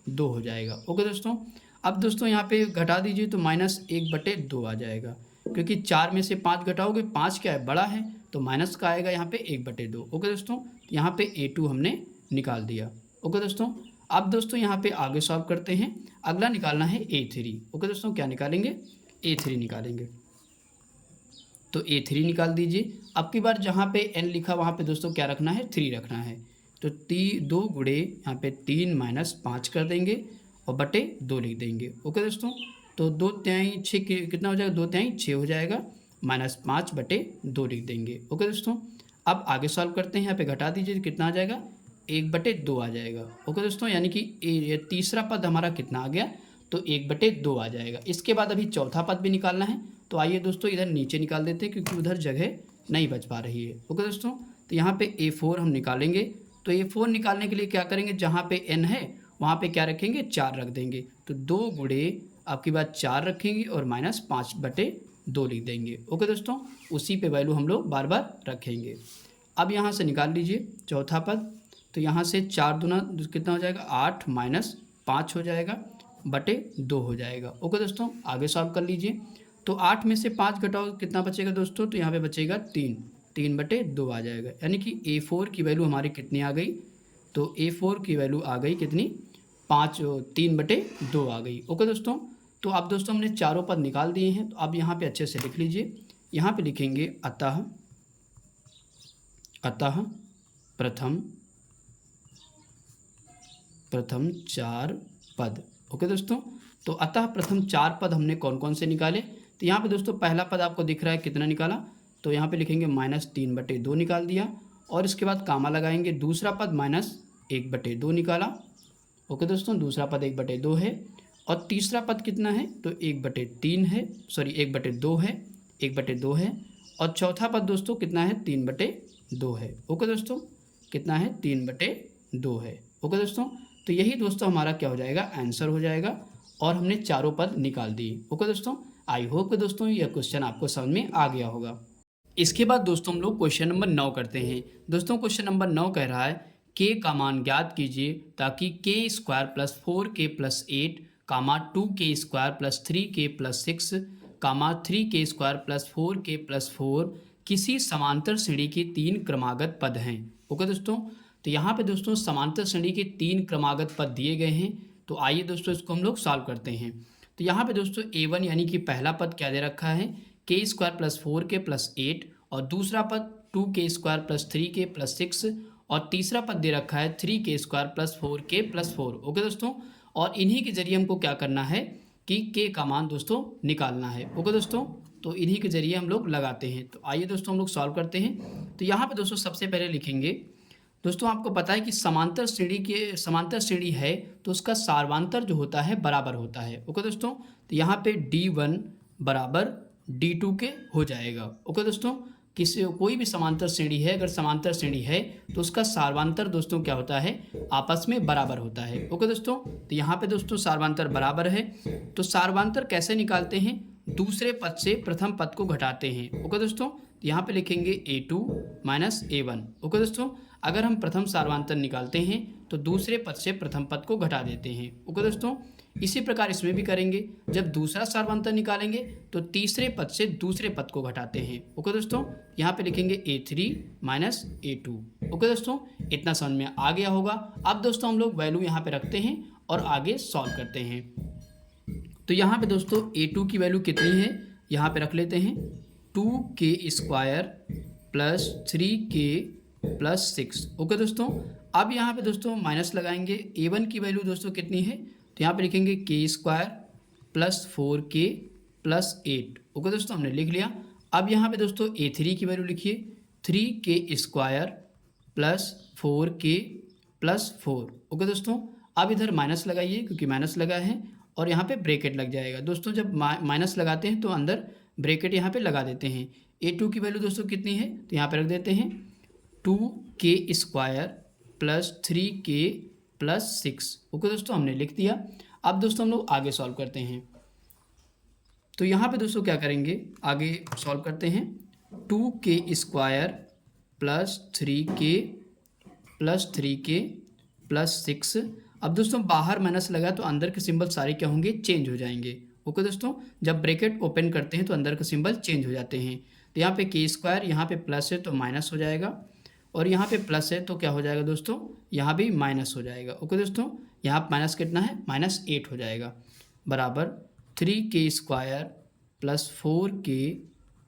/2 हो जाएगा। ओके दोस्तों, अब दोस्तों यहाँ पे घटा दीजिए तो -1/2 आ जाएगा, क्योंकि 4 में से 5 घटाओगे, 5 क्या है बड़ा है, तो माइनस का आएगा यहाँ पे 1/2। ओके दोस्तों, यहाँ पे a2 हमने निकाल दिया। ओके दोस्तों, अब दोस्तों यहाँ पे आगे सॉल्व करते हैं। अगला निकालना है a3। ओके दोस्तों, क्या निकालेंगे, a3 निकालेंगे। तो a3 निकाल दीजिए। अब की बार जहाँ पे n लिखा वहाँ पे दोस्तों क्या रखना है, 3 रखना है। तो 2 गुणे यहाँ पे 3 -5 कर देंगे और /2 लिख देंगे। ओके दोस्तों, तो 2 तिहाई 6 कितना हो जाएगा, 2 तिहाई 6 हो जाएगा, -5/2 लिख देंगे। ओके दोस्तों, अब आगे सॉल्व करते हैं। यहाँ पे घटा दीजिए, कितना आ जाएगा, 1/2 आ जाएगा। ओके दोस्तों, यानी कि ये तीसरा पद हमारा कितना आ गया, तो 1/2 आ जाएगा। इसके बाद अभी चौथा पद भी निकालना है। तो आइए दोस्तों इधर नीचे निकाल देते हैं, क्योंकि उधर जगह नहीं बच पा रही है। ओके दोस्तों, तो यहाँ पे a4 हम निकालेंगे। तो a4 निकालने के लिए क्या करेंगे, जहाँ पे n है वहाँ पे क्या रखेंगे, 4 रख देंगे। तो 2 गुणे आपकी बात 4 रखेंगे और -5/2 लिख देंगे। ओके दोस्तों, उसी पे वैल्यू हम लोग बार बार रखेंगे। अब यहाँ से निकाल लीजिए चौथा पद। तो यहाँ से 4 दूना कितना हो जाएगा, 8 -5 हो जाएगा /2 हो जाएगा। ओके दोस्तों, आगे सॉल्व कर लीजिए। तो 8 में से 5 घटाओ, कितना बचेगा दोस्तों, तो यहाँ पे बचेगा 3/2 आ जाएगा। यानी कि a4 की वैल्यू हमारी कितनी आ गई, तो a4 की वैल्यू आ गई कितनी, 3/2 आ गई। ओके दोस्तों, तो अब दोस्तों हमने चारों पद निकाल दिए हैं। तो अब यहाँ पे अच्छे से लिख लीजिए। यहाँ पे लिखेंगे अतः प्रथम 4 पद। ओके दोस्तों, तो अतः प्रथम 4 पद हमने कौन कौन से निकाले, तो यहाँ पे दोस्तों पहला पद आपको दिख रहा है कितना निकाला, तो यहाँ पे लिखेंगे -3/2 निकाल दिया, और इसके बाद कामा लगाएंगे। दूसरा पद -1/2 निकाला। ओके दोस्तों, दूसरा पद 1/2 है, और तीसरा पद कितना है, तो 1/3 है, सॉरी 1/2 है, 1/2 है, और चौथा पद दोस्तों कितना है, 3/2 है। ओके दोस्तों, कितना है, 3/2 है। ओके दोस्तों, तो यही दोस्तों हमारा क्या हो जाएगा, आंसर हो जाएगा, और हमने चारों पद निकाल दिए। ओके दोस्तों, आई होप कि दोस्तों यह क्वेश्चन आपको समझ में आ गया होगा। इसके बाद दोस्तों हम लोग क्वेश्चन नंबर 9 करते हैं। दोस्तों क्वेश्चन नंबर 9 कह रहा है k का मान ज्ञात कीजिए ताकि k² + 4k + 8, 2k² + 3k + 6, 3k² + 4k + 4 किसी समांतर श्रेणी के 3 क्रमागत पद हैं। ओके दोस्तों, तो यहाँ पे दोस्तों समांतर श्रेणी के 3 क्रमागत पद दिए गए हैं। तो आइए दोस्तों इसको हम लोग सॉल्व करते हैं। तो यहाँ पे दोस्तों a1 यानी कि पहला पद क्या दे रखा है, k² + 4k + 8, और दूसरा पद 2k² + 3k + 6, और तीसरा पद दे रखा है 3k² + 4k + 4। ओके दोस्तों, और इन्हीं के जरिए हमको क्या करना है कि k का मान दोस्तों निकालना है। ओके दोस्तों, तो इन्हीं के ज़रिए हम लोग लगाते हैं। तो आइए दोस्तों हम लोग सॉल्व करते हैं। तो यहाँ पे दोस्तों सबसे पहले लिखेंगे, दोस्तों आपको पता है कि समांतर श्रेणी है तो उसका सार्वांतर जो होता है बराबर होता है। ओके दोस्तों, तो यहाँ पे D1 बराबर D2 के हो जाएगा। ओके दोस्तों, कोई भी समांतर श्रेणी है, अगर समांतर श्रेणी है तो उसका सार्वांतर दोस्तों क्या होता है, आपस में बराबर होता है। ओके दोस्तों, तो यहाँ पे दोस्तों सार्वांतर बराबर है, तो सार्वांतर कैसे निकालते हैं, दूसरे पद से प्रथम पद को घटाते हैं। ओके दोस्तों, तो यहाँ पे लिखेंगे A2 माइनस A1। ओके दोस्तों, अगर हम प्रथम सार्वांतर निकालते हैं तो दूसरे पद से प्रथम पद को घटा देते हैं। ओके दोस्तों, इसी प्रकार इसमें भी करेंगे, जब दूसरा सार्वांतर निकालेंगे तो तीसरे पद से दूसरे पद को घटाते हैं। ओके दोस्तों, यहाँ पे लिखेंगे A3 माइनस A2। ओके दोस्तों, इतना समझ में आ गया होगा। अब दोस्तों हम लोग वैल्यू यहाँ पे रखते हैं और आगे सॉल्व करते हैं। तो यहाँ पे दोस्तों A2 की वैल्यू कितनी है, यहाँ पे रख लेते हैं 2k² plus 3k plus 6। Okay दोस्तों, अब यहाँ पे दोस्तों माइनस लगाएंगे। A1 की वैल्यू दोस्तों कितनी है, तो यहाँ पे लिखेंगे k² plus 4k plus 8। Okay दोस्तों, हमने लिख लिया। अब यहाँ पे दोस्तों A3 की वैल्यू लिखिए 3k² plus 4k plus 4। Okay दोस्तों, अब इधर माइनस लगाइए क्योंकि माइनस लगा है और यहाँ पे ब्रैकेट लग जाएगा। दोस्तों जब माइनस लगाते हैं तो अंदर ब्रैकेट यहाँ पे लगा देते हैं। A2 की वैल्यू दोस्तों कितनी है, तो यहाँ पे रख देते हैं 2k² plus 3k plus 6। Okay दोस्तों, हमने लिख दिया। अब दोस्तों हम लोग आगे सॉल्व करते हैं। तो यहाँ पे दोस्तों क्या करेंगे, आगे सॉल्व करते हैं 2k² plus 3k plus 3k plus 6। अब दोस्तों बाहर माइनस लगा तो अंदर के सिंबल सारे क्या होंगे, चेंज हो जाएंगे। ओके दोस्तों, जब ब्रैकेट ओपन करते हैं तो अंदर के सिंबल चेंज हो जाते हैं। तो यहाँ पे k², यहाँ पे प्लस है तो माइनस हो जाएगा, और यहाँ पे प्लस है तो क्या हो जाएगा दोस्तों, यहाँ भी माइनस हो जाएगा। ओके दोस्तों, यहाँ माइनस कितना है, -8 हो जाएगा, बराबर 3k² plus 4k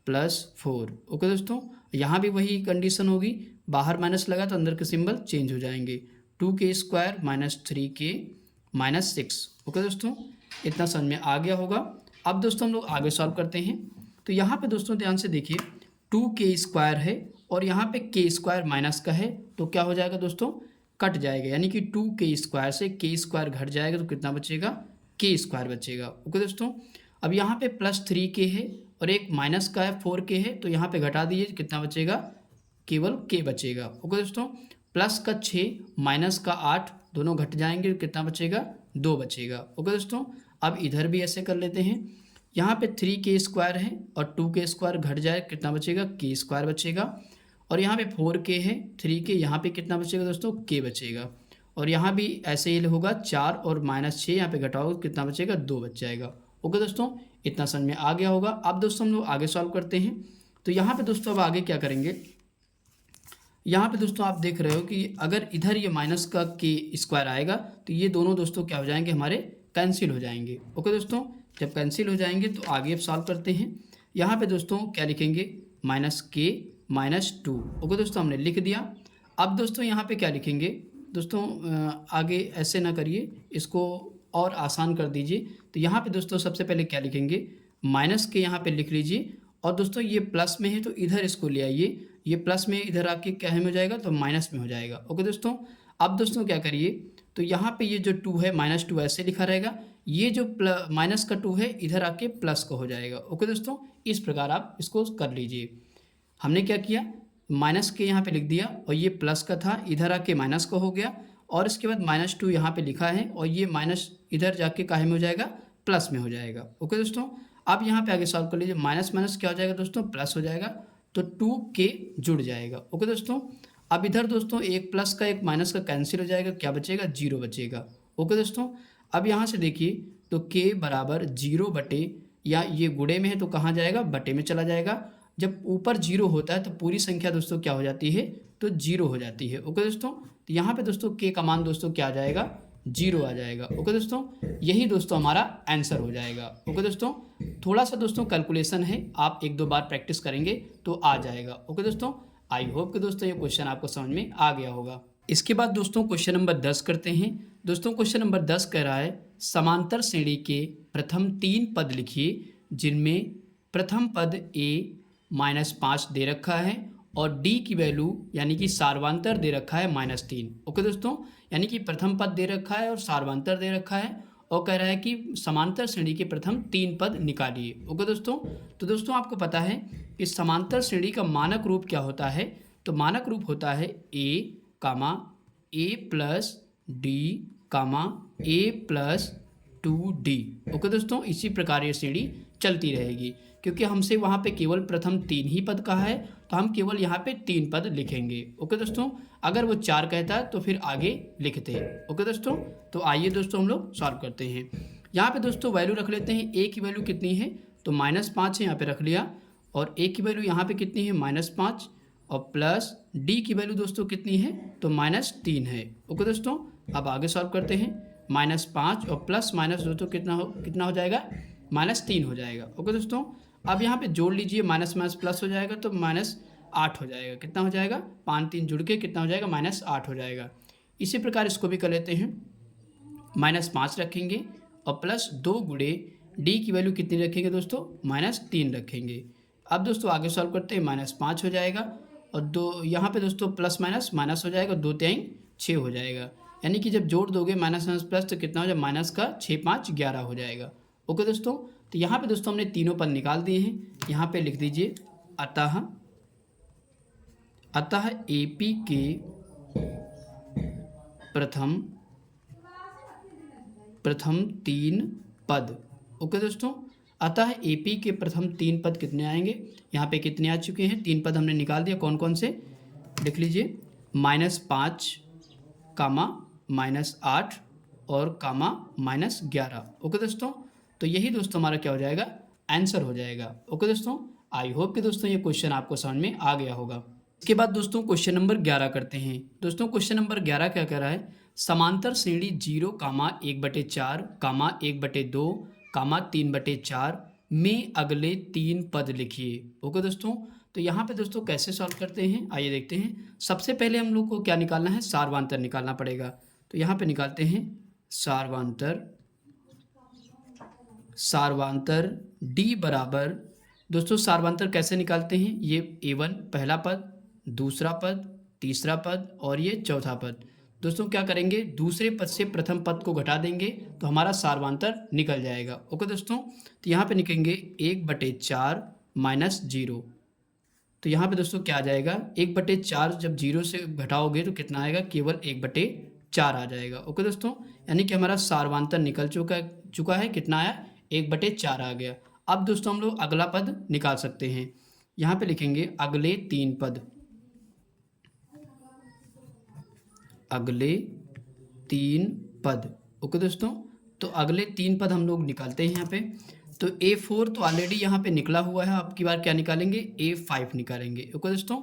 plus 4। Okay दोस्तों, यहाँ भी वही कंडीशन होगी, बाहर माइनस लगा तो अंदर के सिंबल चेंज हो जाएंगे। 2k² minus 3k minus 6। Okay दोस्तों, इतना समझ में आ गया होगा। अब दोस्तों हम लोग आगे सॉल्व करते हैं। तो यहाँ पे दोस्तों ध्यान से देखिए 2k² है और यहाँ पे k² माइनस का है, तो क्या हो जाएगा दोस्तों, कट जाएगा, यानी कि 2k² से k² घट जाएगा तो कितना बचेगा, k² बचेगा। ओके दोस्तों, अब यहाँ पे प्लस 3k है और एक माइनस का है 4k है, तो यहाँ पे घटा दीजिए, कितना बचेगा, केवल k बचेगा। ओके दोस्तों, प्लस का 6 माइनस का 8 दोनों घट जाएंगे, कितना बचेगा, 2 बचेगा। ओके दोस्तों, अब इधर भी ऐसे कर लेते हैं, यहाँ पे 3k² है और 2k² घट जाए, कितना बचेगा, k² बचेगा, और यहाँ पे 4k है, 3k, यहाँ पे कितना बचेगा दोस्तों, k बचेगा, और यहाँ भी ऐसे ही होगा, 4 और -6 यहाँ पे घटाओ, कितना बचेगा, 2 बच जाएगा। ओके दोस्तों, इतना समझ में आ गया होगा। अब दोस्तों हम लोग आगे सॉल्व करते हैं। तो यहाँ पे दोस्तों अब आगे क्या करेंगे, यहाँ पे दोस्तों आप देख रहे हो कि अगर इधर ये माइनस का k² आएगा तो ये दोनों दोस्तों क्या हो जाएंगे, हमारे कैंसिल हो जाएंगे। ओके दोस्तों, जब कैंसिल हो जाएंगे तो आगे अब सॉल्व करते हैं। यहाँ पे दोस्तों क्या लिखेंगे, -k -2। ओके दोस्तों, हमने लिख दिया। अब दोस्तों यहाँ पे क्या लिखेंगे दोस्तों, आगे ऐसे ना करिए, इसको और आसान कर दीजिए। तो यहाँ पे दोस्तों सबसे पहले क्या लिखेंगे, -k यहाँ पे लिख लीजिए, और दोस्तों ये प्लस में है तो इधर इसको ले आइए, ये प्लस में इधर आके क्या में हो जाएगा, तो माइनस में हो जाएगा। ओके दोस्तों, अब दोस्तों क्या करिए, तो यहाँ पे ये जो 2 है -2 ऐसे लिखा रहेगा, ये जो माइनस का 2 है इधर आके प्लस का हो जाएगा। ओके दोस्तों, इस प्रकार आप इसको कर लीजिए। हमने क्या किया, -k यहाँ पे लिख दिया और ये प्लस का था, इधर आके माइनस का हो गया, और इसके बाद -2 यहाँ पे लिखा है और ये माइनस इधर जाके काहे में हो जाएगा, प्लस में हो जाएगा। ओके दोस्तों, अब यहाँ पे आगे सॉल्व कर लीजिए, माइनस माइनस क्या हो जाएगा दोस्तों, प्लस हो जाएगा, तो 2k जुड़ जाएगा। ओके दोस्तों, अब इधर दोस्तों एक प्लस का एक माइनस का कैंसिल हो जाएगा, क्या बचेगा, 0 बचेगा। ओके दोस्तों, अब यहाँ से देखिए तो k बराबर 0 बटे, या ये गुणे में है तो कहाँ जाएगा, बटे में चला जाएगा। जब ऊपर 0 होता है तो पूरी संख्या दोस्तों क्या हो जाती है, तो 0 हो जाती है। ओके दोस्तों, तो यहाँ पे दोस्तों k का मान दोस्तों क्या आ जाएगा, 0 आ जाएगा। ओके दोस्तों, यही दोस्तों हमारा आंसर हो जाएगा। ओके दोस्तों, थोड़ा सा दोस्तों कैलकुलेशन है, आप 1-2 बार प्रैक्टिस करेंगे तो आ जाएगा। ओके दोस्तों, आई होप कि दोस्तों ये क्वेश्चन आपको समझ में आ गया होगा। इसके बाद दोस्तों क्वेश्चन नंबर 10 करते हैं। दोस्तों क्वेश्चन नंबर 10 कह रहा है, समांतर श्रेणी के प्रथम 3 पद लिखिए जिनमें प्रथम पद a -5 दे रखा है और d की वैल्यू यानी कि सार्वांतर दे रखा है -3। ओके दोस्तों, यानी कि प्रथम पद दे रखा है और सार्वांतर दे रखा है और कह रहा है कि समांतर श्रेणी के प्रथम 3 पद निकालिए। ओके दोस्तों, तो दोस्तों आपको पता है कि समांतर श्रेणी का मानक रूप क्या होता है। तो मानक रूप होता है a comma a plus D comma a plus 2d। Okay दोस्तों, इसी प्रकार ये श्रेणी चलती रहेगी। क्योंकि हमसे वहाँ पे केवल प्रथम 3 ही पद कहा है तो हम केवल यहाँ पे 3 पद लिखेंगे। ओके दोस्तों, अगर वो 4 कहता है तो फिर आगे लिखते हैं। ओके दोस्तों, तो आइए दोस्तों हम लोग सॉल्व करते हैं। यहाँ पे दोस्तों वैल्यू रख लेते हैं। a की वैल्यू कितनी है, तो -5 है, यहाँ पे रख लिया। और a की वैल्यू यहाँ पे कितनी है, -5, और प्लस d की वैल्यू दोस्तों कितनी है, तो -3 है। ओके दोस्तों, अब आगे सॉल्व करते हैं। -5 और प्लस माइनस दोस्तों कितना हो जाएगा, -3 हो जाएगा। ओके दोस्तों, अब यहाँ पे जोड़ लीजिए, माइनस माइनस प्लस हो जाएगा तो -8 हो जाएगा। कितना हो जाएगा, 5 3 जुड़ के कितना हो जाएगा, -8 हो जाएगा। इसी प्रकार इसको भी कर लेते हैं। -5 रखेंगे और प्लस 2 गुणे डी की वैल्यू कितनी रखेंगे दोस्तों, -3 रखेंगे। अब दोस्तों आगे सॉल्व करते हैं। -5 हो जाएगा और 2 यहाँ पे दोस्तों प्लस माइनस माइनस हो जाएगा, 2 3 6 हो जाएगा। यानी कि जब जोड़ दोगे माइनस माइनस प्लस तो कितना हो जाएगा, माइनस का 6 5 11 हो जाएगा। ओके दोस्तों, तो यहाँ पे दोस्तों हमने तीनों पद निकाल दिए हैं। यहाँ पे लिख दीजिए अतः एपी के प्रथम 3 पद। ओके दोस्तों, अतः एपी के प्रथम 3 पद कितने आएंगे, यहाँ पे कितने आ चुके हैं, 3 पद हमने निकाल दिया। कौन कौन से, लिख लीजिए, -5 कामा -8 और कामा -11। ओके दोस्तों, तो यही दोस्तों हमारा क्या हो जाएगा, आंसर हो जाएगा। ओके दोस्तों, आई होप कि दोस्तों ये क्वेश्चन आपको समझ में आ गया होगा। इसके बाद दोस्तों क्वेश्चन नंबर 11 करते हैं। दोस्तों क्वेश्चन नंबर 11 क्या कह रहा है, समांतर श्रेणी 0 कामा 1/4 कामा 1/2 कामा 3/4 में अगले 3 पद लिखिए। ओके दोस्तों, तो यहाँ पे दोस्तों कैसे सॉल्व करते हैं, आइए देखते हैं। सबसे पहले हम लोग को क्या निकालना है, सार्वांतर निकालना पड़ेगा। तो यहाँ पे निकालते हैं सार्वांतर d बराबर, दोस्तों सार्वांतर कैसे निकालते हैं, ये a1 पहला पद, दूसरा पद, तीसरा पद और ये चौथा पद। दोस्तों क्या करेंगे, दूसरे पद से प्रथम पद को घटा देंगे तो हमारा सार्वांतर निकल जाएगा। ओके दोस्तों, तो यहाँ पे लिखेंगे 1/4 -0। तो यहाँ पे दोस्तों क्या आ जाएगा, 1/4 जब 0 से घटाओगे तो कितना आएगा, केवल 1/4 आ जाएगा। ओके दोस्तों, यानी कि हमारा सार्वांतर निकल चुका है। कितना आया, 1/4 आ गया। अब दोस्तों हम लोग अगला पद निकाल सकते हैं। यहाँ पे लिखेंगे अगले 3 पद, अगले 3 पद। ओके दोस्तों, तो अगले 3 पद हम लोग निकालते हैं यहाँ पे। तो A4 तो ऑलरेडी यहाँ पे निकला हुआ है, अब की बार क्या निकालेंगे, A5 निकालेंगे। ओके दोस्तों,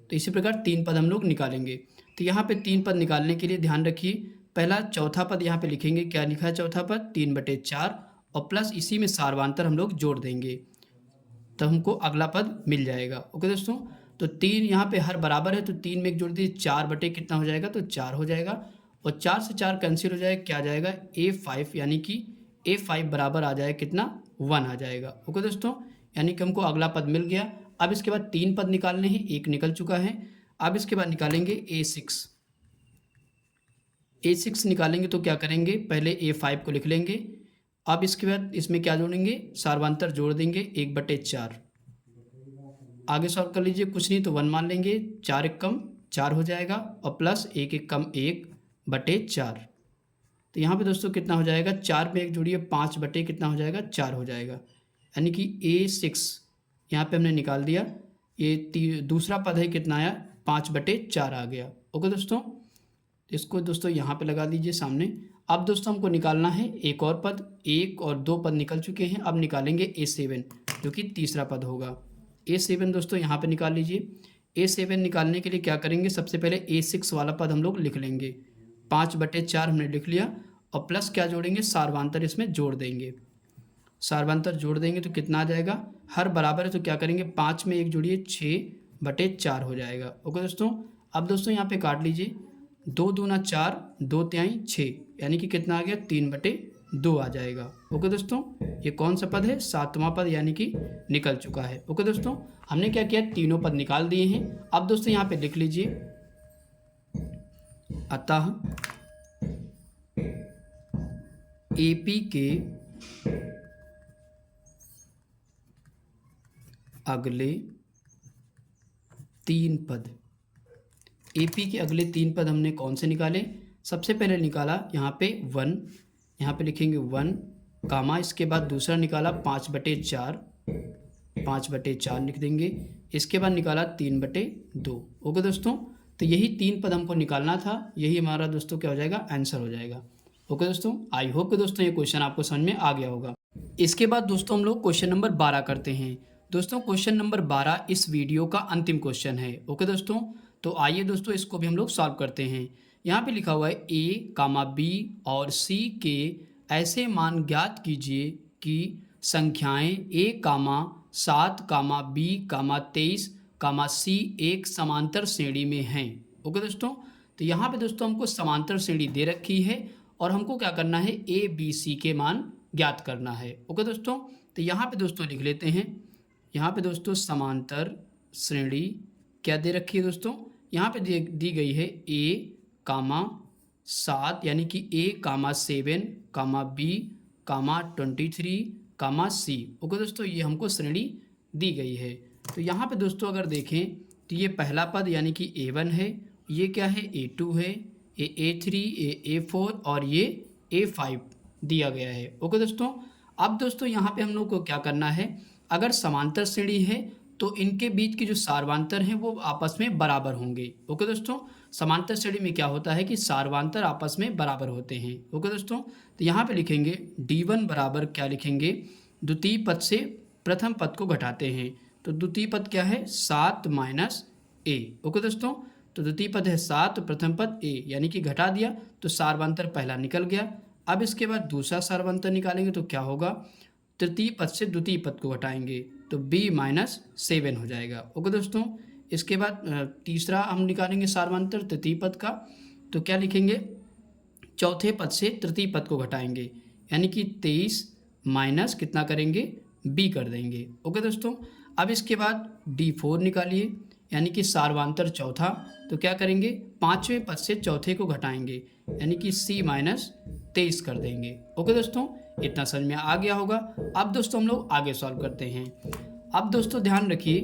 तो इसी प्रकार 3 पद हम लोग निकालेंगे। तो यहाँ पे 3 पद निकालने के लिए ध्यान रखिए, पहला चौथा पद यहाँ पे लिखेंगे, क्या लिखा है चौथा पद, 3/4 और प्लस इसी में सार्वांतर हम लोग जोड़ देंगे तब हमको अगला पद मिल जाएगा। ओके दोस्तों, तो 3 यहाँ पे हर बराबर है तो 3 में एक जोड़ दीजिए, 4 कितना हो जाएगा, तो 4 हो जाएगा। और 4 से 4 कैंसिल हो जाएगा, क्या आ जाएगा, A5, यानी कि A5 बराबर आ जाएगा कितना, 1 आ जाएगा। ओके दोस्तों, यानी कि हमको अगला पद मिल गया। अब इसके बाद 3 पद निकालने हैं, एक निकल चुका है। अब इसके बाद निकालेंगे A6 निकालेंगे तो क्या करेंगे, पहले A5 को लिख लेंगे। अब इसके बाद इसमें क्या जोड़ेंगे, सार्वांतर जोड़ देंगे 1/4। आगे सॉल्व कर लीजिए, कुछ नहीं तो 1 मान लेंगे, 4 एक कम 4 हो जाएगा और प्लस 1 एक कम 1/4। तो यहाँ पे दोस्तों कितना हो जाएगा, 4 में 1 जोड़िए, 5 बटे कितना हो जाएगा, 4 हो जाएगा। यानी कि A6 यहाँ पे हमने निकाल दिया। ये दूसरा पद है, कितना आया, 5/4 आ गया। ओके दोस्तों, इसको दोस्तों यहाँ पे लगा दीजिए सामने। अब दोस्तों हमको निकालना है एक और पद, 1 और 2 पद निकल चुके हैं। अब निकालेंगे A7 जो कि तीसरा पद होगा। A7 दोस्तों यहाँ पे निकाल लीजिए। A7 निकालने के लिए क्या करेंगे, सबसे पहले A6 वाला पद हम लोग लिख लेंगे, 5/4 हमने लिख लिया और प्लस क्या जोड़ेंगे, सार्वांतर इसमें जोड़ देंगे। सार्वांतर जोड़ देंगे तो कितना आ जाएगा, हर बराबर है तो क्या करेंगे, 5 में 1 जोड़िए, 6/4 हो जाएगा। ओके दोस्तों, अब दोस्तों यहाँ पे काट लीजिए, 2 दूना 4, 2 तिहाई 6, यानी कि कितना आ गया, 3/9 2 आ जाएगा। ओके दोस्तों, ये कौन सा पद है? 7वां पद यानी कि निकल चुका है। ओके दोस्तों, हमने क्या किया? तीनों पद निकाल दिए हैं। अब दोस्तों यहाँ पे लिख लीजिए, अतः एपी के अगले 3 पद, एपी के अगले 3 पद हमने कौन से निकाले? सबसे पहले निकाला यहाँ पे 1, यहाँ पे लिखेंगे 1 कामा, इसके बाद दूसरा निकाला 5/4, 5/4 लिख देंगे। इसके बाद निकाला 3/2। ओके दोस्तों, तो यही 3 पद हमको निकालना था, यही हमारा दोस्तों क्या हो जाएगा? आंसर हो जाएगा। ओके दोस्तों, आई होप कि दोस्तों ये क्वेश्चन आपको समझ में आ गया होगा। इसके बाद दोस्तों हम लोग क्वेश्चन नंबर 12 करते हैं। दोस्तों क्वेश्चन नंबर 12 इस वीडियो का अंतिम क्वेश्चन है। ओके दोस्तों, तो आइए दोस्तों इसको भी हम लोग सॉल्व करते हैं। यहाँ पे लिखा हुआ है ए कामा बी और सी के ऐसे मान ज्ञात कीजिए कि संख्याएं ए कामा 7 कामा बी कामा 23 कामा सी एक समांतर श्रेणी में हैं। ओके दोस्तों, तो यहाँ पे दोस्तों हमको समांतर श्रेणी दे रखी है और हमको क्या करना है? ए बी सी के मान ज्ञात करना है। ओके दोस्तों, तो यहाँ पे दोस्तों लिख लेते हैं, यहाँ पे दोस्तों समांतर श्रेणी क्या दे रखी है दोस्तों? यहाँ पे दी गई है ए कामा 7 यानी कि ए कामा 7 कामा बी कामा 23 कामा सी। ओके दोस्तों, ये हमको श्रेणी दी गई है। तो यहाँ पे दोस्तों अगर देखें तो ये पहला पद यानी कि A1 है, ये क्या है? A2 है, ये A3, ये A4 और ये A5 दिया गया है। ओके दोस्तों, अब दोस्तों यहाँ पे हम लोग को क्या करना है? अगर समांतर श्रेणी है तो इनके बीच के जो सार्वांतर हैं वो आपस में बराबर होंगे। ओके दोस्तों, समांतर श्रेणी में क्या होता है कि सार्वांतर आपस में बराबर होते हैं। ओके दोस्तों, तो यहाँ पे लिखेंगे D1 बराबर क्या लिखेंगे? द्वितीय पद से प्रथम पद को घटाते हैं, तो द्वितीय पद क्या है? 7 माइनस A। ओके दोस्तों, तो द्वितीय पद है 7, प्रथम पद A यानी कि घटा दिया तो सार्वांतर पहला निकल गया। अब इसके बाद दूसरा सार्वांतर निकालेंगे तो क्या होगा? तृतीय पद से द्वितीय पद को घटाएंगे तो B-7 हो जाएगा। ओके दोस्तों, इसके बाद तीसरा हम निकालेंगे सार्वांतर तृतीय पद का, तो क्या लिखेंगे? चौथे पद से तृतीय पद को घटाएंगे यानी कि 23 माइनस कितना करेंगे? B कर देंगे। ओके दोस्तों, अब इसके बाद D4 निकालिए यानी कि सार्वांतर चौथा, तो क्या करेंगे? पाँचवें पद से चौथे को घटाएंगे यानी कि C-23 कर देंगे। ओके दोस्तों, इतना समझ में आ गया होगा। अब दोस्तों हम लोग आगे सॉल्व करते हैं। अब दोस्तों ध्यान रखिए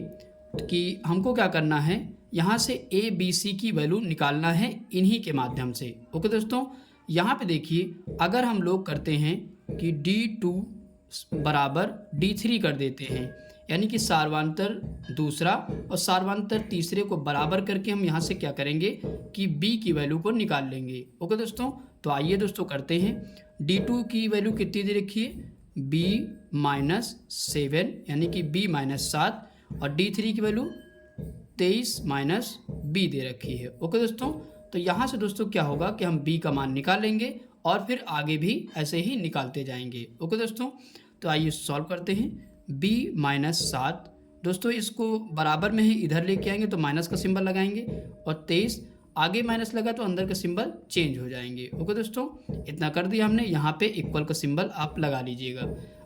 कि हमको क्या करना है? यहाँ से ए बी सी की वैल्यू निकालना है इन्हीं के माध्यम से। ओके दोस्तों, यहाँ पे देखिए अगर हम लोग करते हैं कि D2 बराबर D3 कर देते हैं यानी कि सार्वांतर दूसरा और सार्वांतर तीसरे को बराबर करके हम यहाँ से क्या करेंगे कि B की वैल्यू को निकाल लेंगे। ओके दोस्तों, तो आइए दोस्तों करते हैं। D2 की वैल्यू कितनी दे रखी है? B-7 यानी कि B-7 और D3 की वैल्यू 23 माइनस B दे रखी है। ओके दोस्तों, तो यहाँ से दोस्तों क्या होगा कि हम B का मान निकाल लेंगे और फिर आगे भी ऐसे ही निकालते जाएंगे। ओके दोस्तों, तो आइए सॉल्व करते हैं। B-7 दोस्तों इसको बराबर में ही इधर लेके आएंगे तो माइनस का सिंबल लगाएंगे और 23 आगे माइनस लगा तो अंदर का सिंबल चेंज हो जाएंगे। ओके दोस्तों, इतना कर दिया हमने। यहाँ पे इक्वल का सिंबल आप लगा लीजिएगा।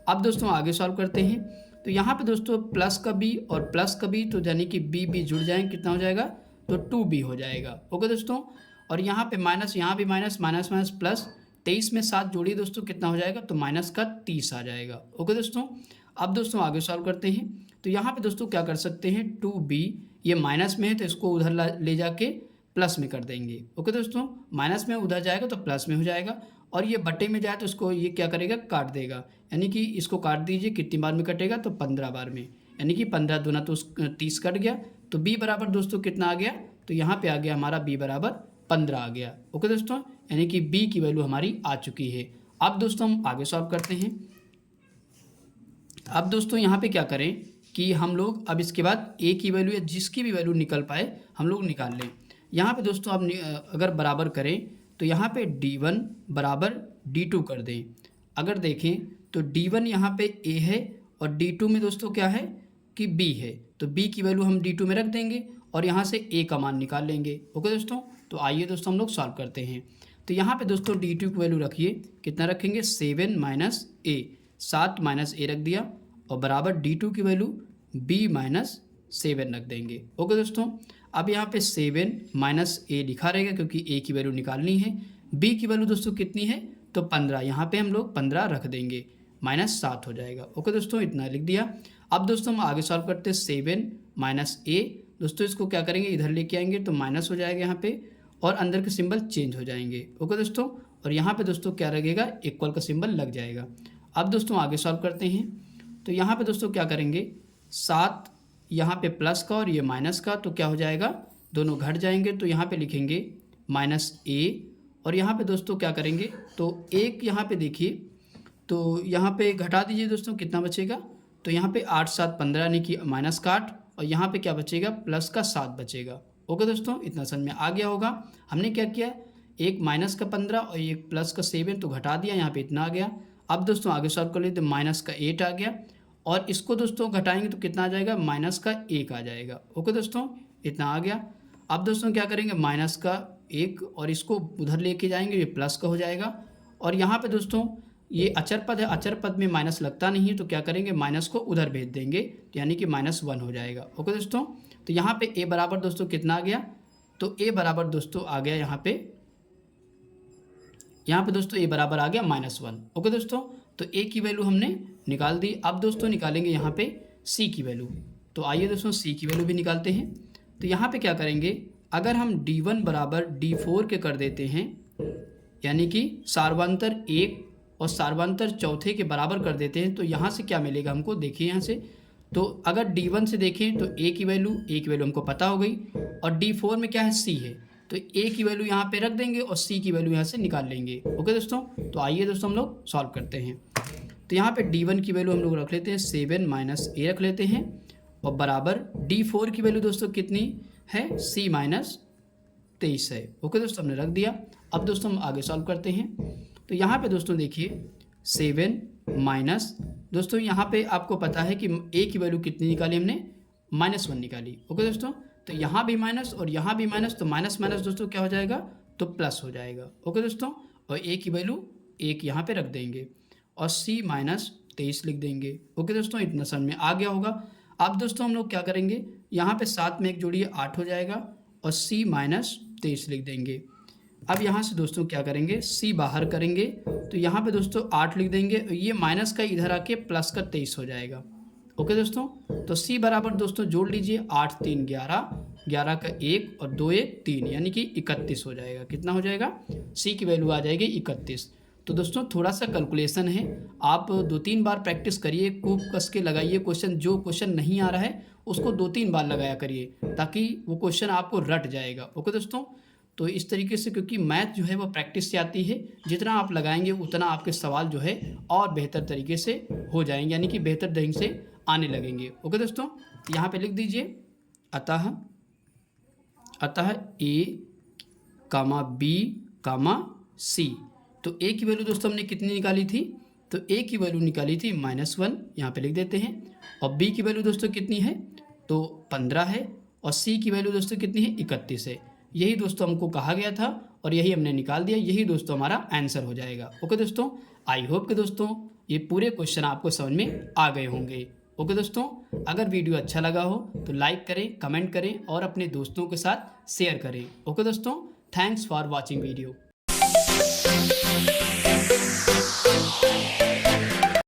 अब दोस्तों आगे सॉल्व करते हैं। तो यहाँ पे दोस्तों प्लस का B और प्लस का B, तो यानी कि B जुड़ जाएंगे, कितना हो जाएगा? तो 2B हो जाएगा। ओके दोस्तों, और यहाँ पे माइनस, यहाँ भी माइनस, माइनस माइनस प्लस, 23 में 7 जोड़िए दोस्तों, कितना हो जाएगा? तो माइनस का 30 आ जाएगा। ओके दोस्तों, अब दोस्तों आगे सॉल्व करते हैं। तो यहाँ पे दोस्तों क्या कर सकते हैं? 2B ये माइनस में है तो इसको उधर ले जाके प्लस में कर देंगे। ओके दोस्तों, माइनस में उधर जाएगा तो प्लस में हो जाएगा और ये बटे में जाए तो इसको ये क्या करेगा? काट देगा, यानी कि इसको काट दीजिए। कितनी बार में कटेगा? तो 15 बार में, यानी कि 15 दूना तो 30 कट गया। तो B बराबर दोस्तों कितना आ गया? तो यहाँ पे आ गया हमारा B बराबर 15 आ गया। ओके दोस्तों, यानी कि B की वैल्यू हमारी आ चुकी है। अब दोस्तों हम आगे सॉल्व करते हैं। अब दोस्तों यहाँ पे क्या करें कि हम लोग अब इसके बाद A की वैल्यू या जिसकी भी वैल्यू निकल पाए हम लोग निकाल लें। यहाँ पे दोस्तों अब अगर बराबर करें तो यहाँ पे D1 बराबर D2 कर दें। अगर देखें तो D1 यहाँ पे A है और D2 में दोस्तों क्या है कि B है, तो B की वैल्यू हम D2 में रख देंगे और यहाँ से A का मान निकाल लेंगे। ओके दोस्तों, तो आइए दोस्तों हम लोग सॉल्व करते हैं। तो यहाँ पे दोस्तों डी टू की वैल्यू रखिए, कितना रखेंगे 7 माइनस ए, 7 माइनस ए रख दिया और बराबर डी टू की वैल्यू बी माइनस 7 रख देंगे। ओके दोस्तों, अब यहाँ पे 7 माइनस ए लिखा रहेगा क्योंकि ए की वैल्यू निकालनी है। बी की वैल्यू दोस्तों कितनी है, तो 15, यहाँ पे हम लोग 15 रख देंगे, माइनस 7 हो जाएगा। ओके दोस्तों, इतना लिख दिया। अब दोस्तों हम आगे सॉल्व करते हैं 7 माइनस ए। दोस्तों इसको क्या करेंगे, इधर लेके आएंगे तो माइनस हो जाएगा यहाँ पे और अंदर के सिंबल चेंज हो जाएंगे। ओके दोस्तों, और यहाँ पे दोस्तों क्या लगेगा, इक्वल का सिंबल लग जाएगा। अब दोस्तों आगे सॉल्व करते हैं, तो यहाँ पे दोस्तों क्या करेंगे, 7 यहाँ पे प्लस का और ये माइनस का, तो क्या हो जाएगा, दोनों घट जाएंगे। तो यहाँ पे लिखेंगे माइनस ए और यहाँ पे दोस्तों क्या करेंगे, तो एक यहाँ पे देखिए, तो यहाँ पे घटा दीजिए दोस्तों, कितना बचेगा, तो यहाँ पे 8 7 15 यानी कि माइनस का 8 और यहाँ पे क्या बचेगा, प्लस का 7 बचेगा। ओके दोस्तों, इतना समझ में आ गया होगा। हमने क्या किया, एक माइनस का 15 और एक प्लस का 7 तो घटा दिया, यहाँ पे इतना आ गया। अब दोस्तों आगे सॉल्व कर लेते, माइनस का 8 आ गया और इसको दोस्तों घटाएंगे तो कितना आ जाएगा, माइनस का 1 आ जाएगा। ओके दोस्तों, इतना आ गया। अब दोस्तों क्या करेंगे, माइनस का 1 और इसको उधर लेके जाएंगे, ये प्लस का हो जाएगा। और यहाँ पे दोस्तों ये अचर पद है, अचर पद में माइनस लगता नहीं है, तो क्या करेंगे, माइनस को उधर भेज देंगे, तो यानी कि -1 हो जाएगा। ओके दोस्तों, तो यहाँ पे a बराबर दोस्तों कितना आ गया, तो a बराबर दोस्तों आ गया यहाँ पे दोस्तों a बराबर आ गया -1। ओके दोस्तों, तो a की वैल्यू हमने निकाल दी। अब दोस्तों निकालेंगे यहाँ पे c की वैल्यू, तो आइए दोस्तों c की वैल्यू भी निकालते हैं। तो यहाँ पे क्या करेंगे, अगर हम d1 बराबर d4 के कर देते हैं, यानी कि सार्वंतर 1 और सार्वंतर चौथे के बराबर कर देते हैं, तो यहाँ से क्या मिलेगा हमको, देखिए यहाँ से, तो अगर d1 से देखें तो a की वैल्यू हमको पता हो गई और d4 में क्या है, c है, तो a की वैल्यू यहाँ पे रख देंगे और c की वैल्यू यहाँ से निकाल लेंगे। ओके दोस्तों, तो आइए दोस्तों हम लोग सॉल्व करते हैं। तो यहाँ पे d1 की वैल्यू हम लोग रख लेते हैं 7 माइनस ए रख लेते हैं और बराबर d4 की वैल्यू दोस्तों कितनी है, c माइनस 23 है। ओके दोस्तों, हमने रख दिया। अब दोस्तों हम आगे सॉल्व करते हैं। तो यहाँ पे दोस्तों देखिए 7 माइनस, दोस्तों यहाँ पे आपको पता है कि a की वैल्यू कितनी निकाली हमने, -1 निकाली। ओके दोस्तों, तो यहाँ भी माइनस और यहाँ भी माइनस, तो माइनस माइनस दोस्तों क्या हो जाएगा, तो प्लस हो जाएगा। ओके दोस्तों, और a की वैल्यू 1 यहाँ पे रख देंगे और c माइनस 23 लिख देंगे। ओके दोस्तों, इतना समझ में आ गया होगा। अब दोस्तों हम लोग क्या करेंगे, यहाँ पे 7 में 1 जोड़िए 8 हो जाएगा और c माइनस 23 लिख देंगे। अब यहाँ से दोस्तों क्या करेंगे, c बाहर करेंगे, तो यहाँ पे दोस्तों 8 लिख देंगे, ये माइनस का इधर आके प्लस का 23 हो जाएगा। ओके दोस्तों, तो c बराबर दोस्तों जोड़ लीजिए, 8 3 11, 11 का 1 और 2 1 3, यानी कि 31 हो जाएगा। कितना हो जाएगा, c की वैल्यू आ जाएगी 31। तो दोस्तों थोड़ा सा कैलकुलेशन है, आप 2-3 बार प्रैक्टिस करिए, खूब कस के लगाइए क्वेश्चन। जो क्वेश्चन नहीं आ रहा है उसको 2-3 बार लगाया करिए, ताकि वो क्वेश्चन आपको रट जाएगा। ओके दोस्तों, तो इस तरीके से, क्योंकि मैथ जो है वो प्रैक्टिस से आती है, जितना आप लगाएंगे उतना आपके सवाल जो है और बेहतर तरीके से हो जाएंगे, यानी कि बेहतर ढंग से आने लगेंगे। ओके दोस्तों, यहाँ पे लिख दीजिए अतः a, b, c। तो a की वैल्यू दोस्तों हमने कितनी निकाली थी, तो a की वैल्यू निकाली थी -1, यहाँ पे लिख देते हैं। और b की वैल्यू दोस्तों कितनी है, तो 15 है और c की वैल्यू दोस्तों कितनी है, 31 है। यही दोस्तों हमको कहा गया था और यही हमने निकाल दिया, यही दोस्तों हमारा आंसर हो जाएगा। ओके दोस्तों, आई होप कि दोस्तों ये पूरे क्वेश्चन आपको समझ में आ गए होंगे। ओके दोस्तों, अगर वीडियो अच्छा लगा हो तो लाइक करें, कमेंट करें और अपने दोस्तों के साथ शेयर करें। ओके दोस्तों, थैंक्स फॉर वॉचिंग वीडियो।